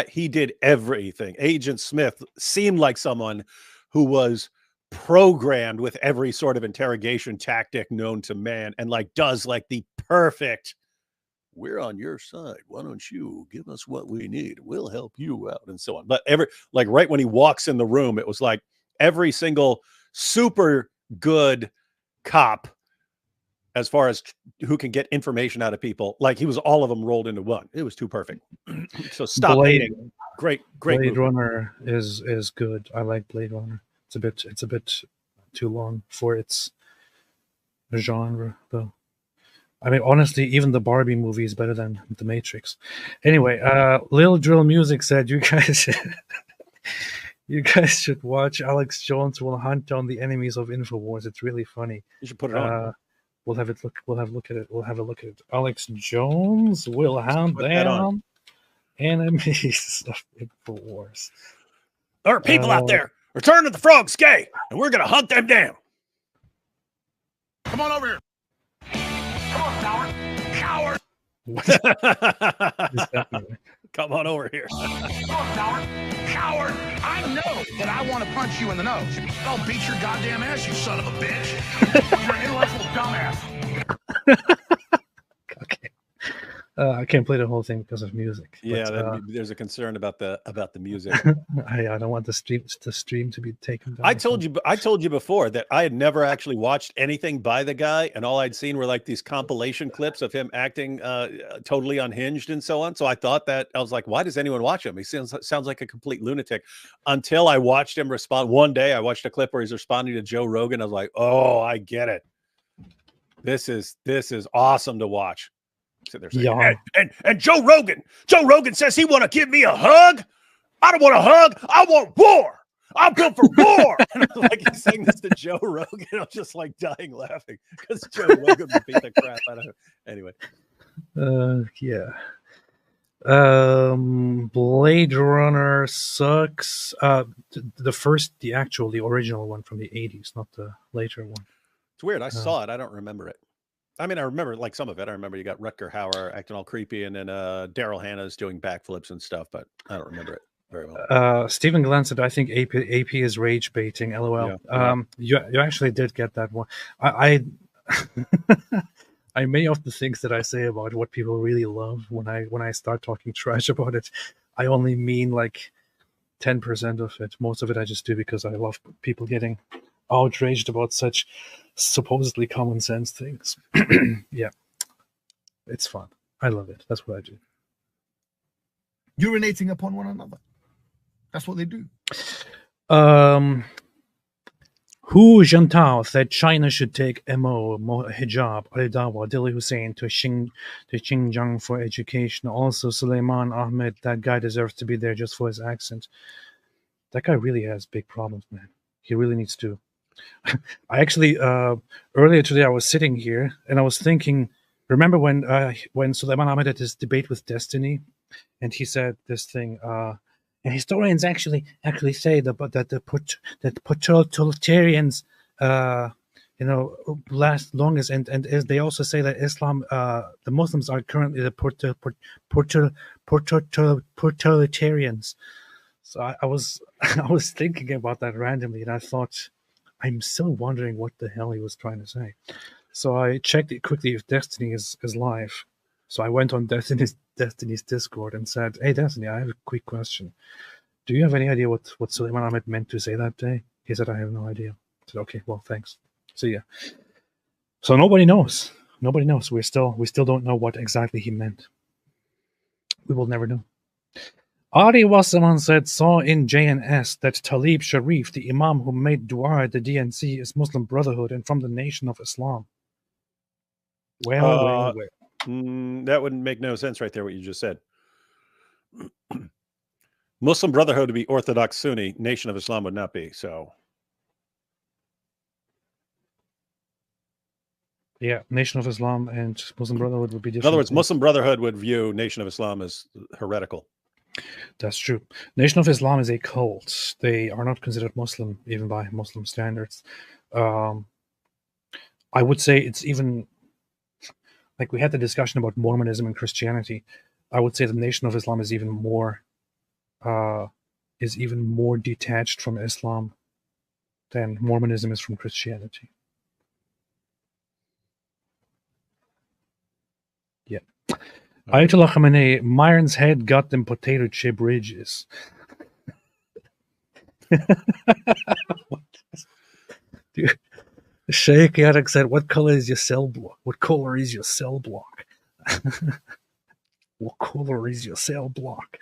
he did everything. Agent Smith seemed like someone who was programmed with every sort of interrogation tactic known to man, and like does like the perfect, we're on your side, why don't you give us what we need, we'll help you out, and so on. But right when he walks in the room, it was like every single super good cop as far as who can get information out of people, like he was all of them rolled into one. It was too perfect. So stop hating. Great Blade movie. Runner is good. I like Blade Runner. It's a bit too long for its genre, though. I mean, honestly, even the Barbie movie is better than The Matrix. Anyway, Lil Drill Music said you guys should watch Alex Jones Will Hunt Down the Enemies of InfoWars. It's really funny. You should put it on. We'll have a look at it. Alex Jones Will Hunt Down Enemies of InfoWars. There are people out there. Return of the Frog's gay, and we're gonna hunt them down. Come on over here. Come on, coward. Come on over here. Come on, coward. I know that I want to punch you in the nose. I'll beat your goddamn ass, you son of a bitch. You're an intellectual dumbass. Okay. I can't play the whole thing because of music. Yeah, but, there's a concern about the music. I don't want the stream to be taken down. I told you before that I had never actually watched anything by the guy, and all I'd seen were like these compilation clips of him acting totally unhinged and so on. So I thought that I was like, why does anyone watch him? He sounds like a complete lunatic. Until I watched him respond. One day, I watched a clip where he's responding to Joe Rogan. I was like, oh, I get it. This is awesome to watch. So they're saying, Yeah. and Joe Rogan says he want to give me a hug. I don't want a hug. I want war. I'm built for war. And I was like, he's saying this to Joe Rogan. I'm just like dying laughing because Joe Rogan would beat the crap out of him. Anyway. Yeah. Blade Runner sucks. The original one from the 80s, not the later one. It's weird. I saw it. I don't remember it. I mean, I remember like some of it. I remember you got Rutger Hauer acting all creepy, and then Daryl Hannah's doing backflips and stuff, but I don't remember it very well. Stephen Glenn said, I think AP is rage baiting. LOL. Yeah. You actually did get that one. I many of the things that I say about what people really love when I start talking trash about it, I only mean like 10% of it. Most of it I just do because I love people getting outraged about such supposedly common sense things. Yeah, it's fun. I love it. That's what I do. Urinating upon one another. That's what they do. Hu Jintao said China should take MO, hijab, Ali Dawa, Dili Hussein to Xinjiang for education. Also, Suleiman Ahmed, that guy deserves to be there just for his accent. That guy really has big problems, man. He really needs to. I actually, earlier today, I was sitting here and I was thinking, remember when Suleiman Ahmed had this debate with Destiny, and he said this thing, and historians actually say that totalitarians, last longest, and they also say that Islam, the Muslims are currently the totalitarians. So I was thinking about that randomly, and I thought, I'm still wondering what the hell he was trying to say. So I checked it quickly if Destiny is live. So I went on Destiny's Discord and said, hey, Destiny, I have a quick question. Do you have any idea what Suleiman Ahmed meant to say that day? He said, I have no idea. I said, okay, well, thanks. So yeah. So nobody knows. Nobody knows. We still don't know what exactly he meant. We will never know. Ari Wasserman said, saw in JNS that Talib Sharif, the imam who made dua at the DNC, is Muslim Brotherhood and from the Nation of Islam. Well. That wouldn't make no sense right there, what you just said. Muslim Brotherhood would be Orthodox Sunni. Nation of Islam would not be, so. Yeah, Nation of Islam and Muslim Brotherhood would be different. In other words, Muslim Brotherhood would view Nation of Islam as heretical. That's true. Nation of Islam is a cult. They are not considered Muslim, even by Muslim standards. I would say it's even, like we had the discussion about Mormonism and Christianity. I would say the Nation of Islam is even more detached from Islam than Mormonism is from Christianity. Yeah. Ayatollah Khamenei, Myron's head got them potato chip ridges. Dude, Sheikh Yadak said, what color is your cell block? What color is your cell block? What color is your cell block?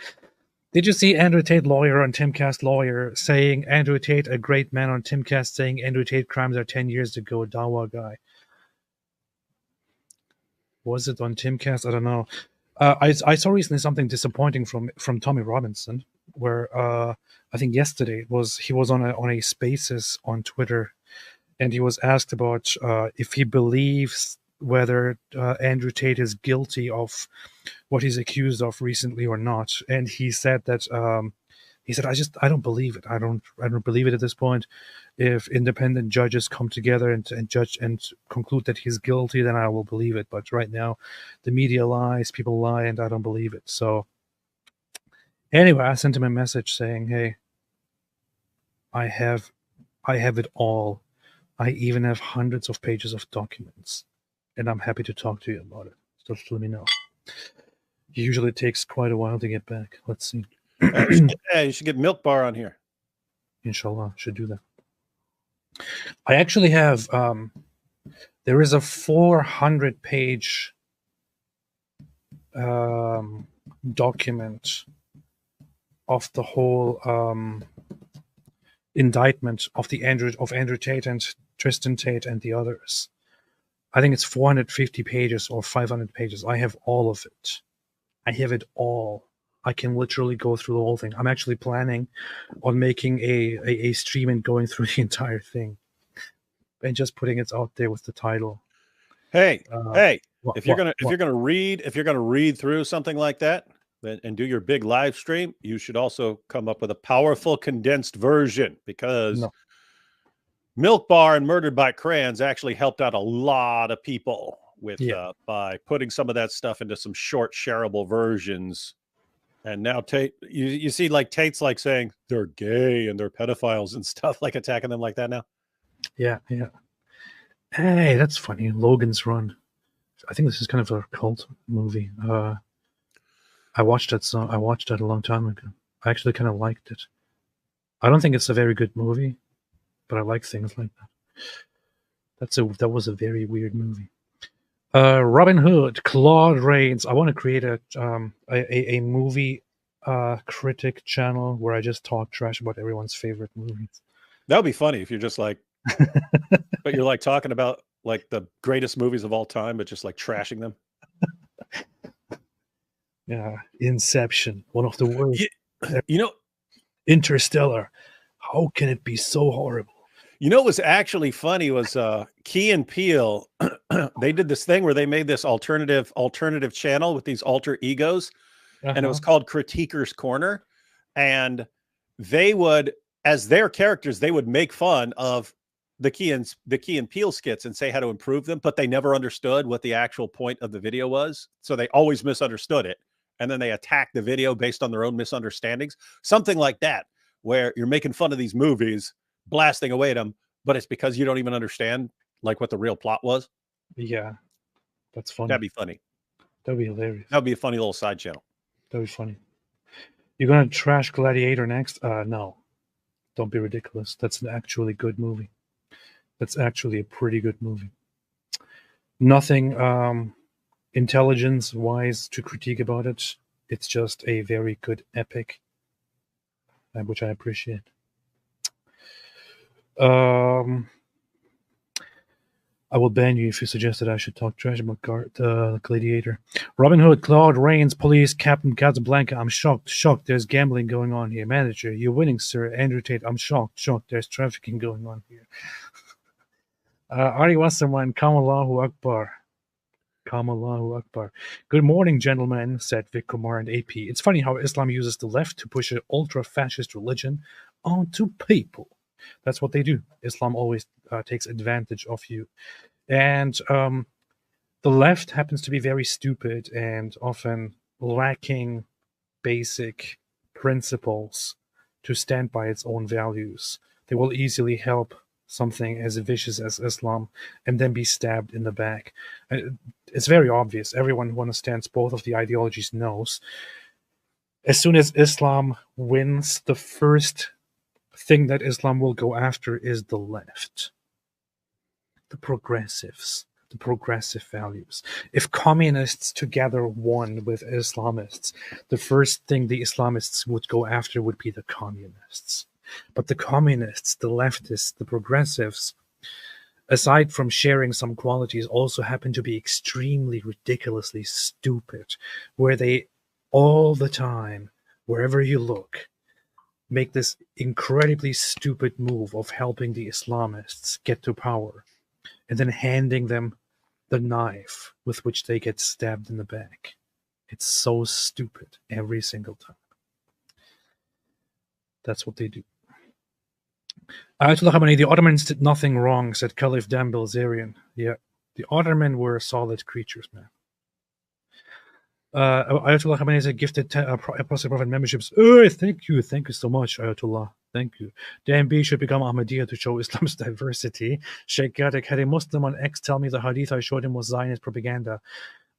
Did you see Andrew Tate lawyer on Timcast lawyer saying, Andrew Tate, a great man on Timcast saying Andrew Tate crimes are 10 years ago, Dawa guy? Was it on Timcast? I don't know. I saw recently something disappointing from Tommy Robinson, where I think yesterday he was on a Spaces on Twitter, and he was asked about if he believes whether Andrew Tate is guilty of what he's accused of recently or not, and he said that I don't believe it. I don't believe it at this point. If independent judges come together and judge and conclude that he's guilty, then I will believe it. But right now, the media lies, people lie, and I don't believe it. So anyway, I sent him a message saying, "Hey, I have it all. I even have hundreds of pages of documents, and I'm happy to talk to you about it. So just let me know." Usually it takes quite a while to get back. Let's see. You should get Milk Bar on here. Inshallah, should do that. I actually have, there is a 400-page document of the whole indictment of Andrew Tate and Tristan Tate and the others. I think it's 450 pages or 500 pages. I have all of it. I have it all. I can literally go through the whole thing. I'm actually planning on making a stream and going through the entire thing and just putting it out there with the title. Hey, if you're gonna read through something like that and do your big live stream, you should also come up with a powerful condensed version, because Milk Bar and Murdered by Crayons actually helped out a lot of people with by putting some of that stuff into some short shareable versions. And now Tate, you see, like Tate's like saying they're gay and they're pedophiles and stuff, like attacking them like that now. Yeah. Hey, that's funny. Logan's Run. I think this is kind of a cult movie. I watched that a long time ago. I actually kind of liked it. I don't think it's a very good movie, but I like things like that. That was a very weird movie. Robin Hood, Claude Rains. I want to create a movie critic channel where I just talk trash about everyone's favorite movies. That would be funny if you're just like, but you're like talking about like the greatest movies of all time, but just like trashing them. Yeah, Inception, one of the worst. You know, Interstellar. How can it be so horrible? You know what was actually funny was Key and Peele. They did this thing where they made this alternative channel with these alter egos, and it was called Critiquer's Corner. And they would, as their characters, they would make fun of the Key and Peele skits and say how to improve them, but they never understood what the actual point of the video was. So they always misunderstood it. And then they attack the video based on their own misunderstandings. Something like that, where you're making fun of these movies, blasting away at them, but it's because you don't even understand like what the real plot was. Yeah, that's funny. That'd be funny. That'd be hilarious. That'd be a funny little side channel. That'd be funny. You're gonna trash Gladiator next? No, don't be ridiculous. That's an actually good movie. That's actually a pretty good movie. Nothing intelligence-wise to critique about it. It's just a very good epic, which I appreciate. I will ban you if you suggest that I should talk trash about Gladiator. Robin Hood, Claude Rains, Police, Captain Casablanca. I'm shocked. There's gambling going on here. Manager, you're winning, sir. Andrew Tate, I'm shocked. There's trafficking going on here. Ari Wasserman, Kamalahu Akbar. Good morning, gentlemen, said Vic Kumar and AP. It's funny how Islam uses the left to push an ultra-fascist religion onto people. That's what they do. Islam always takes advantage of you. And the left happens to be very stupid and often lacking basic principles to stand by its own values. They will easily help something as vicious as Islam and then be stabbed in the back. It's very obvious. Everyone who understands both of the ideologies knows. As soon as Islam wins, the first thing that Islam will go after is the left, the progressives, the progressive values. If communists together won with Islamists, the first thing the Islamists would go after would be the communists. But the communists, the leftists, the progressives, aside from sharing some qualities, also happen to be extremely ridiculously stupid, where they all the time, wherever you look, make this incredibly stupid move of helping the Islamists get to power and then handing them the knife with which they get stabbed in the back. It's so stupid every single time. That's what they do. Ayatollah Khamenei, the Ottomans did nothing wrong, said Caliph Dan Bilzerian. Yeah, the Ottoman were solid creatures, man. Ayatollah Khamenei said gifted Apostate Prophet memberships. Oh, thank you so much, Ayatollah. Thank you. The MB should become Ahmadiyya to show Islam's diversity. Sheikh Gadek, had a Muslim on X tell me the hadith I showed him was Zionist propaganda.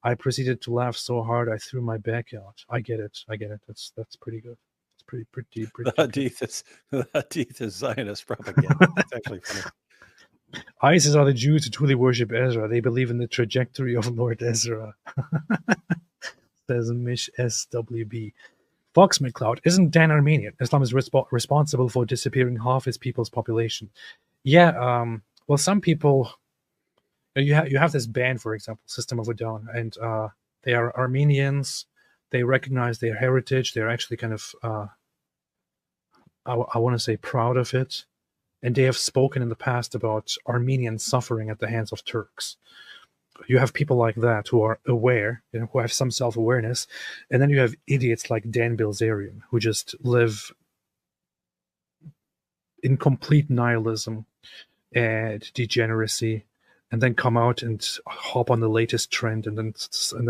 I proceeded to laugh so hard I threw my back out. I get it. That's pretty good. It's pretty The Hadith is Zionist propaganda. It's actually funny. ISIS are the Jews who truly worship Ezra. They believe in the trajectory of Lord Ezra. Says Mish SWB. Fox McCloud, isn't Dan Armenian? Islam is responsible for disappearing half its people's population. Yeah, well, some people, you have this band, for example, System of a Down, and they are Armenians. They recognize their heritage. They're actually kind of, I want to say, proud of it. And they have spoken in the past about Armenian suffering at the hands of Turks. You have people like that who are aware, who have some self-awareness, and then you have idiots like Dan Bilzerian who just live in complete nihilism and degeneracy, and then come out and hop on the latest trend, and then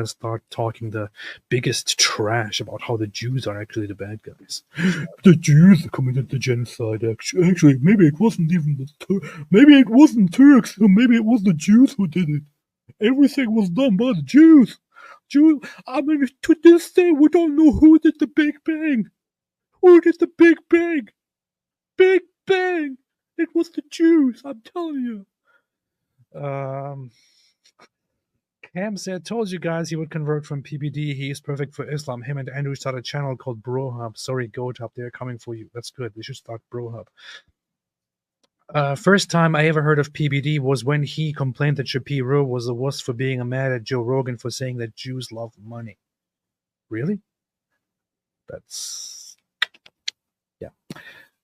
start talking the biggest trash about how the Jews are actually the bad guys. The Jews committed the genocide. Actually, maybe it wasn't even maybe it wasn't Turks, or maybe it was the Jews who did it. Everything was done by the Jews. I mean, to this day, we don't know who did the Big Bang. Who did the Big Bang? Big Bang! It was the Jews, I'm telling you. Cam said, told you guys he would convert from PBD. He is perfect for Islam. Him and Andrew started a channel called Bro Hub. Sorry, Goat Hub, they're coming for you. That's good. We should start Bro Hub. First time I ever heard of PBD was when he complained that Shapiro was a wuss for being mad at Joe Rogan for saying that Jews love money. Really? That's... yeah.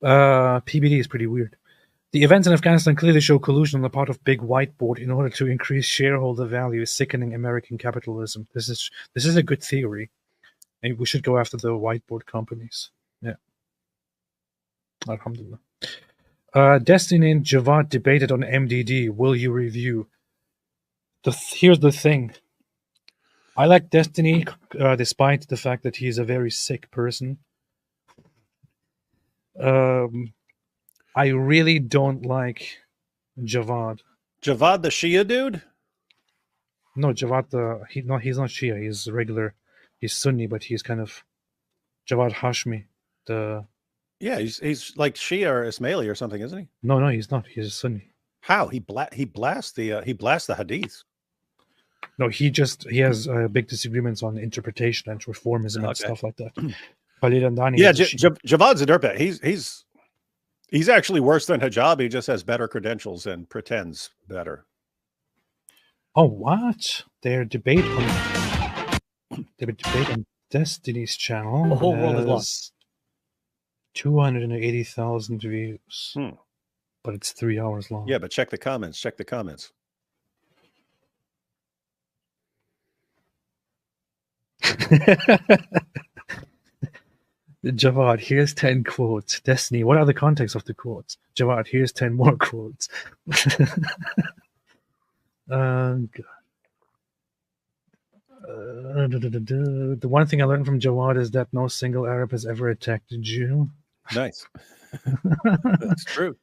PBD is pretty weird. The events in Afghanistan clearly show collusion on the part of Big Whiteboard in order to increase shareholder value, sickening American capitalism. This is a good theory. And we should go after the whiteboard companies. Yeah. Alhamdulillah. Destiny and Javad debated on MDD. Will you review? Here's the thing. I like Destiny despite the fact that he's a very sick person. I really don't like Javad. Javad the Shia dude? No, Javad he's not Shia. He's regular. He's Sunni, but he's kind of Javad Hashmi. Yeah, he's like Shia or Ismaili or something, isn't he? No, he's not. He's a Sunni. How he blasts the hadiths? No, he has big disagreements on interpretation and reformism and stuff like that. Khalid Andani. Yeah, Javad's a dirtbag. He's actually worse than Hijab. He just has better credentials and pretends better. Oh, what? Their debate on Destiny's channel. The whole world is lost. 280,000 views. But it's 3 hours long. Yeah, but check the comments. Check the comments. Javad, here's 10 quotes. Destiny, what are the contexts of the quotes? Javad, here's 10 more quotes. God. The one thing I learned from Jawad is that no single Arab has ever attacked a Jew. Nice. That's true.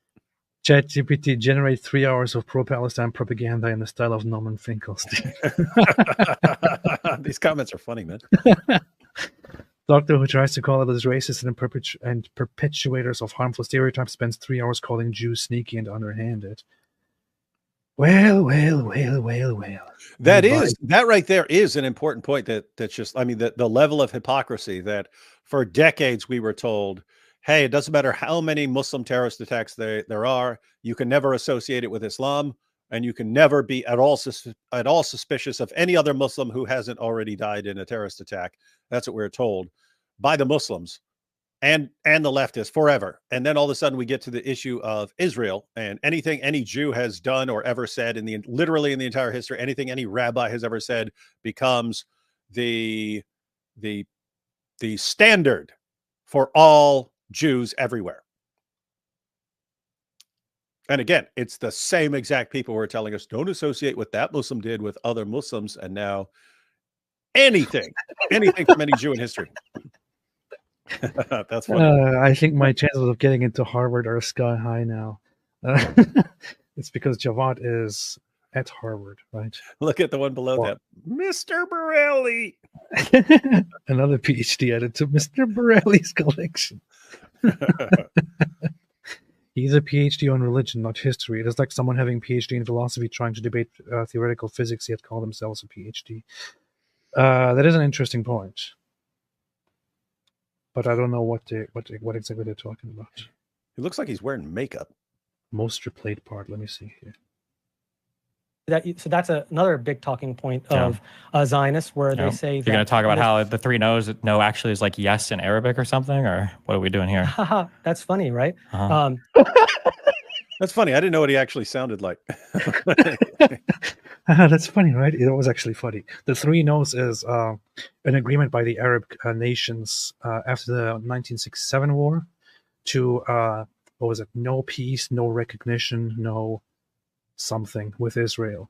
ChatGPT generate 3 hours of pro-Palestine propaganda in the style of Norman Finkelstein. These comments are funny, man. Doctor who tries to call others racist and perpetuators of harmful stereotypes spends 3 hours calling Jews sneaky and underhanded. Well. That right there is an important point that's just, I mean, the level of hypocrisy that for decades we were told, hey, it doesn't matter how many Muslim terrorist attacks there are, you can never associate it with Islam, and you can never be at all suspicious of any other Muslim who hasn't already died in a terrorist attack. That's what we're told by the Muslims and the leftists forever. And then all of a sudden we get to the issue of Israel, and anything any Jew has done or ever said literally in the entire history, anything any rabbi has ever said becomes the standard for all Jews everywhere. And again, it's the same exact people who are telling us don't associate what that Muslim did with other Muslims, and now anything from any Jew in history. That's funny. I think my chances of getting into Harvard are sky high now. It's because Javad is at Harvard, right? Look at the one below that. Mr. Borelli. Another PhD added to Mr. Borelli's collection. He's a PhD on religion, not history. It is like someone having PhD in philosophy trying to debate theoretical physics yet call themselves a PhD. That is an interesting point. But I don't know what exactly they're talking about. It looks like he's wearing makeup. Most replayed part. Let me see here. So that's another big talking point of Zionists, where they say you're going to talk about how the 3 no's no actually is like yes in Arabic or something, or what are we doing here? That's funny, right? That's funny. I didn't know what he actually sounded like. That's funny, right? It was actually funny. The 3 no's is an agreement by the Arab nations after the 1967 war to what was it? No peace, no recognition, no something with Israel.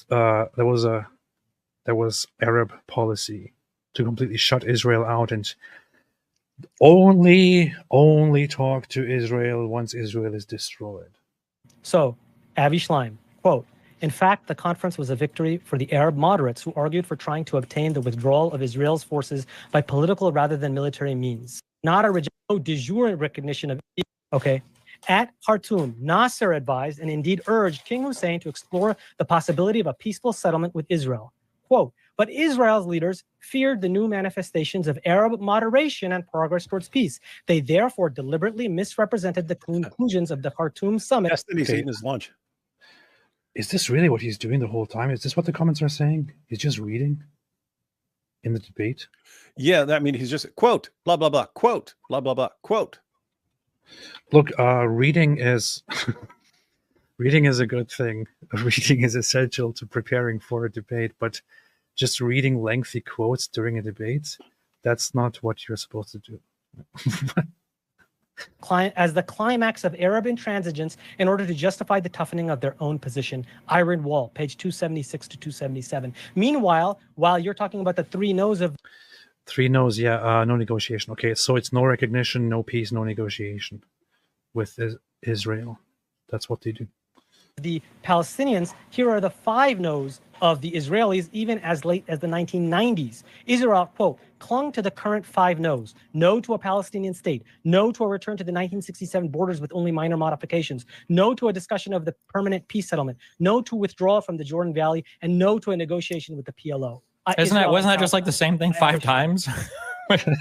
There was Arab policy to completely shut Israel out and only talk to Israel once Israel is destroyed. So, Avi Schleim, quote, in fact, the conference was a victory for the Arab moderates who argued for trying to obtain the withdrawal of Israel's forces by political rather than military means. Not a de jure recognition of okay. At Khartoum, Nasser advised and indeed urged King Hussein to explore the possibility of a peaceful settlement with Israel. Quote, but Israel's leaders feared the new manifestations of Arab moderation and progress towards peace. They therefore deliberately misrepresented the conclusions of the Khartoum summit. He's eating his lunch. Is this really what he's doing the whole time? Is this what the comments are saying? He's just reading in the debate? Yeah, I mean, he's just quote, blah, blah, blah, quote, blah, blah, blah, quote. Look, reading is reading is a good thing. Reading is essential to preparing for a debate, but just reading lengthy quotes during a debate, that's not what you're supposed to do. As the climax of Arab intransigence in order to justify the toughening of their own position. Iron Wall, page 276 to 277. Meanwhile, while you're talking about the 3 no's of 3 no's, no negotiation. Okay, so it's no recognition, no peace, no negotiation with Israel. That's what they do. The Palestinians, here are the 5 no's of the Israelis, even as late as the 1990s. Israel, quote, clung to the current 5 no's. No to a Palestinian state. No to a return to the 1967 borders with only minor modifications. No to a discussion of the permanent peace settlement. No to withdrawal from the Jordan Valley. And no to a negotiation with the PLO. Wasn't that just like the same thing 5 times?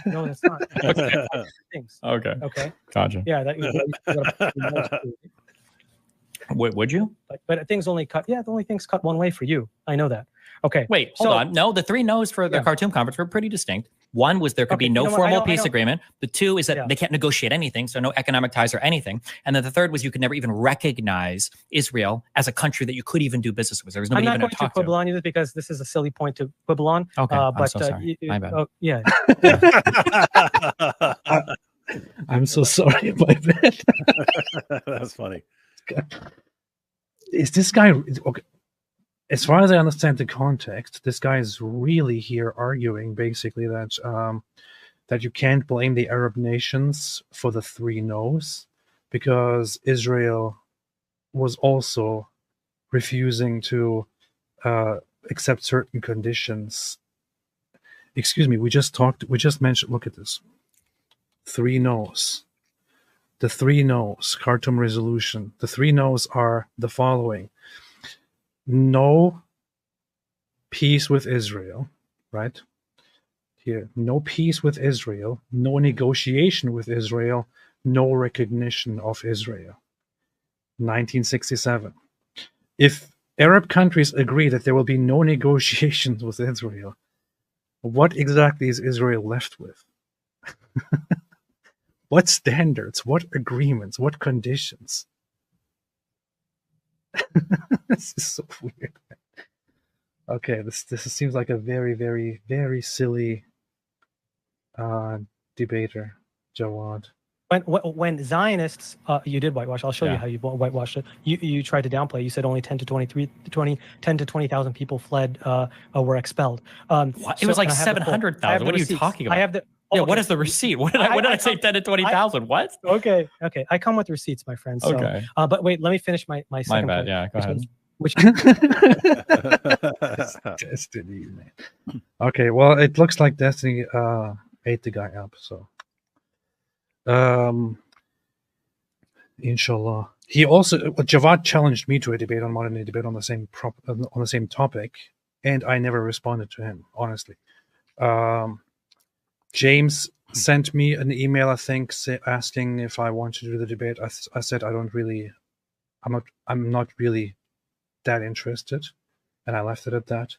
No, that's not. Okay. Okay. Gotcha. Yeah. Would you? But things only cut. Yeah, the only things cut one way for you. I know that. Okay. Wait, hold on. No, the 3 no's for the Khartoum conference were pretty distinct. One was there could be no formal peace agreement. The 2 is that they can't negotiate anything, so no economic ties or anything. And then the 3rd was you could never even recognize Israel as a country that you could even do business with. There was nobody even to talk to. I'm not going to quibble on you because this is a silly point to quibble on. Okay, I'm so sorry. My bad. Yeah. I'm so sorry. My bad. That's funny. Is this guy okay? As far as I understand the context, this guy is really here arguing basically that that you can't blame the Arab nations for the 3 no's because Israel was also refusing to accept certain conditions. Excuse me, we just mentioned, look at this. 3 no's. The 3 no's, Khartoum resolution. The 3 no's are the following. No peace with Israel, right? Here, no peace with Israel, no negotiation with Israel, no recognition of Israel. 1967. If Arab countries agree that there will be no negotiations with Israel, what exactly is Israel left with? What standards, what agreements, what conditions? This is so weird. Okay, this seems like a very, very, very silly debater, Jawad. When Zionists, you did whitewash. I'll show you how you whitewashed it. You tried to downplay. You said only 10 to 20,000 people fled, were expelled. It was like 700,000. What are you talking about? I have the. Yeah, what is the receipt? What did I say? 10 to 20,000. What? Okay. I come with receipts, my friend. So, okay. But wait, let me finish my second. My bad. Point, yeah, go ahead. Which Destiny, man. Okay, well, it looks like Destiny ate the guy up. So, inshallah. He also Javad challenged me to a debate on modern day debate on the same topic, and I never responded to him. Honestly, James sent me an email, I think, asking if I want to do the debate. I said I'm not really that interested, and I left it at that.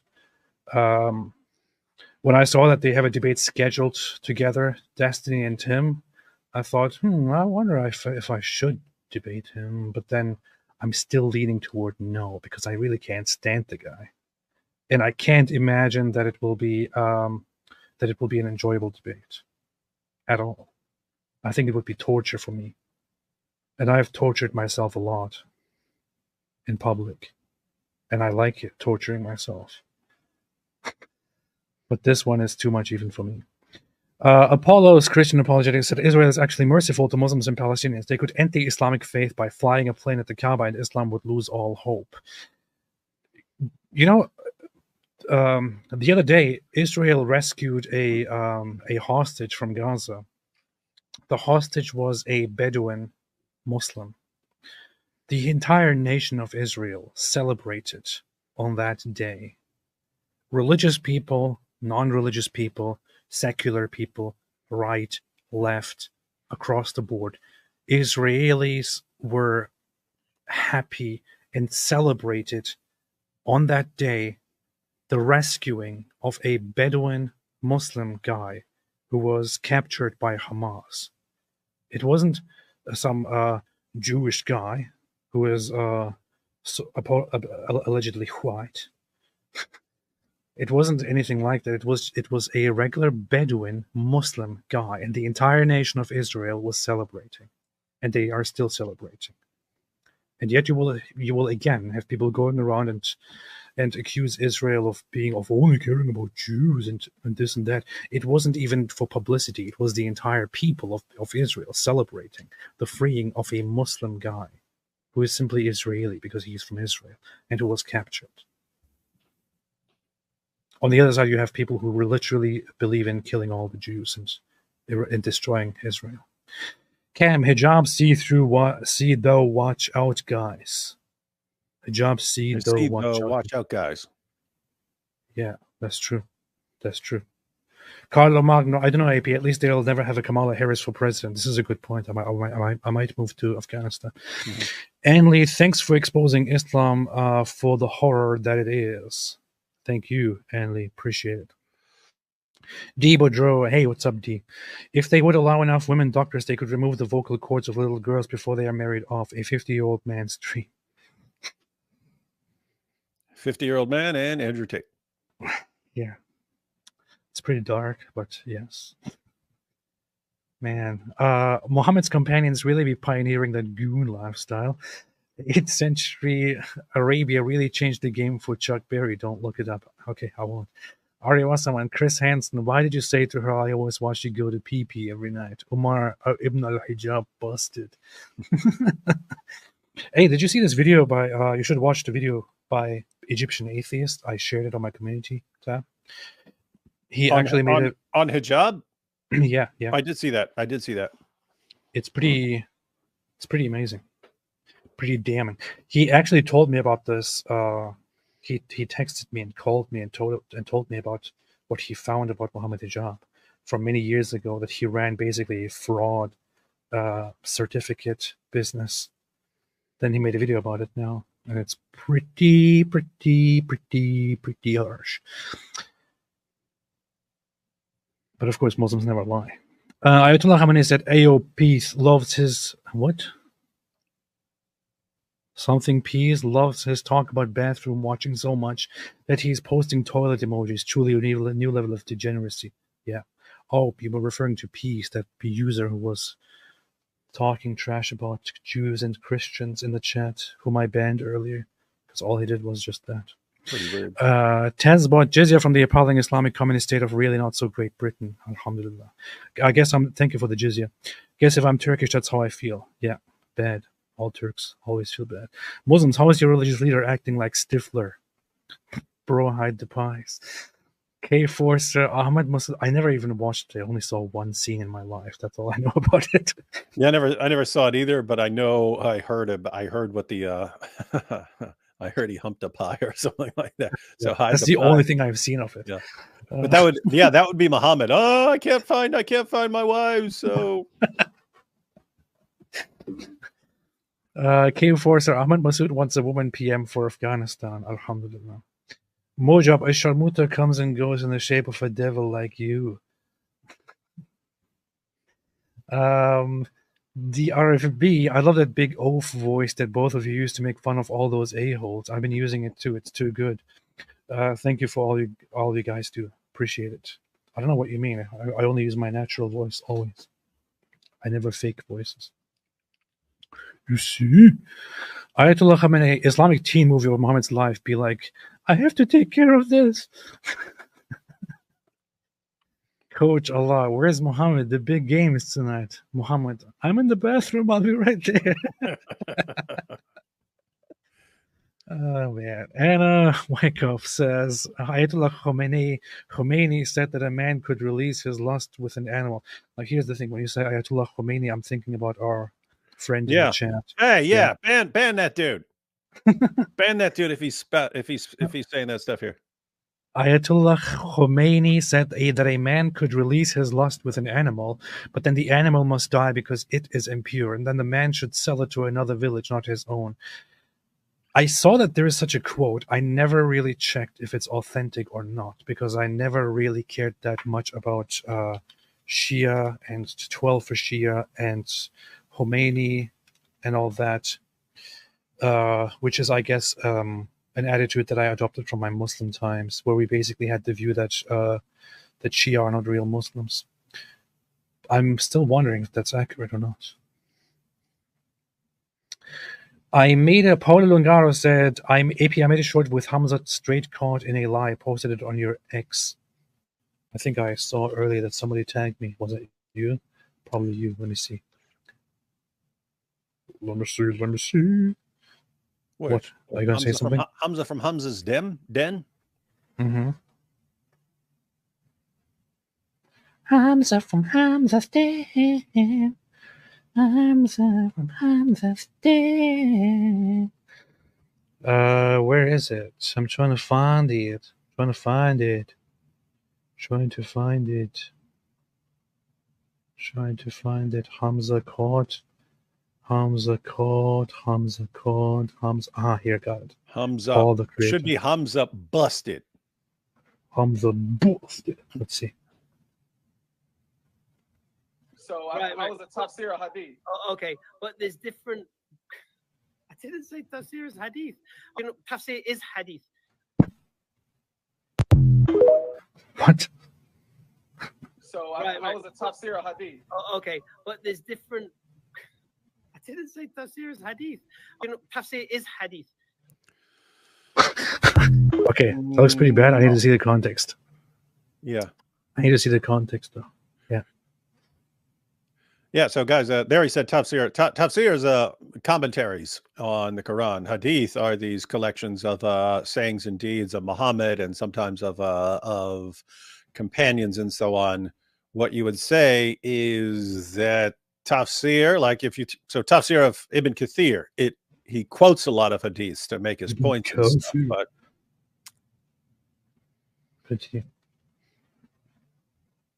When I saw that they have a debate scheduled together, Destiny and Tim, I thought, I wonder if I should debate him. But then I'm still leaning toward no, because I really can't stand the guy, and I can't imagine that it will be an enjoyable debate at all. I think it would be torture for me, and I've tortured myself a lot in public, and I like it, torturing myself. But this one is too much even for me. Apollo's Christian Apologetics said Israel is actually merciful to Muslims and Palestinians. They could end the Islamic faith by flying a plane at the Kaaba, and Islam would lose all hope. You know, the other day, Israel rescued a hostage from Gaza. The hostage was a Bedouin Muslim. The entire nation of Israel celebrated on that day. Religious people, non-religious people, secular people, right, left, across the board. Israelis were happy and celebrated on that day the rescuing of a Bedouin Muslim guy who was captured by Hamas. It wasn't some Jewish guy who is allegedly white. It wasn't anything like that. It was a regular Bedouin Muslim guy, and the entire nation of Israel was celebrating, and they are still celebrating. And yet you will again have people going around and accuse Israel of only caring about Jews and this and that. It wasn't even for publicity. It was the entire people of Israel celebrating the freeing of a Muslim guy who is simply Israeli because he's from Israel and who was captured. On the other side, you have people who literally believe in killing all the Jews and destroying Israel. Cam, hijab see though, watch out, guys. Hijab see though, watch out, guys. Yeah, that's true. That's true. Carlo Magno, I don't know, AP. At least they'll never have a Kamala Harris for president. This is a good point. I might move to Afghanistan. Mm-hmm. Anley, thanks for exposing Islam for the horror that it is. Thank you, Anley. Appreciate it. D. Bodro, hey, what's up, D? If they would allow enough women doctors, they could remove the vocal cords of little girls before they are married off. A 50-year-old man's dream. 50-year-old man and Andrew Tate. Yeah. It's pretty dark, but yes. Man, Muhammad's companions really be pioneering the goon lifestyle. 8th century Arabia really changed the game for Chuck Berry. Don't look it up. Okay, I won't. Ari Wassam and Chris Hansen, why did you say to her, I always watch you go to pee-pee every night? Umar Ibn al-Hijab busted. Hey, did you see this video by, you should watch the video by Egyptian Atheist. I shared it on my community tab. He actually made it. On hijab? Yeah. I did see that. It's pretty amazing. Pretty damning. He actually told me about this. He texted me and called me and told me about what he found about Muhammad Hijab from many years ago, that he ran basically a fraud certificate business. Then he made a video about it now, and it's pretty harsh. But of course, Muslims never lie. Ayatollah Khamenei said AOP loves his what? Something Peas loves his talk about bathroom watching so much that he's posting toilet emojis. Truly a new level of degeneracy. Yeah. Oh, you were referring to Peas, that user who was talking trash about Jews and Christians in the chat, whom I banned earlier, because all he did was just that. Pretty weird. Taz bought jizya from the appalling Islamic communist state of really not so great Britain. Alhamdulillah. I guess thank you for the jizya. Guess if I'm Turkish, that's how I feel. Yeah, bad. All Turks always feel bad. Muslims, how is your religious leader acting like Stifler? Bro, hide the pies. K-Forcer, Ahmed Masud. I never even watched it. I only saw one scene in my life. That's all I know about it. Yeah, I never saw it either, but I know I heard what the I heard he humped a pie or something like that. So yeah, that's the only thing I've seen of it. Yeah. But that would be Muhammad. Oh, I can't find my wives. So K-Forcer, Ahmed Masud wants a woman PM for Afghanistan. Alhamdulillah. Mojab, a Sharmuta comes and goes in the shape of a devil like you. The RFB, I love that big oaf voice that both of you use to make fun of all those a-holes. I've been using it too. It's too good. Thank you for all you guys do. Appreciate it. I don't know what you mean. I only use my natural voice always. I never fake voices. You see? Ayatollah Khamenei, Islamic teen movie of Muhammad's life, be like, I have to take care of this. Coach Allah, where's Muhammad? The big game is tonight. Muhammad, I'm in the bathroom. I'll be right there. Oh, man. Anna Wyckoff says, Ayatollah Khomeini said that a man could release his lust with an animal. Like, here's the thing. When you say Ayatollah Khomeini, I'm thinking about our friend in the chat. Hey, ban that dude. Ban that dude if he's saying that stuff here. Ayatollah Khomeini said that a man could release his lust with an animal, but then the animal must die because it is impure, and then the man should sell it to another village, not his own. I saw that there is such a quote. I never really checked if it's authentic or not, because I never really cared that much about Shia and 12 for Shia and Khomeini and all that, which is, I guess, an attitude that I adopted from my Muslim times, where we basically had the view that that Shia are not real Muslims. I'm still wondering if that's accurate or not. Paulo Lungaro said, I made a short with Hamza straight caught in a lie, posted it on your X. I think I saw earlier that somebody tagged me. Was it you? Probably you. Let me see. Let me see. Wait, what? Are you going to say something? Hamza from Hamza's den? Mm-hmm. Hamza from Hamza's den. Hamza from Hamza's den. Where is it? I'm trying to find it. Trying to find it. Hamza caught. Ah, here, got it. Hamza. All the should be Hamza busted. Hamza busted. Let's see. So I was a tafsir hadith. Oh, okay, but there's different. I didn't say tafsir is hadith. You know, tafsir is hadith. What? So I was a tafsir hadith. Oh, okay, but there's different. I didn't say tafsir is hadith. You know, tafsir is hadith. Okay, that looks pretty bad. I need to see the context. Yeah. I need to see the context, though. Yeah. Yeah, so guys, there he said tafsir. Tafsir is commentaries on the Quran. Hadith are these collections of sayings and deeds of Muhammad and sometimes of companions and so on. What you would say is that tafsir, like tafsir of Ibn Kathir, he quotes a lot of hadiths to make his points and stuff, but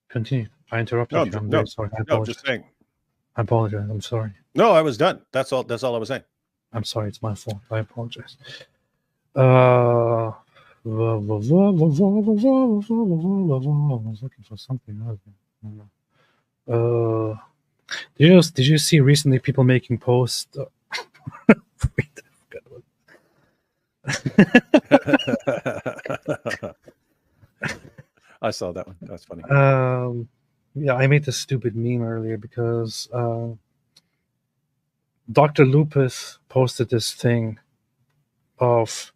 Continue. I interrupted you. I'm very sorry. I apologize. Just saying. I apologize. I'm sorry. No, I was done. That's all I was saying. I'm sorry. It's my fault. I apologize. I was looking for something else. Did you see recently people making posts? Wait, I saw that one. That's funny. Yeah, I made this stupid meme earlier because Dr. Lupus posted this thing of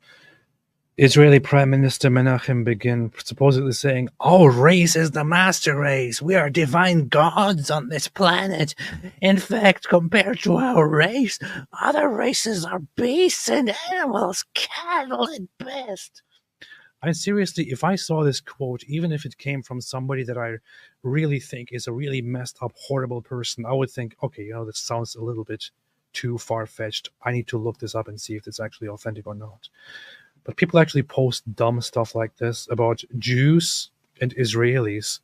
Israeli Prime Minister Menachem Begin supposedly saying, "Our race is the master race. We are divine gods on this planet. In fact, compared to our race, other races are beasts and animals, cattle at best." I seriously, if I saw this quote, even if it came from somebody that I really think is a really messed up, horrible person, I would think, okay, this sounds a little bit too far-fetched. I need to look this up and see if it's actually authentic or not. But people actually post dumb stuff like this about Jews and Israelis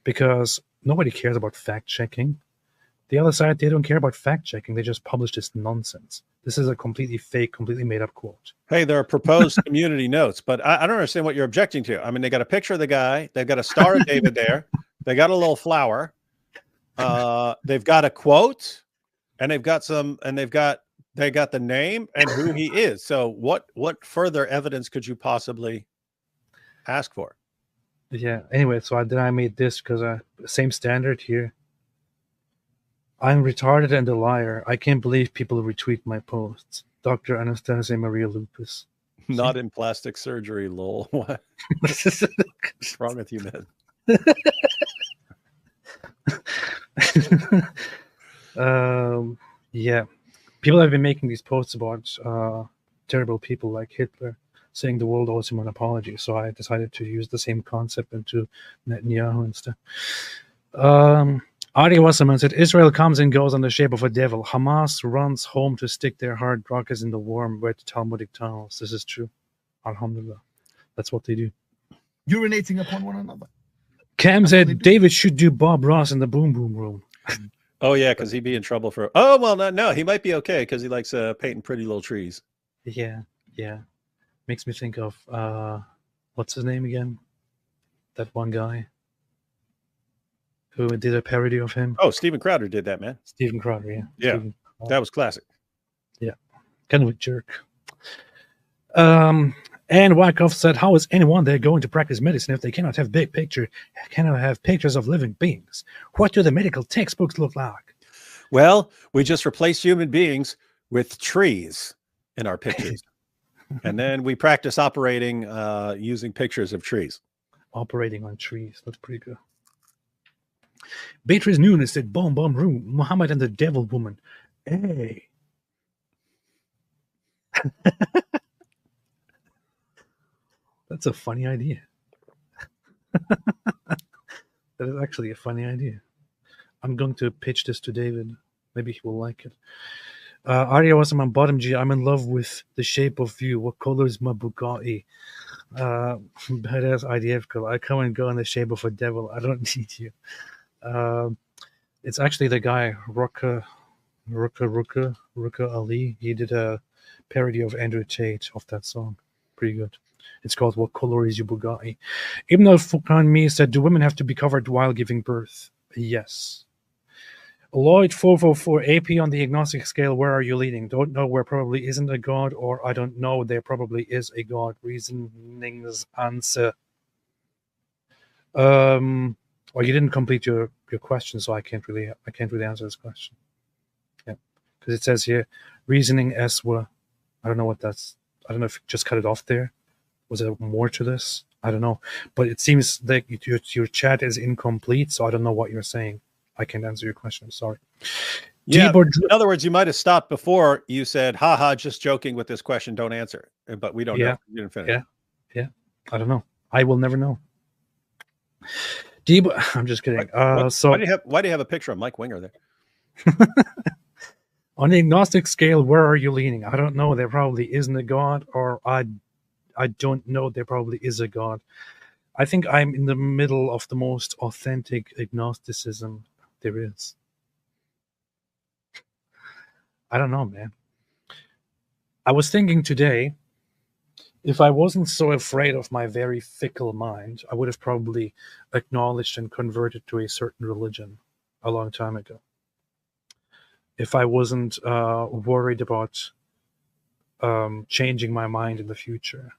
because nobody cares about fact-checking. The other side, they don't care about fact-checking. They just publish this nonsense. This is a completely fake, completely made-up quote. Hey, there are proposed community notes, but I don't understand what you're objecting to. I mean, they got a picture of the guy. They've got a Star of David there. They got a little flower. They've got a quote, and they got the name and who he is. So what further evidence could you possibly ask for? Yeah. Anyway, so I made this because same standard here. I'm retarded and a liar. I can't believe people retweet my posts. Dr. Anastasia Maria Lupus. Not in plastic surgery, lol. What? What's wrong with you, man? Yeah. People have been making these posts about terrible people like Hitler, saying the world owes him an apology. So I decided to use the same concept into Netanyahu instead. Adi Wasserman said, Israel comes and goes on the shape of a devil. Hamas runs home to stick their hard rockets in the warm, wet Talmudic tunnels. This is true. Alhamdulillah. That's what they do. Urinating upon one another. Cam said, David should do Bob Ross in the Boom Boom Room. Oh, yeah, because he'd be in trouble for... Oh, well, no, he might be okay because he likes painting pretty little trees. Yeah. Makes me think of, what's his name again? That one guy who did a parody of him. Oh, Steven Crowder did that, man. Steven Crowder, yeah. Yeah, that was classic. Yeah, kind of a jerk. And Wyckoff said, how is anyone there going to practice medicine if they cannot have big picture, cannot have pictures of living beings? What do the medical textbooks look like? Well, we just replace human beings with trees in our pictures. And then we practice operating using pictures of trees. Operating on trees. That's pretty good. Beatrice Nunes said, Boom Boom Room, Muhammad and the Devil Woman. Hey. That's a funny idea. That is actually a funny idea. I'm going to pitch this to David. Maybe he will like it. Arya was on bottom G. I'm in love with the shape of you. What color is my Bugatti? Badass IDF girl. I come and go in the shape of a devil. I don't need you. It's actually the guy, Ruka Ali. He did a parody of Andrew Tate of that song. Pretty good. It's called What Color Is Your Bugatti? Ibn al-Furqan Me said, do women have to be covered while giving birth? Yes. Lloyd 444 AP on the agnostic scale, where are you leaning? Don't know, where probably isn't a god, or I don't know, there probably is a god. Reasonings answer. Well, you didn't complete your question, so I can't really answer this question. Yeah, because it says here reasoning eswa. I don't know what that's. I don't know if you just cut it off there. Was there more to this? I don't know, but it seems that your chat is incomplete, so I don't know what you're saying. I can't answer your question. I'm sorry. Yeah. In other words, you might have stopped before you said, "Ha, just joking with this question. Don't answer." But we don't know. You didn't finish. Yeah. I don't know. I will never know. I'm just kidding. Why do you have a picture of Mike Winger there? On the agnostic scale, where are you leaning? I don't know. There probably isn't a god, or I don't know. There probably is a god. I think I'm in the middle of the most authentic agnosticism there is. I don't know, man. I was thinking today, if I wasn't so afraid of my very fickle mind, I would have probably acknowledged and converted to a certain religion a long time ago. If I wasn't worried about changing my mind in the future.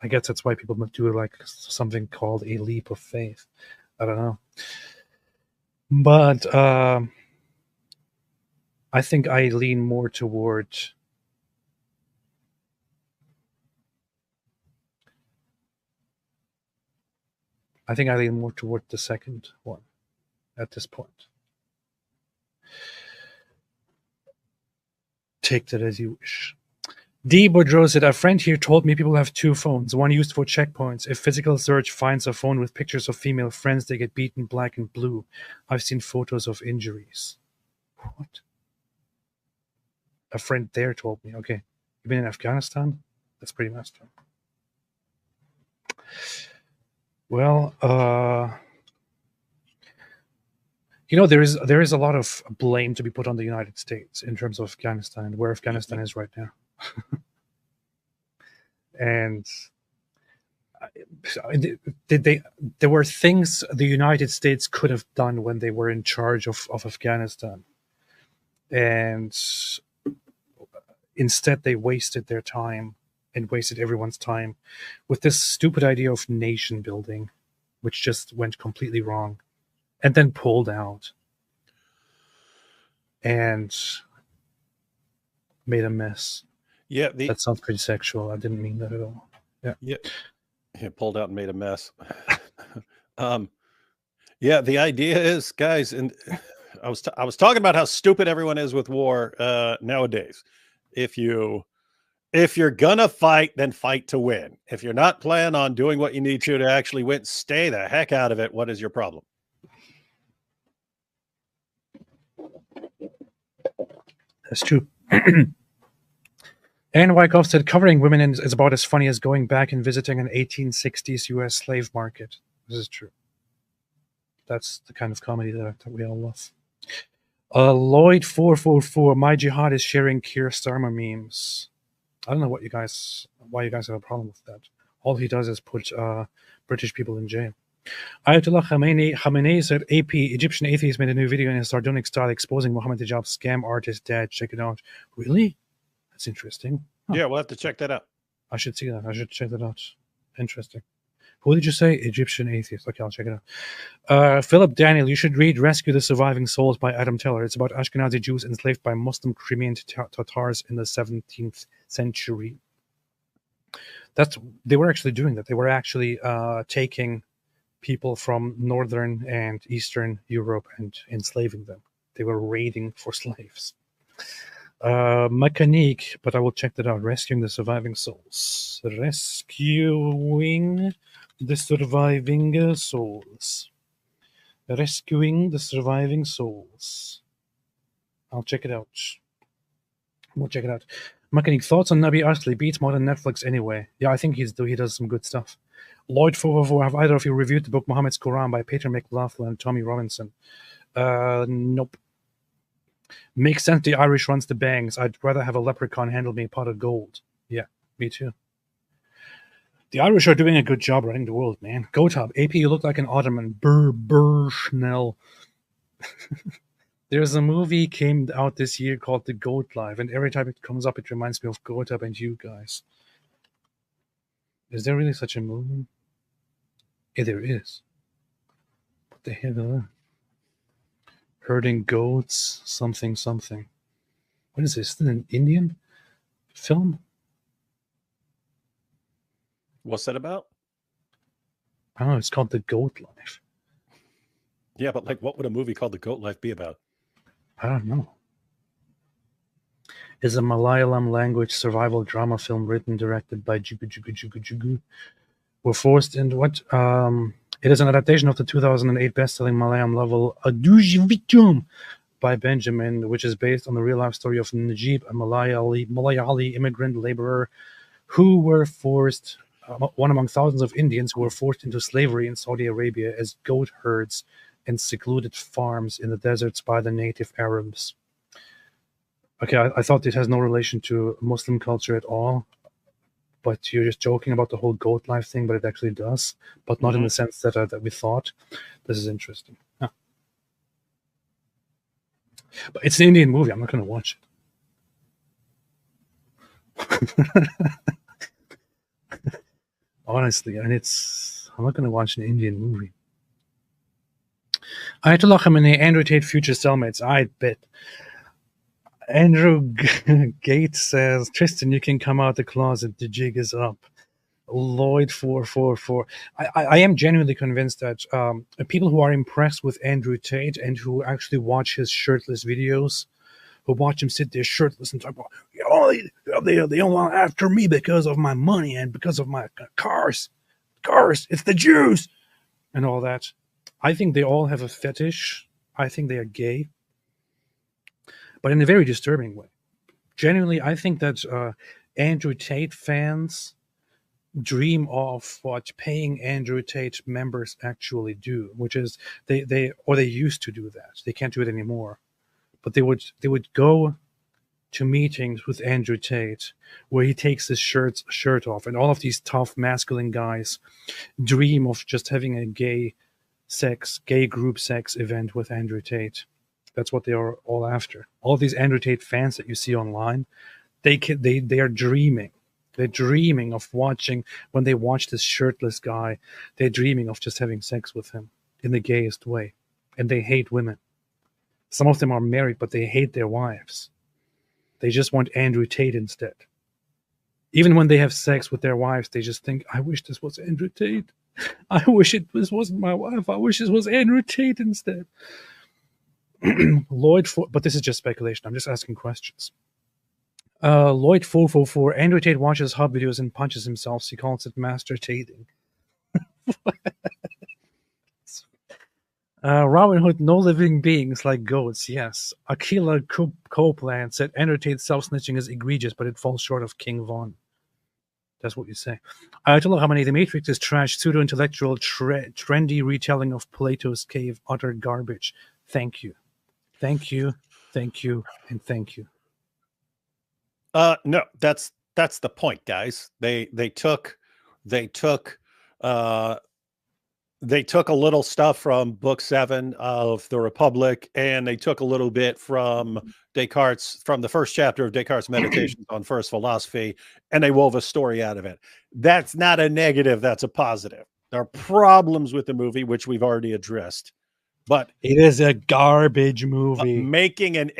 I guess that's why people do like something called a leap of faith. I don't know. But I think I lean more toward I think I lean more toward the second one at this point. Take that as you wish. D. Boudreau said, a friend here told me people have two phones, one used for checkpoints. If physical search finds a phone with pictures of female friends, they get beaten black and blue. I've seen photos of injuries. What? A friend there told me. Okay. You've been in Afghanistan? That's pretty messed up. Well, there is a lot of blame to be put on the United States in terms of Afghanistan, where Afghanistan is right now. And there were things the United States could have done when they were in charge of Afghanistan. And instead, they wasted their time and wasted everyone's time with this stupid idea of nation building, which just went completely wrong and then pulled out and made a mess. Yeah, that sounds pretty sexual. I didn't mean that at all. Yeah. Pulled out and made a mess. Yeah, the idea is, guys, and I was talking about how stupid everyone is with war nowadays. If you're gonna fight, then fight to win. If you're not planning on doing what you need to actually win, stay the heck out of it. What is your problem? That's true. And Wyckoff said, covering women is about as funny as going back and visiting an 1860s U.S. slave market. This is true. That's the kind of comedy that we all love. Lloyd444, my jihad is sharing Keir Starmer memes. I don't know why you guys have a problem with that. All he does is put British people in jail. Ayatollah Khamenei said, AP, Egyptian atheist, made a new video in his sardonic style exposing Mohammed Hijab's scam artist dad. Check it out. Really? That's interesting. Huh. Yeah, we'll have to check that out. I should see that. I should check that out. Interesting. Who did you say? Egyptian atheist. Okay, I'll check it out. Philip Daniel, you should read Rescue the Surviving Souls by Adam Teller. It's about Ashkenazi Jews enslaved by Muslim Crimean Tatars in the 17th century. They were actually doing that. They were actually taking people from Northern and Eastern Europe and enslaving them. They were raiding for slaves. Mechanique, but I will check that out. Rescuing the Surviving Souls. Rescuing the Surviving Souls. Rescuing the Surviving Souls. I'll check it out. We'll check it out. Mechanique, thoughts on Nabi Asli? Beats more than Netflix anyway. Yeah, I think he does some good stuff. Lloyd444, have either of you reviewed the book Muhammad's Quran by Peter McLaughlin and Tommy Robinson? Nope. Makes sense the Irish runs the bangs. I'd rather have a leprechaun handle me a pot of gold. Yeah, me too. The Irish are doing a good job running the world, man. Go top. AP, you look like an Ottoman. Burr, Schnell. There's a movie came out this year called The Goat Life, and every time it comes up, it reminds me of Goat Up and you guys. Is there really such a movie? Yeah, there is. What the hell is that? Herding goats, something. What is this? Is it an Indian film? What's that about? I don't know. It's called The Goat Life. Yeah, but like, what would a movie called The Goat Life be about? I don't know. It's a Malayalam language survival drama film written, directed by Jugu. We're forced into what? It is an adaptation of the 2008 best-selling Malayalam novel Adujivitum by Benjamin, which is based on the real-life story of Najib, a Malayali immigrant laborer who were forced, one among thousands of Indians who were forced into slavery in Saudi Arabia as goat herds in secluded farms in the deserts by the native Arabs. Okay, I thought this has no relation to Muslim culture at all. But you're just joking about the whole goat life thing, but it actually does, but not in the sense that we thought. This is interesting. Huh. But it's an Indian movie. I'm not going to watch it. Honestly, and I'm not going to watch an Indian movie. Ayatollah Khamenei, Andrew Tate, future cellmates. I bet. Andrew Gates says, Tristan, you can come out the closet. The jig is up. Lloyd 444. I am genuinely convinced that people who are impressed with Andrew Tate and who actually watch his shirtless videos, who watch him sit there shirtless and talk about, they all want after me because of my money and because of my cars, it's the Jews and all that. I think they all have a fetish. I think they are gay, but in a very disturbing way. Genuinely, I think that Andrew Tate fans dream of what paying Andrew Tate members actually do, which is they used to do that. They can't do it anymore, but they would go to meetings with Andrew Tate where he takes his shirt off, and all of these tough masculine guys dream of just having a gay group sex event with Andrew Tate. That's what they are all after. All these Andrew Tate fans that you see online, they are dreaming. They're dreaming of watching, when they watch this shirtless guy, they're dreaming of just having sex with him in the gayest way. And they hate women. Some of them are married, but they hate their wives. They just want Andrew Tate instead. Even when they have sex with their wives, they just think, I wish this was Andrew Tate. I wish this wasn't my wife. I wish this was Andrew Tate instead. But this is just speculation. I'm just asking questions. Lloyd 444. Andrew Tate watches hub videos and punches himself. He calls it master tating. Robin Hood, no living beings like goats. Yes. Aquila Copeland said Andrew Tate's self-snitching is egregious, but it falls short of King Von. That's what you say. Ayatollah Khamenei, The Matrix is trash, pseudo-intellectual, trendy retelling of Plato's cave, utter garbage. Thank you. Thank you, thank you, and thank you. No, that's the point, guys. They took a little stuff from Book 7 of the Republic, and they took a little bit from Descartes, from the first chapter of Descartes' Meditations on First Philosophy, and they wove a story out of it. That's not a negative, that's a positive. There are problems with the movie, which we've already addressed. But it is a garbage movie. Making an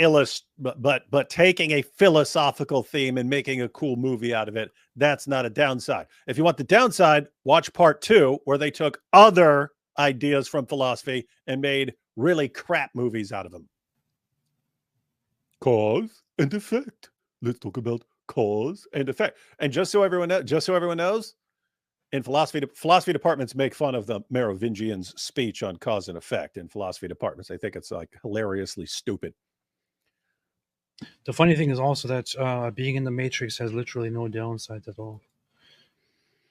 but taking a philosophical theme and making a cool movie out of it, that's not a downside. If you want the downside, watch part 2, where they took other ideas from philosophy and made really crap movies out of them. Cause and effect. Let's talk about cause and effect. And just so everyone knows, in philosophy departments make fun of the Merovingian's speech on cause and effect in philosophy departments. I think it's like hilariously stupid. The funny thing is also that being in the Matrix has literally no downside at all.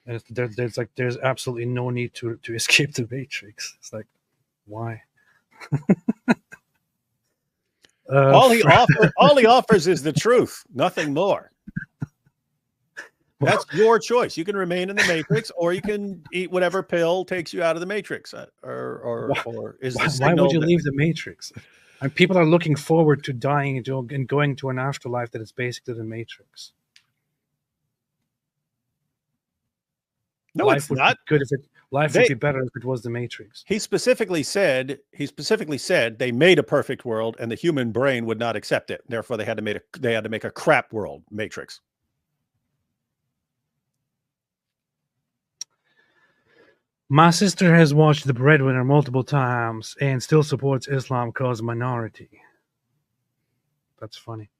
And there's absolutely no need to escape the Matrix. It's like, why? All he offers is the truth, nothing more. That's your choice. You can remain in the Matrix, or you can eat whatever pill takes you out of the Matrix. Or is this why would you leave the Matrix? And people are looking forward to dying and going to an afterlife that is basically the Matrix. No, life it's would not be good if life would be better if it was the Matrix. He specifically said they made a perfect world, and the human brain would not accept it. Therefore, they had to make a crap world, Matrix. My sister has watched The Breadwinner multiple times and still supports Islam cause minority. That's funny.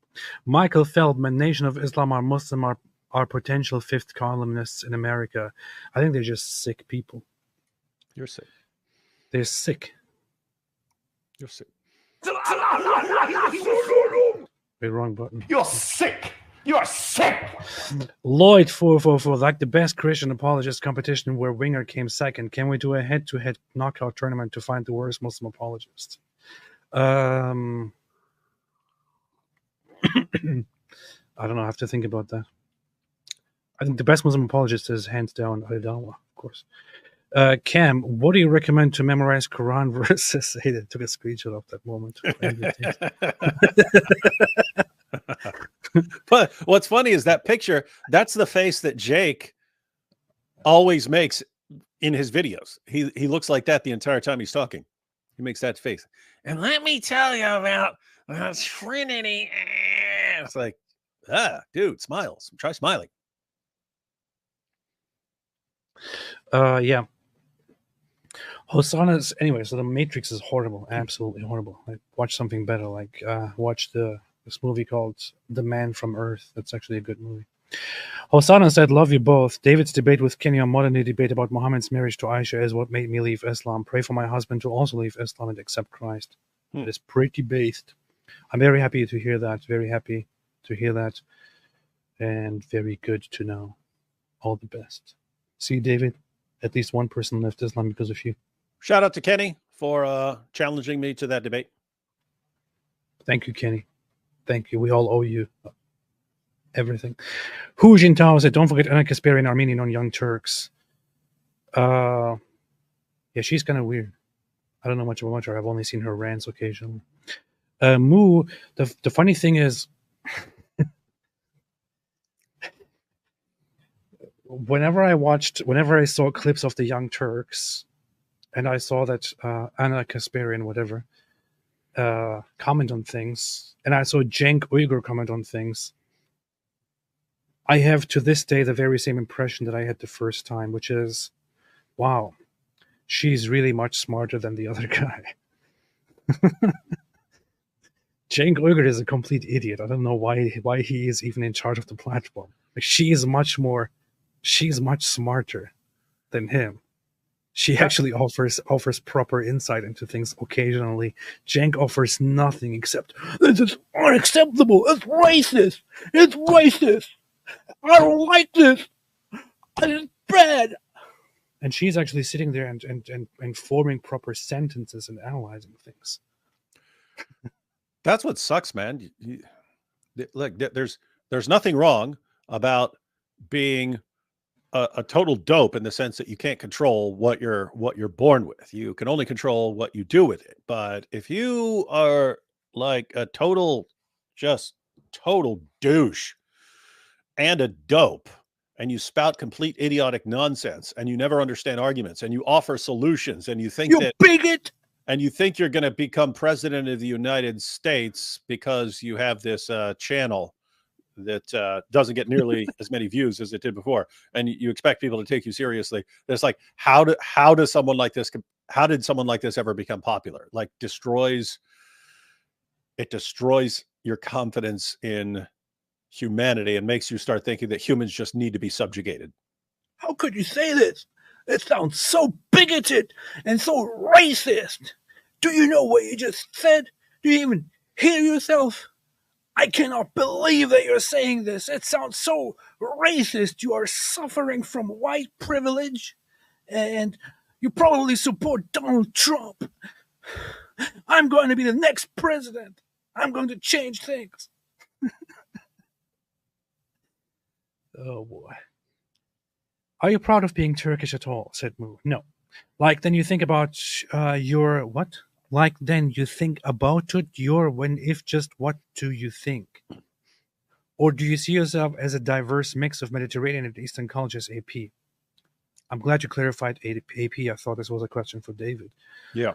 Michael Feldman, Nation of Islam are Muslim are potential fifth columnists in America. I think they're just sick people. You're sick. They're sick. You're sick. Wait, wrong button. You're sick. You're sick. Lloyd 444, like the best Christian apologist competition where Winger came second. Can we do a head-to-head knockout tournament to find the worst Muslim apologist? I don't know. I have to think about that. I think the best Muslim apologist is hands down Al-Dawa, of course. Cam, what do you recommend to memorize Quran verses? Hey, they took a screenshot of that moment. But what's funny is that picture, that's the face that Jake always makes in his videos. He looks like that the entire time he's talking. He makes that face. And let me tell you about Trinity. It's like, dude, smiles. Try smiling. Yeah. Hosanna's anyway. So the Matrix is horrible, absolutely horrible. Like, watch something better. Like watch this movie called The Man from Earth. That's actually a good movie. Hosanna said, "Love you both. David's debate with Kenny on modern day debate about Muhammad's marriage to Aisha is what made me leave Islam. Pray for my husband to also leave Islam and accept Christ." It is pretty based. I'm very happy to hear that. Very happy to hear that, and very good to know. All the best. See, David, at least one person left Islam because of you. Shout out to Kenny for challenging me to that debate. Thank you, Kenny. Thank you. We all owe you everything. Hu Jintao said, "Don't forget Anna Kasperi and Armenian on Young Turks." Yeah, she's kind of weird. I don't know much about her. I've only seen her rants occasionally. Moo, the funny thing is, whenever I saw clips of the Young Turks, and I saw that Anna Kasparian, whatever, comment on things, and I saw Cenk Uygur comment on things, I have to this day the very same impression that I had the first time, which is, wow, she's really much smarter than the other guy. Cenk Uygur is a complete idiot. I don't know why he is even in charge of the platform. Like, she's much smarter than him. She actually offers proper insight into things occasionally. Cenk offers nothing except, "This is unacceptable. It's racist. It's racist. I don't like this. It's bad." And she's actually sitting there and forming proper sentences and analyzing things. That's what sucks, man. Look, there's nothing wrong about being a total dope in the sense that you can't control what you're born with. You can only control what you do with it. But if you are like a total douche and a dope, and you spout complete idiotic nonsense, and you never understand arguments, and you offer solutions, and you think you bigot, and you think you're going to become president of the United States because you have this channel that doesn't get nearly as many views as it did before, and you expect people to take you seriously. It's like, how does someone like this? How did someone like this ever become popular? Like, destroys your confidence in humanity and makes you start thinking that humans just need to be subjugated. How could you say this? It sounds so bigoted and so racist. Do you know what you just said? Do you even hear yourself? I cannot believe that you're saying this. It sounds so racist. You are suffering from white privilege, and you probably support Donald Trump. I'm going to be the next president. I'm going to change things. Oh, boy. Are you proud of being Turkish at all? Said Moo. No. Like, then you think about your what? Like, then you think about it, your when, if, just what do you think? Or do you see yourself as a diverse mix of Mediterranean and Eastern cultures, AP? I'm glad you clarified AP. I thought this was a question for David. Yeah.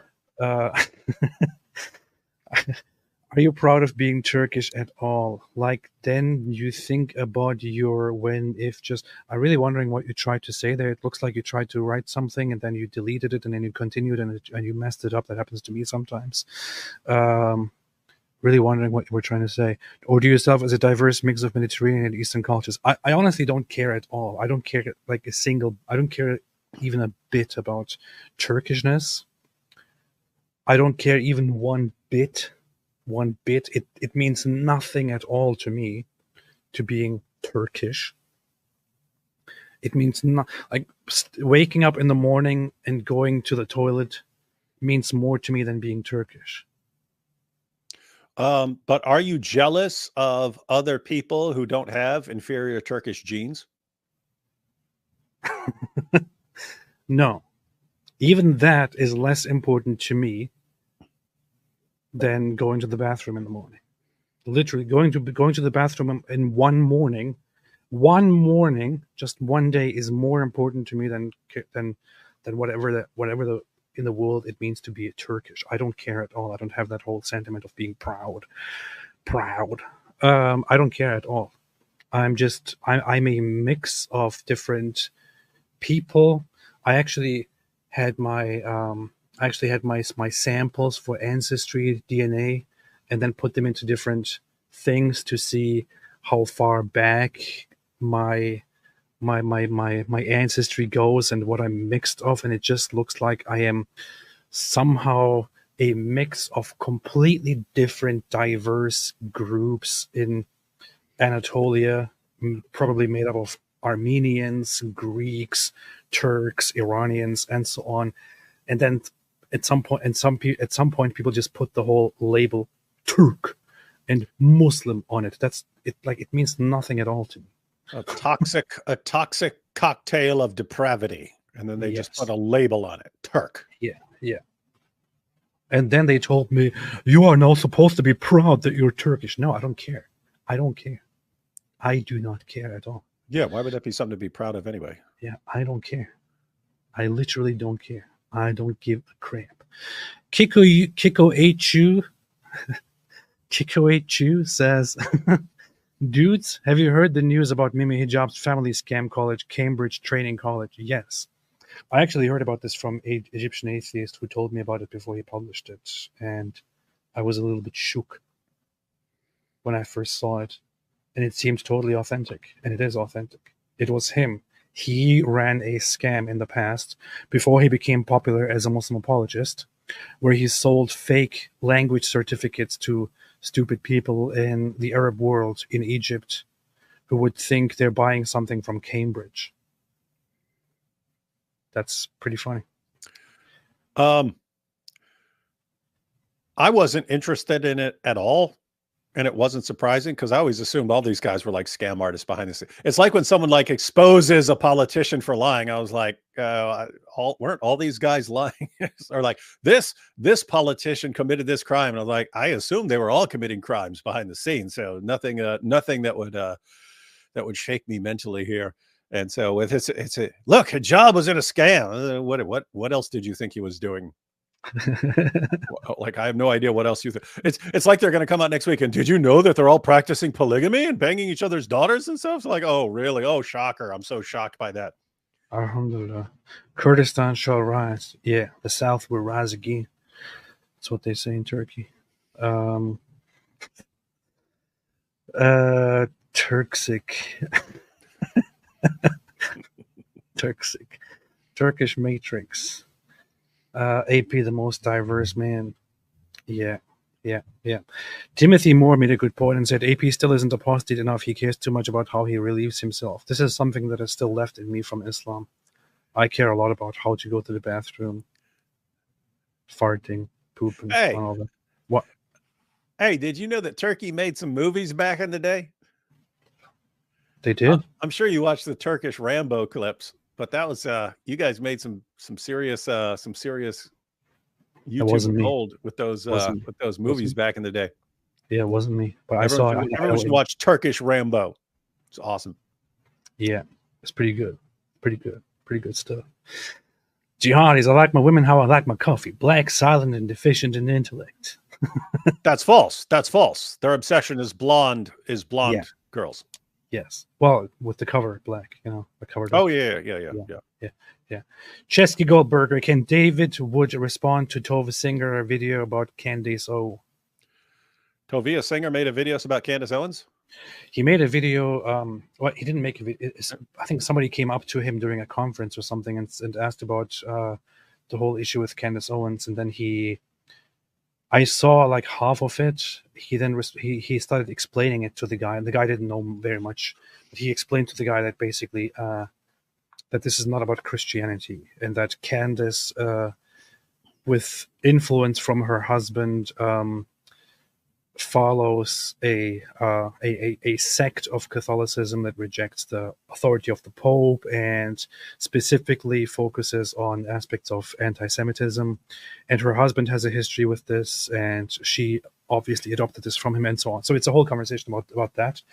Are you proud of being Turkish at all? Like, then you think about your when, if, just... I'm really wondering what you tried to say there. It looks like you tried to write something and then you deleted it and then you continued and you messed it up. That happens to me sometimes. Really wondering what you were trying to say. Or do yourself as a diverse mix of Mediterranean and Eastern cultures? I honestly don't care at all. I don't care like I don't care even a bit about Turkishness. I don't care even one bit. It means nothing at all to me to being Turkish. It means not like waking up in the morning and going to the toilet means more to me than being Turkish. But are you jealous of other people who don't have inferior Turkish genes? No. Even that is less important to me than going to the bathroom in the morning. Literally going to the bathroom in one morning, just one day is more important to me than whatever in the world it means to be a Turkish. I don't care at all. I don't have that whole sentiment of being proud. I don't care at all. I'm a mix of different people. I actually had my my samples for ancestry DNA, and then put them into different things to see how far back my ancestry goes and what I'm mixed of, and it just looks like I am somehow a mix of completely different, diverse groups in Anatolia, probably made up of Armenians, Greeks, Turks, Iranians, and so on. And then at some point, people just put the whole label Turk and Muslim on it. That's it. Like, it means nothing at all to me. A toxic cocktail of depravity, and then they just put a label on it, Turk. Yeah. And then they told me, you are now supposed to be proud that you're Turkish. No, I don't care. I don't care. I do not care at all. Yeah, why would that be something to be proud of anyway? Yeah, I don't care. I literally don't care. I don't give a crap. Kiko H.U. says, dudes, have you heard the news about Mimi Hijab's family scam college, Cambridge Training College? Yes. I actually heard about this from an Egyptian atheist who told me about it before he published it, and I was a little bit shook when I first saw it, and it seemed totally authentic, and it is authentic. It was him. He ran a scam in the past before he became popular as a Muslim apologist, where he sold fake language certificates to stupid people in the Arab world in Egypt who would think they're buying something from Cambridge. That's pretty funny. I wasn't interested in it at all, and it wasn't surprising because I always assumed all these guys were like scam artists behind the scenes. It's like when someone like exposes a politician for lying. I was like, weren't all these guys lying? Or like this politician committed this crime, and I was like, I assumed they were all committing crimes behind the scenes. So nothing that would shake me mentally here. And so with it's a look, Hijab was in a scam. What else did you think he was doing? Like, I have no idea what else you think. It's like they're going to come out next week and did you know that they're all practicing polygamy and banging each other's daughters and stuff? It's like, oh really? Oh, shocker! I'm so shocked by that. Alhamdulillah. Kurdistan shall rise. Yeah, the South will rise again. That's what they say in Turkey. Turksic. Turkish Matrix. AP, the most diverse man. Yeah. Timothy Moore made a good point and said AP still isn't apostate enough. He cares too much about how he relieves himself. This is something that is still left in me from Islam. I care a lot about how to go to the bathroom, farting, pooping, and all that. What? Hey, did you know that Turkey made some movies back in the day? They did. I'm sure you watched the Turkish Rambo clips, but that was you guys made some serious YouTube gold with those movies back in the day. Yeah, it wasn't me, but everyone should watch Turkish Rambo. It's awesome. Yeah, it's pretty good. Pretty good stuff. Jihadis, I like my women how I like my coffee. Black, silent, and deficient in intellect. That's false. Their obsession is blonde girls. Yes. Well, with the cover black, the cover. Oh yeah. Chesky Goldberger, can David Wood respond to Tova Singer video about Candace O? Tovia Singer made a video about Candace Owens. He made a video. Well, he didn't make a video. I think somebody came up to him during a conference or something and asked about the whole issue with Candace Owens, and then I saw like half of it. He then he started explaining it to the guy, and the guy didn't know very much. But he explained to the guy that basically that this is not about Christianity, and that Candace, with influence from her husband, follows a sect of Catholicism that rejects the authority of the Pope and specifically focuses on aspects of anti-Semitism. And her husband has a history with this, and she obviously adopted this from him, and so on. So it's a whole conversation about that.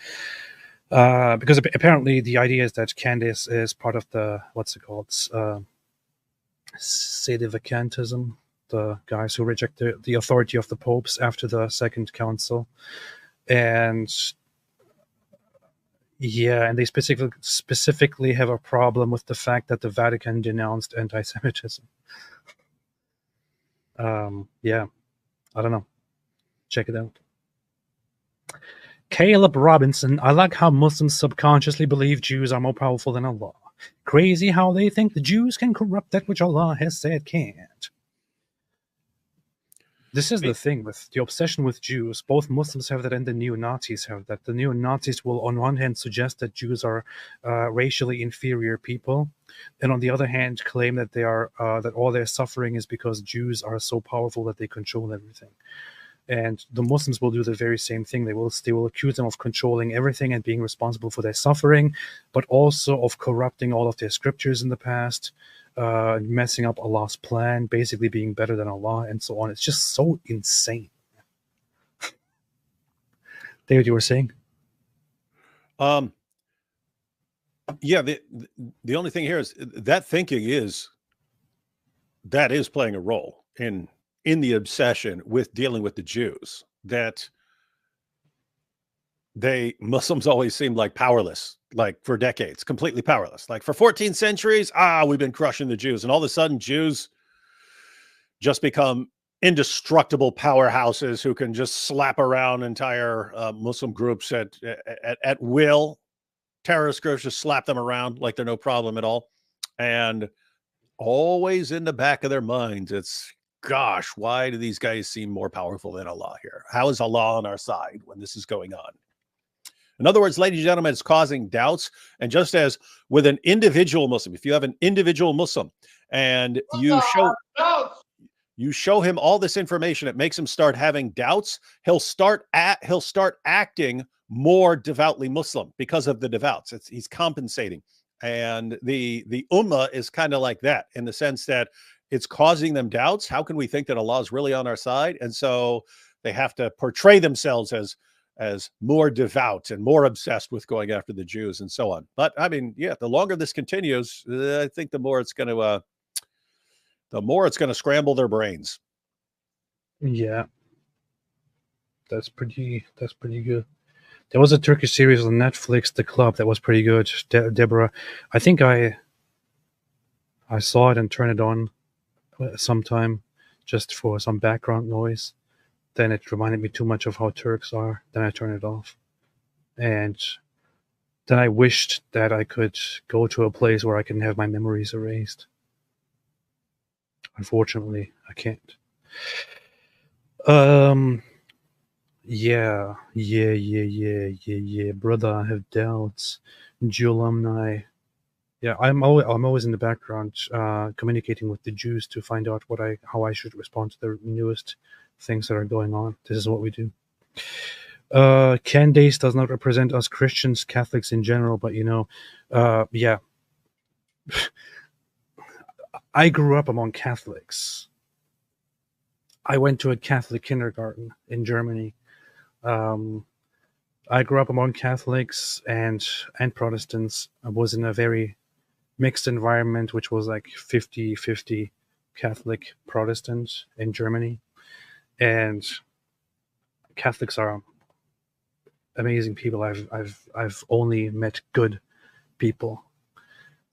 Because apparently the idea is that Candace is part of the, Sedevacantism, the guys who reject the authority of the popes after the Second Council. And Yeah, and they specifically have a problem with the fact that the Vatican denounced anti-Semitism. Yeah, I don't know. Check it out. Caleb Robinson, I like how Muslims subconsciously believe Jews are more powerful than Allah. Crazy how they think the Jews can corrupt that which Allah has said can't. This is the thing with the obsession with Jews. Both Muslims have that and the neo-Nazis have that. The neo-Nazis will on one hand suggest that Jews are racially inferior people, and on the other hand claim that they are that all their suffering is because Jews are so powerful that they control everything. And the Muslims will do the very same thing. They will accuse them of controlling everything and being responsible for their suffering, but also of corrupting all of their scriptures in the past, messing up Allah's plan, basically being better than Allah, and so on. It's just so insane. David, you were saying? Yeah, the only thing here is that thinking is playing a role in the obsession with dealing with the Jews, that Muslims always seemed like powerless, like for decades, completely powerless. Like for 14 centuries, we've been crushing the Jews. And all of a sudden Jews just become indestructible powerhouses who can just slap around entire Muslim groups at will. Terrorist groups just slap them around like they're no problem at all. And always in the back of their minds, it's, gosh, why do these guys seem more powerful than Allah here? How is Allah on our side when this is going on? In other words, ladies and gentlemen, it's causing doubts. And just as with an individual Muslim, if you have an individual Muslim and you show him all this information, it makes him start having doubts. He'll start acting more devoutly Muslim because of the devout. He's compensating. And the ummah is kind of like that, in the sense that it's causing them doubts. How can we think that Allah is really on our side? And so they have to portray themselves as more devout and more obsessed with going after the Jews and so on. But I mean, yeah, the longer this continues, I think the more it's going to scramble their brains. Yeah, that's pretty good. There was a Turkish series on Netflix, The Club, that was pretty good. Deborah, I think I saw it and turned it on sometime just for some background noise. Then it reminded me too much of how Turks are. Then I turned it off. And then I wished that I could go to a place where I can have my memories erased. Unfortunately, I can't. Yeah. Brother, I have doubts. Jew alumni. Yeah, I'm always in the background communicating with the Jews to find out how I should respond to the newest things that are going on. This is what we do. Candace does not represent us Christians, Catholics in general, but yeah. I grew up among Catholics. I went to a Catholic kindergarten in Germany. I grew up among Catholics and Protestants. I was in a very mixed environment, which was like 50-50 Catholic Protestant in Germany. And Catholics are amazing people. I've only met good people.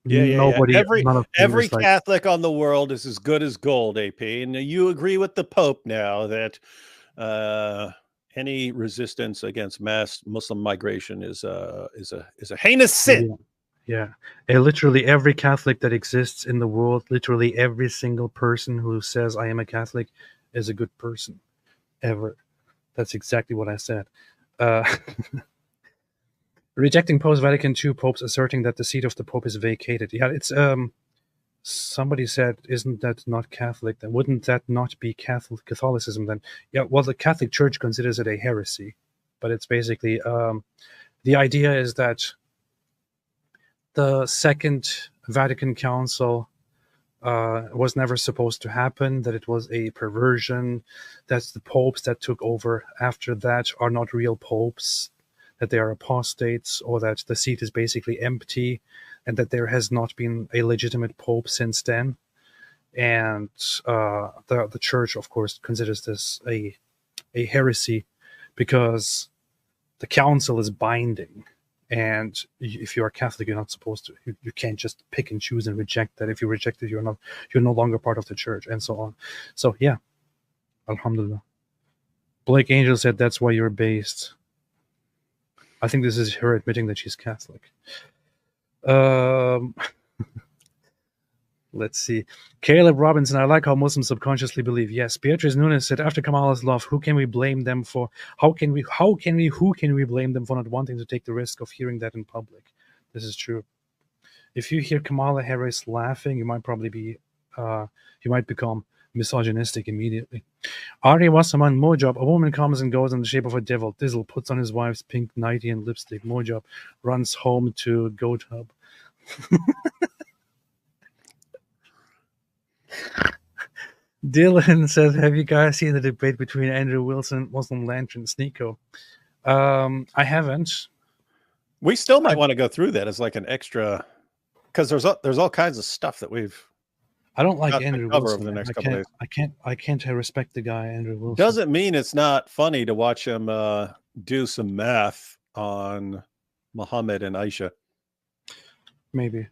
Nobody, every Catholic on the world is as good as gold, AP. And you agree with the Pope now that any resistance against mass Muslim migration is a heinous sin. Yeah. And literally every Catholic that exists in the world, literally every single person who says I am a Catholic is a good person. Ever. That's exactly what I said. Rejecting post-Vatican II popes asserting that the seat of the Pope is vacated. Yeah, it's somebody said, isn't that not Catholic? Then wouldn't that not be Catholicism then? Yeah, well, the Catholic Church considers it a heresy, but it's basically the idea is that the Second Vatican Council was never supposed to happen, that it was a perversion, that the popes that took over after that are not real popes, that they are apostates, or that the seat is basically empty, and that there has not been a legitimate pope since then. And the church, of course, considers this a heresy because the council is binding. And if you are Catholic, you're not supposed to. You can't just pick and choose and reject that. If you reject it, you're no longer part of the church, and so on. So yeah, alhamdulillah. Blake Angel said that's why you're based. I think this is her admitting that she's Catholic. Let's see. Caleb Robinson, I like how Muslims subconsciously believe. Yes, Beatrice Nunes said, after Kamala's love, who can we blame them for? Who can we blame them for not wanting to take the risk of hearing that in public? This is true. If you hear Kamala Harris laughing, you might become misogynistic immediately. Ari Wasserman, Mojab, a woman comes and goes in the shape of a devil. Dizzle puts on his wife's pink nightie and lipstick. Mojab runs home to Goat Hub. Dylan says, have you guys seen the debate between Andrew Wilson, Muslim Lantern, Sneeko? I haven't. We still might want to go through that as like an extra, because there's all kinds of stuff that we've. I don't like Andrew Wilson. Over the next couple days. I can't respect the guy, Andrew Wilson. Doesn't mean it's not funny to watch him do some math on Muhammad and Aisha. Maybe.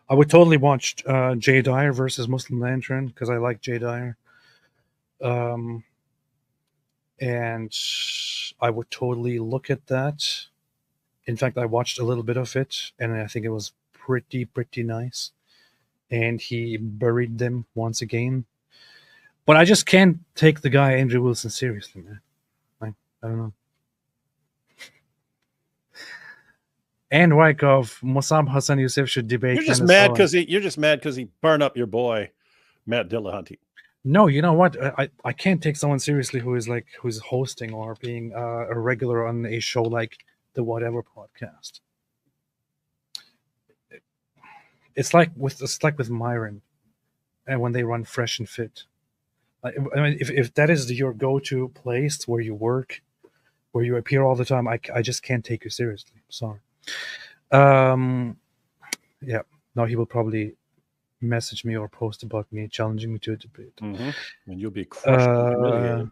I would totally watch Jay Dyer versus Muslim Lantern because I like Jay Dyer. And I would totally look at that. In fact, I watched a little bit of it, and I think it was pretty nice. And he buried them once again. But I just can't take the guy Andrew Wilson seriously, man. I don't know. And Wyckoff, Mossab Hassan Youssef should debate. You're just mad because he burned up your boy, Matt Dillahunty. No, you know what? I can't take someone seriously who's hosting or being a regular on a show like the Whatever podcast. It's like with Myron, and when they run Fresh and Fit. I mean, if that is your go-to place where you work, where you appear all the time, I just can't take you seriously. Sorry. Yeah. No, he will probably message me or post about me, challenging me to a debate. Mm-hmm. And you'll be crushed and humiliated.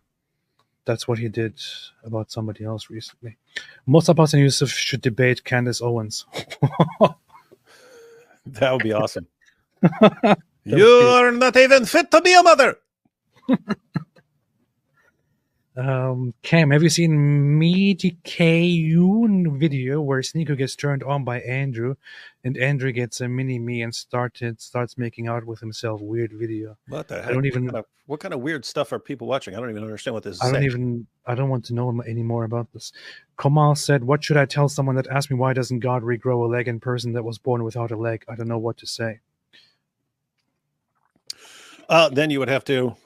That's what he did about somebody else recently. Mustafa and Yusuf should debate Candace Owens. That would be awesome. You're not even fit to be a mother. Cam, have you seen Medicayun video where Sneeko gets turned on by Andrew and Andrew gets a mini me and starts making out with himself? Weird video. What the heck? What kind of weird stuff are people watching? I don't even understand what this is. I don't want to know any more about this. Kamal said, what should I tell someone that asked me why doesn't God regrow a leg in person that was born without a leg? I don't know what to say. Then you'd have to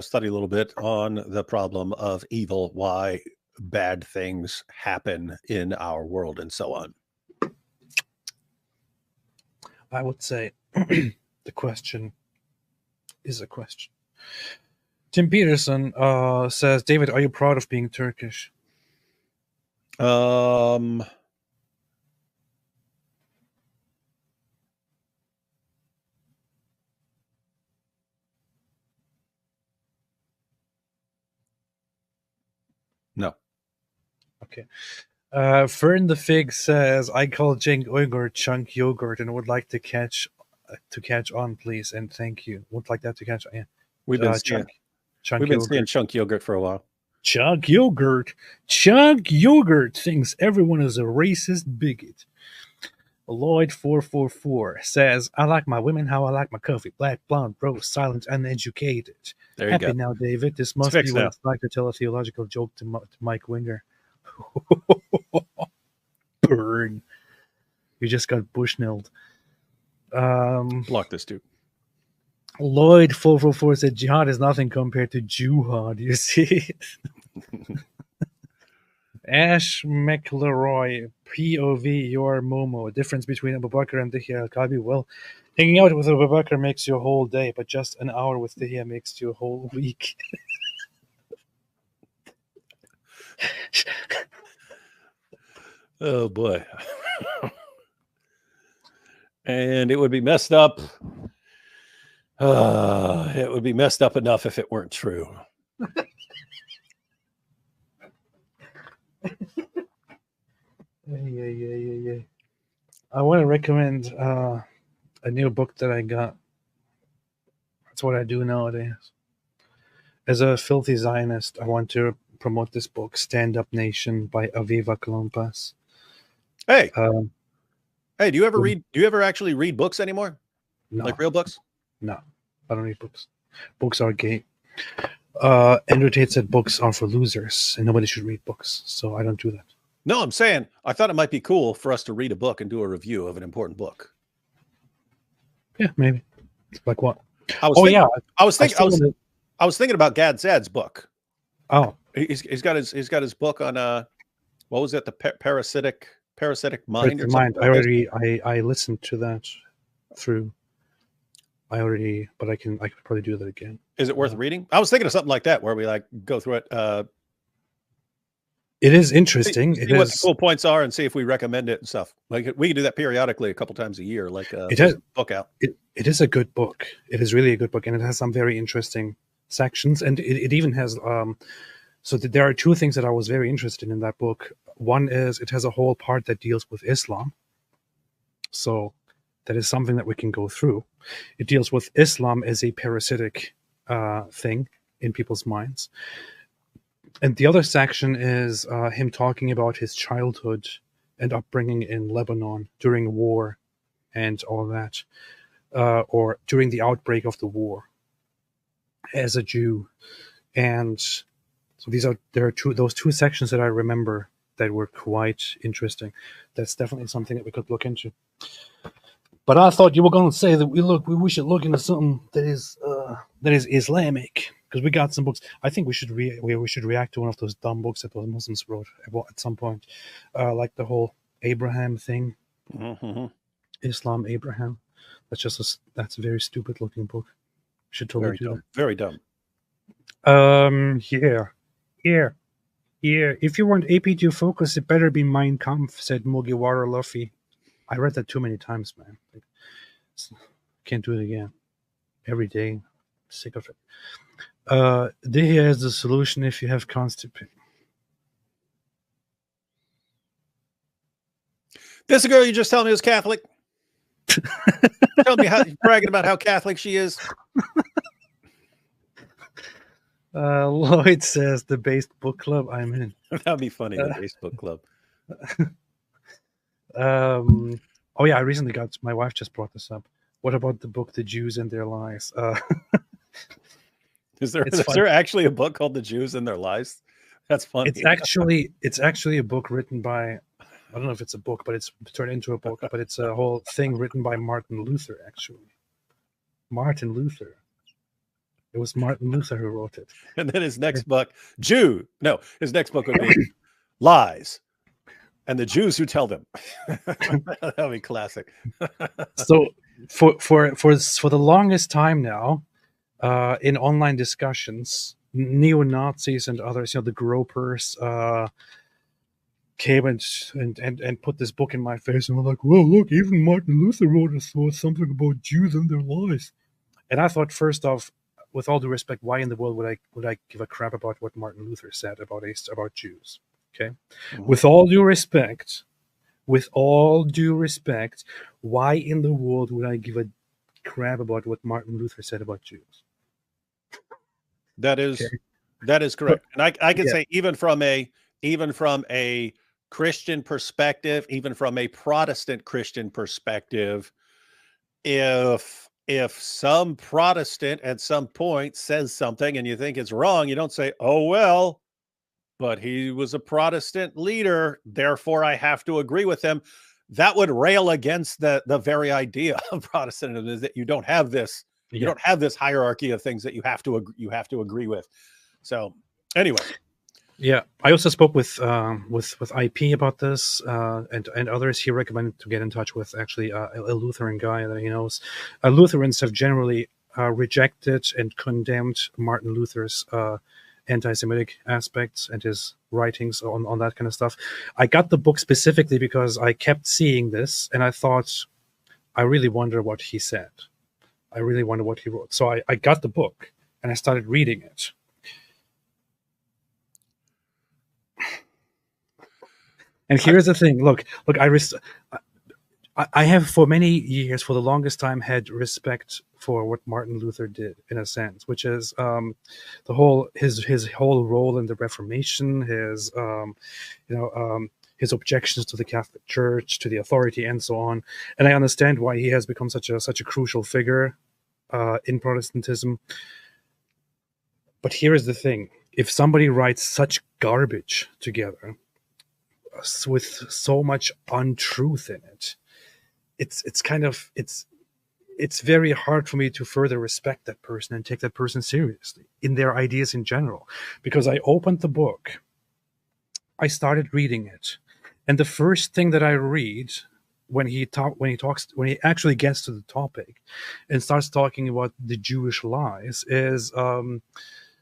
study a little bit on the problem of evil, why bad things happen in our world, and so on. I would say the question is a question. Tim Peterson says, David, are you proud of being Turkish? No. Okay. Fern the Fig says, I call Cenk Uygur chunk yogurt and would like to catch on, please, and thank you. Would like that to catch on. Yeah. We've been seeing chunk yogurt for a while. Chunk yogurt thinks everyone is a racist bigot. Lloyd444 says, I like my women how I like my coffee. Black, blonde, rose, silent, uneducated. There you Happy go. now, David. This must be what it's like to tell a theological joke to Mike Winger. Burn. You just got bushnelled. Block this dude. Lloyd444 said, jihad is nothing compared to Jihad. You see? Ash McLeroy, POV, your Momo. Difference between Abu Bakr and Dihya Al-Kalbi. Well, hanging out with Abu Bakr makes you a whole day, but just an hour with Dihya makes you a whole week. Oh, boy. And it would be messed up. It would be messed up enough if it weren't true. Yeah. I want to recommend a new book that I got. That's what I do nowadays. As a filthy Zionist, I want to promote this book, Stand Up Nation by Aviva Klompas. Hey. Hey, do you ever actually read books anymore? No. Like real books? No, I don't read books. Books are gay. Andrew Tate said books are for losers and nobody should read books. So I don't do that. No, I'm saying I thought it might be cool for us to read a book and do a review of an important book. Yeah, maybe. Like what? I was thinking about Gad Zad's book. Oh, he's got his book on what was it? The parasitic mind. I listened to that through. But I could probably do that again. Is it worth reading? I was thinking of something like that where we like go through it. It is interesting. See what the cool points are and see if we recommend it and stuff. Like we can do that periodically a couple times a year. Like it has book out. It is a good book. It is really a good book, and it has some very interesting sections. And it even has so there are two things that I was very interested in that book. One is it has a whole part that deals with Islam. So that is something that we can go through. It deals with Islam as a parasitic thing in people's minds. And the other section is him talking about his childhood and upbringing in Lebanon during war and all that, or during the outbreak of the war as a Jew. And so those two sections that I remember that were quite interesting. That's definitely something that we could look into. But I thought you were going to say that we should look into something that is Islamic, because we got some books. I think we should react to one of those dumb books that those Muslims wrote at some point, like the whole Abraham thing, Islam Abraham. That's a very stupid looking book. We should totally do that. Very dumb. Yeah. If you want AP to focus, it better be Mein Kampf, said Mugiwara Luffy. I read that too many times, man. Can't do it again. Every day. I'm sick of it. Dihya is the solution if you have constipation. This girl you just told me was Catholic. Tell me bragging about how Catholic she is. Lloyd says the based book club I'm in. That'd be funny, the based book club. Oh yeah, I recently my wife just brought this up. What about the book The Jews and Their Lies? Is there actually a book called The Jews and Their Lies? That's funny. It's actually a book written by, I don't know if it's a book, but it's turned into a book, but it's a whole thing written by Martin Luther, actually. Martin Luther. It was Martin Luther who wrote it. And then his next book, his next book would be Lies. And the Jews who tell them. That'd be classic. So for the longest time now, in online discussions, neo-Nazis and others, the gropers, came and put this book in my face and were like, "Well, look, even Martin Luther wrote something about Jews and their lies." And I thought, first off, with all due respect, why in the world would I give a crap about what Martin Luther said about Jews? Okay, with all due respect, why in the world would I give a crap about what Martin Luther said about Jews? That is correct, and I can say even from a Christian perspective, even from a Protestant Christian perspective, if some Protestant at some point says something and you think it's wrong, you don't say, "Oh well, but he was a Protestant leader, therefore I have to agree with him." That would rail against the very idea of Protestantism, is that you don't have this. You don't have this hierarchy of things that you have to agree with. So anyway, yeah, I also spoke with IP about this and others. He recommended to get in touch with actually a Lutheran guy that he knows. Lutherans have generally rejected and condemned Martin Luther's anti-Semitic aspects and his writings on that kind of stuff. I got the book specifically because I kept seeing this and I thought, I really wonder what he said. I really wonder what he wrote. So I got the book and I started reading it. And here's the thing. Look. I have for many years, for the longest time, had respect for what Martin Luther did, in a sense, which is his whole role in the Reformation, his objections to the Catholic Church, to the authority, and so on. And I understand why he has become such a crucial figure in Protestantism. But here is the thing: if somebody writes such garbage together with so much untruth in it, it's very hard for me to further respect that person and take that person seriously in their ideas in general. Because I opened the book, I started reading it, and the first thing that I read when he actually gets to the topic and starts talking about the Jewish lies is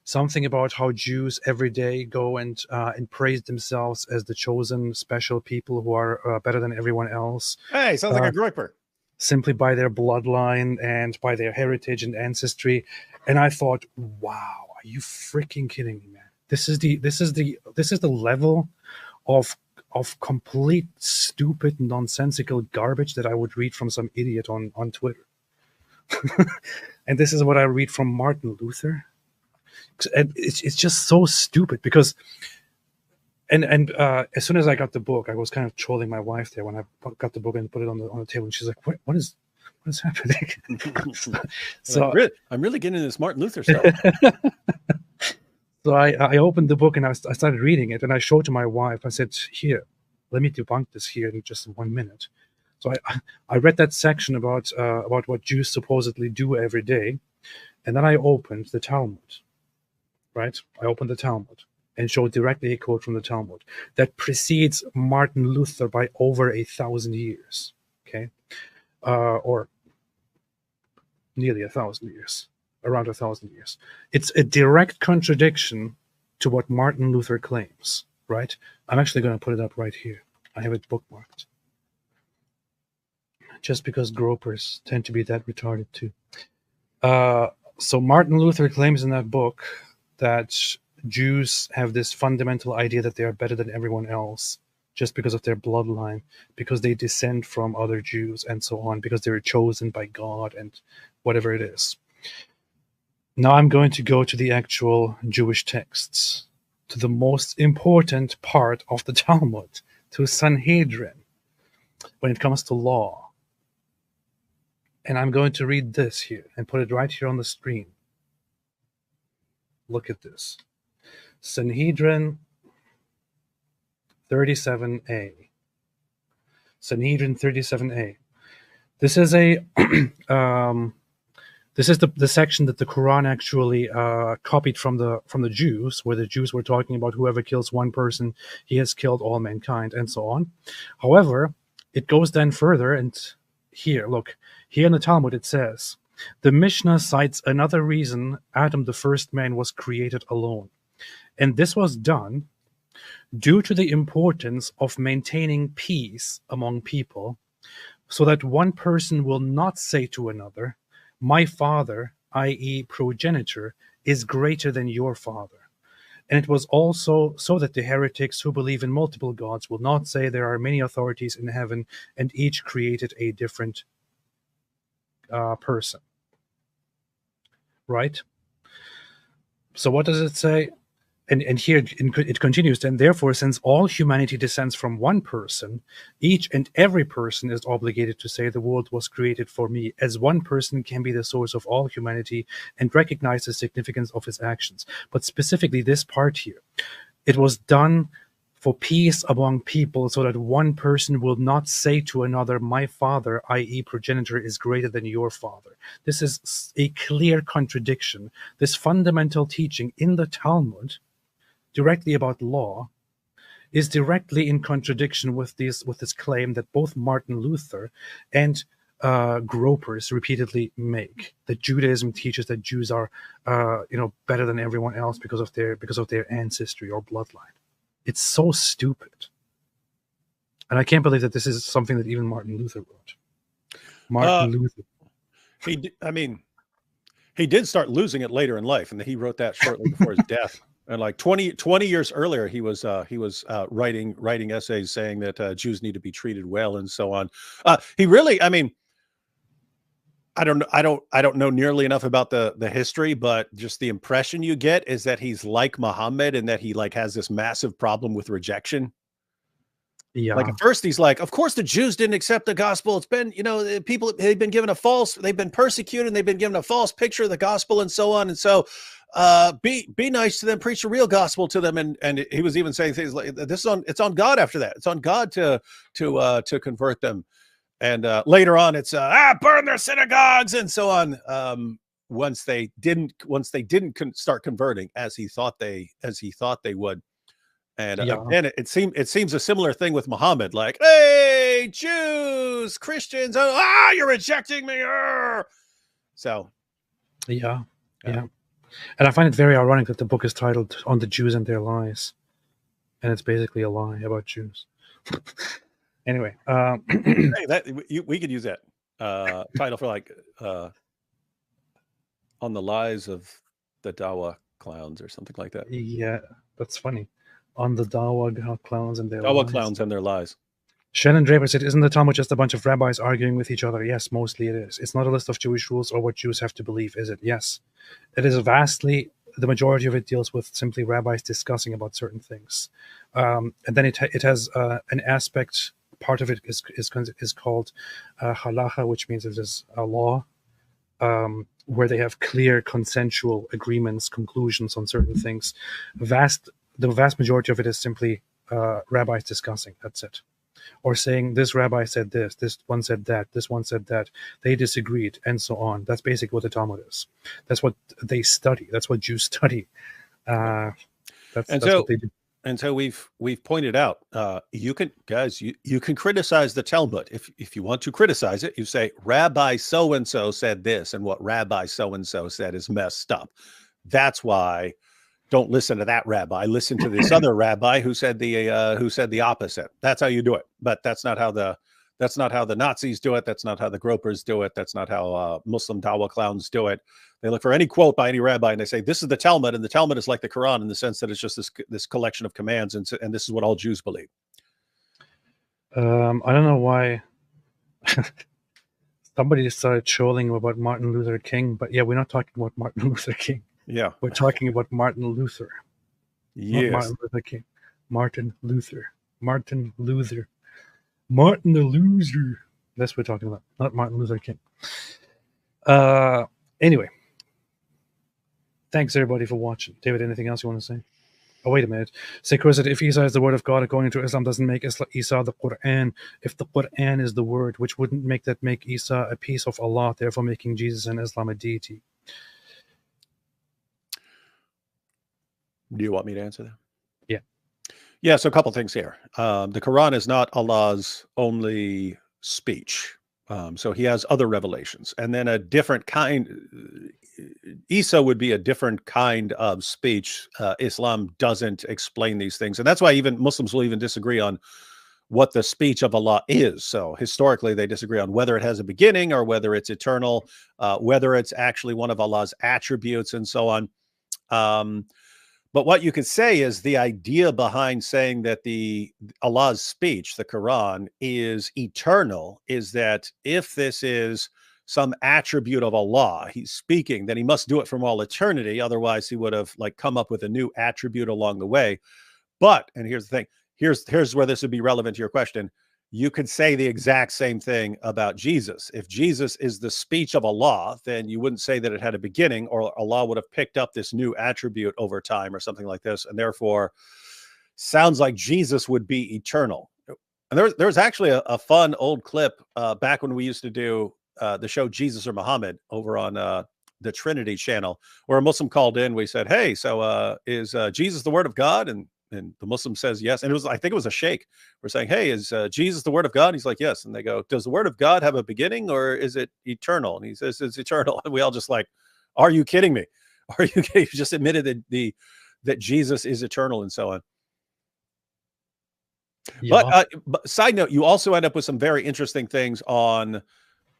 something about how Jews every day go and praise themselves as the chosen special people who are better than everyone else. Hey, sounds like a groiper. Simply by their bloodline and by their heritage and ancestry. And I thought, wow, are you freaking kidding me, man? This is the level of complete stupid nonsensical garbage that I would read from some idiot on Twitter. And this is what I read from Martin Luther. And it's just so stupid because and as soon as I got the book, I was kind of trolling my wife there when I got the book and put it on the table, and she's like, what is happening? So I'm really getting into this Martin Luther stuff. So I opened the book and I started reading it, and I showed to my wife. I said, here, let me debunk this here in just 1 minute. So I read that section about what Jews supposedly do every day, and then I opened the Talmud. Right? I opened the Talmud and showed directly a quote from the Talmud that precedes Martin Luther by over 1,000 years. Okay, or nearly 1,000 years, around 1,000 years. It's a direct contradiction to what Martin Luther claims. Right? I'm actually going to put it up right here. I have it bookmarked. Just because gropers tend to be that retarded too. So Martin Luther claims in that book that Jews have this fundamental idea that they are better than everyone else just because of their bloodline, because they descend from other Jews and so on, because they were chosen by God and whatever it is. Now I'm going to go to the actual Jewish texts, to the most important part of the Talmud, to Sanhedrin, when it comes to law. And I'm going to read this here and put it right here on the screen. Look at this. Sanhedrin 37a. Sanhedrin 37a. This is a this is the section that the Quran actually copied from the Jews, where the Jews were talking about whoever kills one person, he has killed all mankind, and so on. However, it goes then further, and here, look, here in the Talmud it says, the Mishnah cites another reason Adam, the first man, was created alone. And this was done due to the importance of maintaining peace among people, so that one person will not say to another, my father, i.e. progenitor, is greater than your father. And it was also so that the heretics who believe in multiple gods will not say there are many authorities in heaven and each created a different person. Right? So what does it say? And here it continues, and therefore, since all humanity descends from one person, each and every person is obligated to say the world was created for me, as one person can be the source of all humanity and recognize the significance of his actions. But specifically this part here, it was done for peace among people, so that one person will not say to another, my father, i.e. progenitor, is greater than your father. This is a clear contradiction. This fundamental teaching in the Talmud, directly about law, is directly in contradiction with this claim that both Martin Luther and gropers repeatedly make, that Judaism teaches that Jews are better than everyone else because of their ancestry or bloodline. It's so stupid. And I can't believe that this is something that even Martin Luther wrote. Martin Luther. He did start losing it later in life, and he wrote that shortly before his death. And like 20 years earlier, he was writing essays saying that Jews need to be treated well and so on. He really, I mean, I don't know nearly enough about the history, but just the impression you get is that he's like Muhammad and that he like has this massive problem with rejection. Yeah. Like at first he's like, of course the Jews didn't accept the gospel. It's been, you know, people, they've been persecuted and they've been given a false picture of the gospel and so on. And so be nice to them, preach the real gospel to them. And he was even saying things like it's on God after that. It's on God to convert them. And later on it's burn their synagogues and so on. Once they didn't start converting as he thought they would. And again, it seems a similar thing with Muhammad, like, hey, Jews, Christians, you're rejecting me. So, yeah. And I find it very ironic that the book is titled "On the Jews and Their Lies," and it's basically a lie about Jews. Anyway, hey, we could use that title for like "On the Lies of the Dawa Clowns" or something like that. Yeah, that's funny. On the Dawa clowns and their Dawa clowns and their lies. Shannon Draper said, "Isn't the Talmud just a bunch of rabbis arguing with each other?" Yes, mostly it is. It's not a list of Jewish rules or what Jews have to believe, is it? Yes. It is vastly, the majority of it deals with simply rabbis discussing about certain things. And then it has an aspect, part of it is called halacha, which means it is a law, where they have clear consensual agreements, conclusions on certain things. The vast majority of it is simply rabbis discussing. That's it. Or saying, this rabbi said this one said that, this one said that, they disagreed, and so on. That's basically what the Talmud is. That's what they study. That's what Jews study. That's what they do. And so we've pointed out, you can criticize the Talmud. If you want to criticize it, you say, Rabbi so-and-so said this, and what Rabbi so-and-so said is messed up. That's why don't listen to that rabbi. Listen to this other rabbi who said the opposite. That's how you do it. But that's not how the Nazis do it. That's not how the gropers do it. That's not how Muslim Dawa clowns do it. They look for any quote by any rabbi and they say, this is the Talmud, and the Talmud is like the Quran in the sense that it's just this collection of commands, and this is what all Jews believe. I don't know why somebody started trolling about Martin Luther King, but yeah, we're not talking about Martin Luther King. Yeah, we're talking about Martin Luther. Yes, not Martin Luther King. Martin Luther. Martin the loser. That's what we're talking about, not Martin Luther King. Anyway, thanks everybody for watching. David, anything else you want to say? Oh, wait a minute. Sekor said, if Isa is the word of God, according to Islam, doesn't make Isa the Quran. If the Quran is the word, which wouldn't make Isa a piece of Allah, therefore making Jesus and Islam a deity. Do you want me to answer that? Yeah. So a couple things here. The Quran is not Allah's only speech. So he has other revelations. And then a different kind, Isa would be a different kind of speech. Islam doesn't explain these things. And that's why even Muslims will even disagree on what the speech of Allah is. So historically, they disagree on whether it has a beginning or whether it's eternal, whether it's actually one of Allah's attributes and so on. But what you could say is the idea behind saying that Allah's speech, the Quran, is eternal, is that if this is some attribute of Allah, he's speaking, then he must do it from all eternity. Otherwise, he would have come up with a new attribute along the way. But, and here's the thing, here's where this would be relevant to your question. You could say the exact same thing about Jesus. If Jesus is the speech of Allah, then you wouldn't say that it had a beginning, or Allah would have picked up this new attribute over time or something like this. And therefore, sounds like Jesus would be eternal. And there's actually a fun old clip back when we used to do the show Jesus or Muhammad over on the Trinity channel, where a Muslim called in. We said, hey, so is Jesus the word of God? And the Muslim says yes. And I think it was a sheikh. We're saying, hey, is Jesus the word of God? He's like, yes. And they go, does the word of God have a beginning, or is it eternal? And he says, it's eternal. And we all just like, are you kidding me? Are you kidding? You just admitted that Jesus is eternal and so on. Yeah. But side note, you also end up with some very interesting things on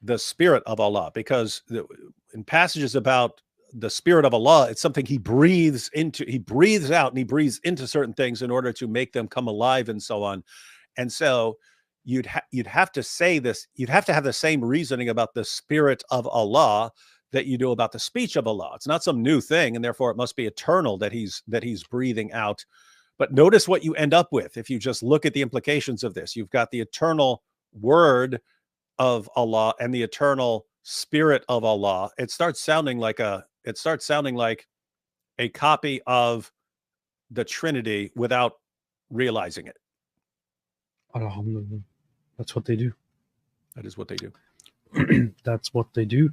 the spirit of Allah, because in passages about the spirit of Allah. It's something he breathes into. He breathes out and he breathes into certain things in order to make them come alive and so on. And so you'd have to say this. You'd have to have the same reasoning about the spirit of Allah that you do about the speech of Allah. It's not some new thing, and therefore it must be eternal that he's breathing out. But notice what you end up with if you just look at the implications of this. You've got the eternal word of Allah and the eternal spirit of Allah. It starts sounding like a copy of the Trinity without realizing it. Alhamdulillah. That's what they do. That is what they do. That's what they do.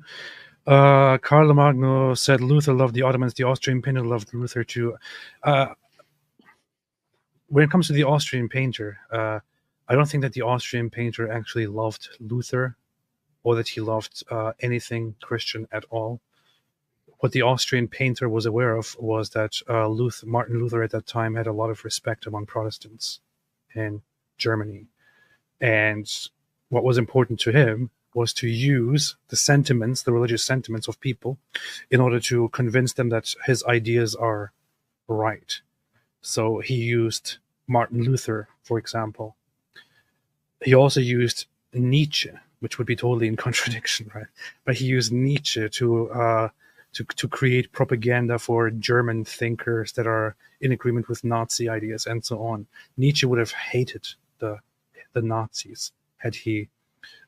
Carlo Magno said Luther loved the Ottomans. The Austrian painter loved Luther too. When it comes to the Austrian painter, I don't think that the Austrian painter actually loved Luther or that he loved anything Christian at all. What the Austrian painter was aware of was that Martin Luther at that time had a lot of respect among Protestants in Germany. And what was important to him was to use the sentiments, the religious sentiments of people in order to convince them that his ideas are right. So he used Martin Luther, for example. He also used Nietzsche, which would be totally in contradiction, right? But he used Nietzsche to create propaganda for German thinkers that are in agreement with Nazi ideas and so on. Nietzsche would have hated the Nazis had he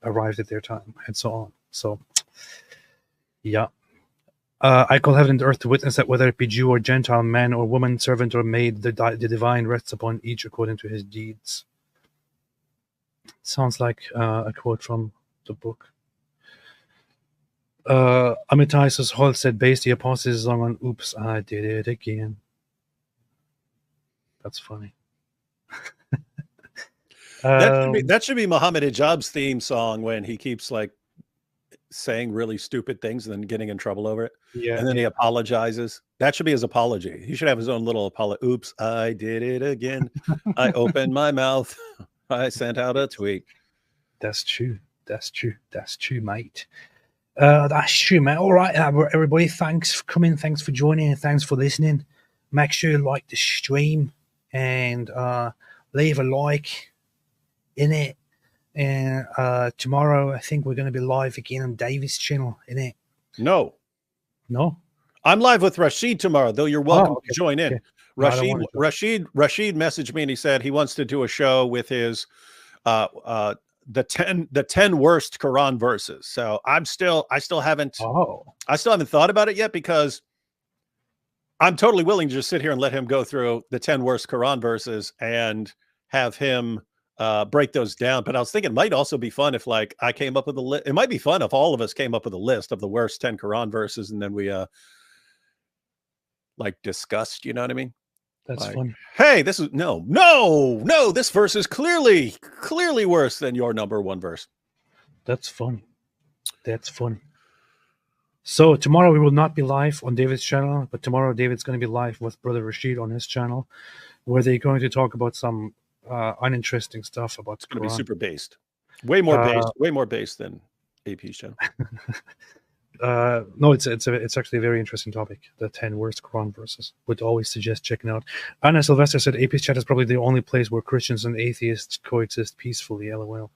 arrived at their time and so on. So, yeah. I call heaven and earth to witness that whether it be Jew or Gentile, man or woman, servant or maid, the divine rests upon each according to his deeds. Sounds like a quote from the book. Amitai Holt said, base the Apostles song on Oops, I Did It Again. That's funny. That should be Muhammad Hijab's theme song when he keeps like saying really stupid things and then getting in trouble over it. Yeah. And then he apologizes. That should be his apology. He should have his own little apology. Oops, I did it again. I opened my mouth. I sent out a tweet. That's true. That's true. That's true, mate. That's true, mate. All right, everybody. Thanks for coming. Thanks for joining. And thanks for listening. Make sure you like the stream and leave a like in it. And tomorrow, I think we're going to be live again on David's channel, in it. No. I'm live with Rashid tomorrow, though you're welcome to join in. Okay. Rashid messaged me and he said he wants to do a show with his the 10 worst Quran verses. So I still haven't thought about it yet, because I'm totally willing to just sit here and let him go through the 10 worst Quran verses and have him break those down. But I was thinking it might also be fun if like I came up with a list. It might be fun if all of us came up with a list of the worst 10 Quran verses and then we like discussed, you know what I mean? That's like, funny. Hey, this is no, this verse is clearly worse than your number one verse. That's funny. That's funny. So tomorrow we will not be live on David's channel, but tomorrow David's going to be live with Brother Rashid on his channel, where they're going to talk about some uninteresting stuff about it's going to be super based, way more based than AP's channel. No, it's actually a very interesting topic. The 10 worst Quran verses. Would always suggest checking out. Anna Sylvester said AP's chat is probably the only place where Christians and atheists coexist peacefully. LOL.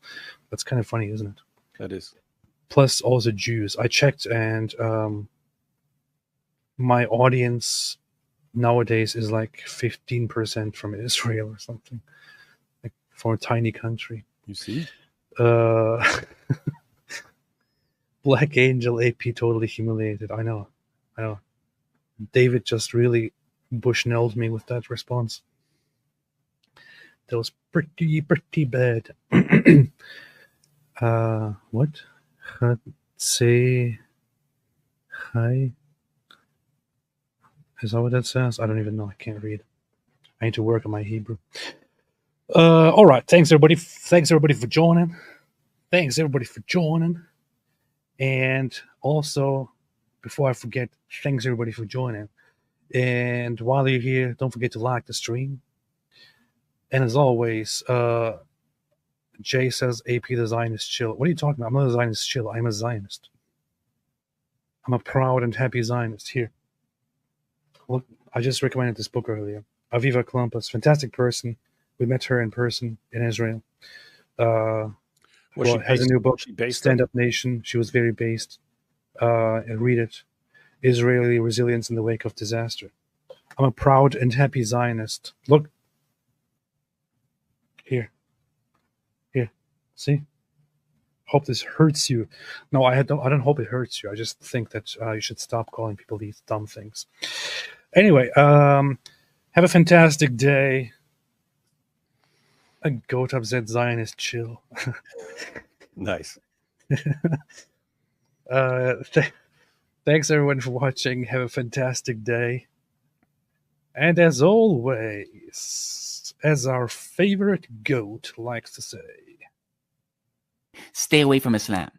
That's kind of funny, isn't it? That is. Plus also Jews. I checked, and my audience nowadays is like 15% from Israel or something. Like for a tiny country. You see? Black Angel AP totally humiliated. I know. David just really bushnelled me with that response. That was pretty bad. What? Say hi. Is that what that says? I don't even know. I can't read. I need to work on my Hebrew. All right. Thanks everybody for joining. And also, before I forget, thanks everybody for joining. And while you're here, don't forget to like the stream. And as always, Jay says AP the Zionist chill. What are you talking about? I'm not a Zionist chill. I'm a Zionist. I'm a proud and happy Zionist. Here. Look, I just recommended this book earlier. Aviva Klumpus, fantastic person. We met her in person in Israel. Has a new book, Stand Up Nation. She was very based. And read it. Israeli Resilience in the Wake of Disaster. I'm a proud and happy Zionist. Look. Here. See? Hope this hurts you. No, I don't hope it hurts you. I just think that you should stop calling people these dumb things. Anyway, have a fantastic day. A goat upset Zionist chill. Nice. Thanks everyone for watching. Have a fantastic day. And as always, as our favorite goat likes to say, stay away from Islam.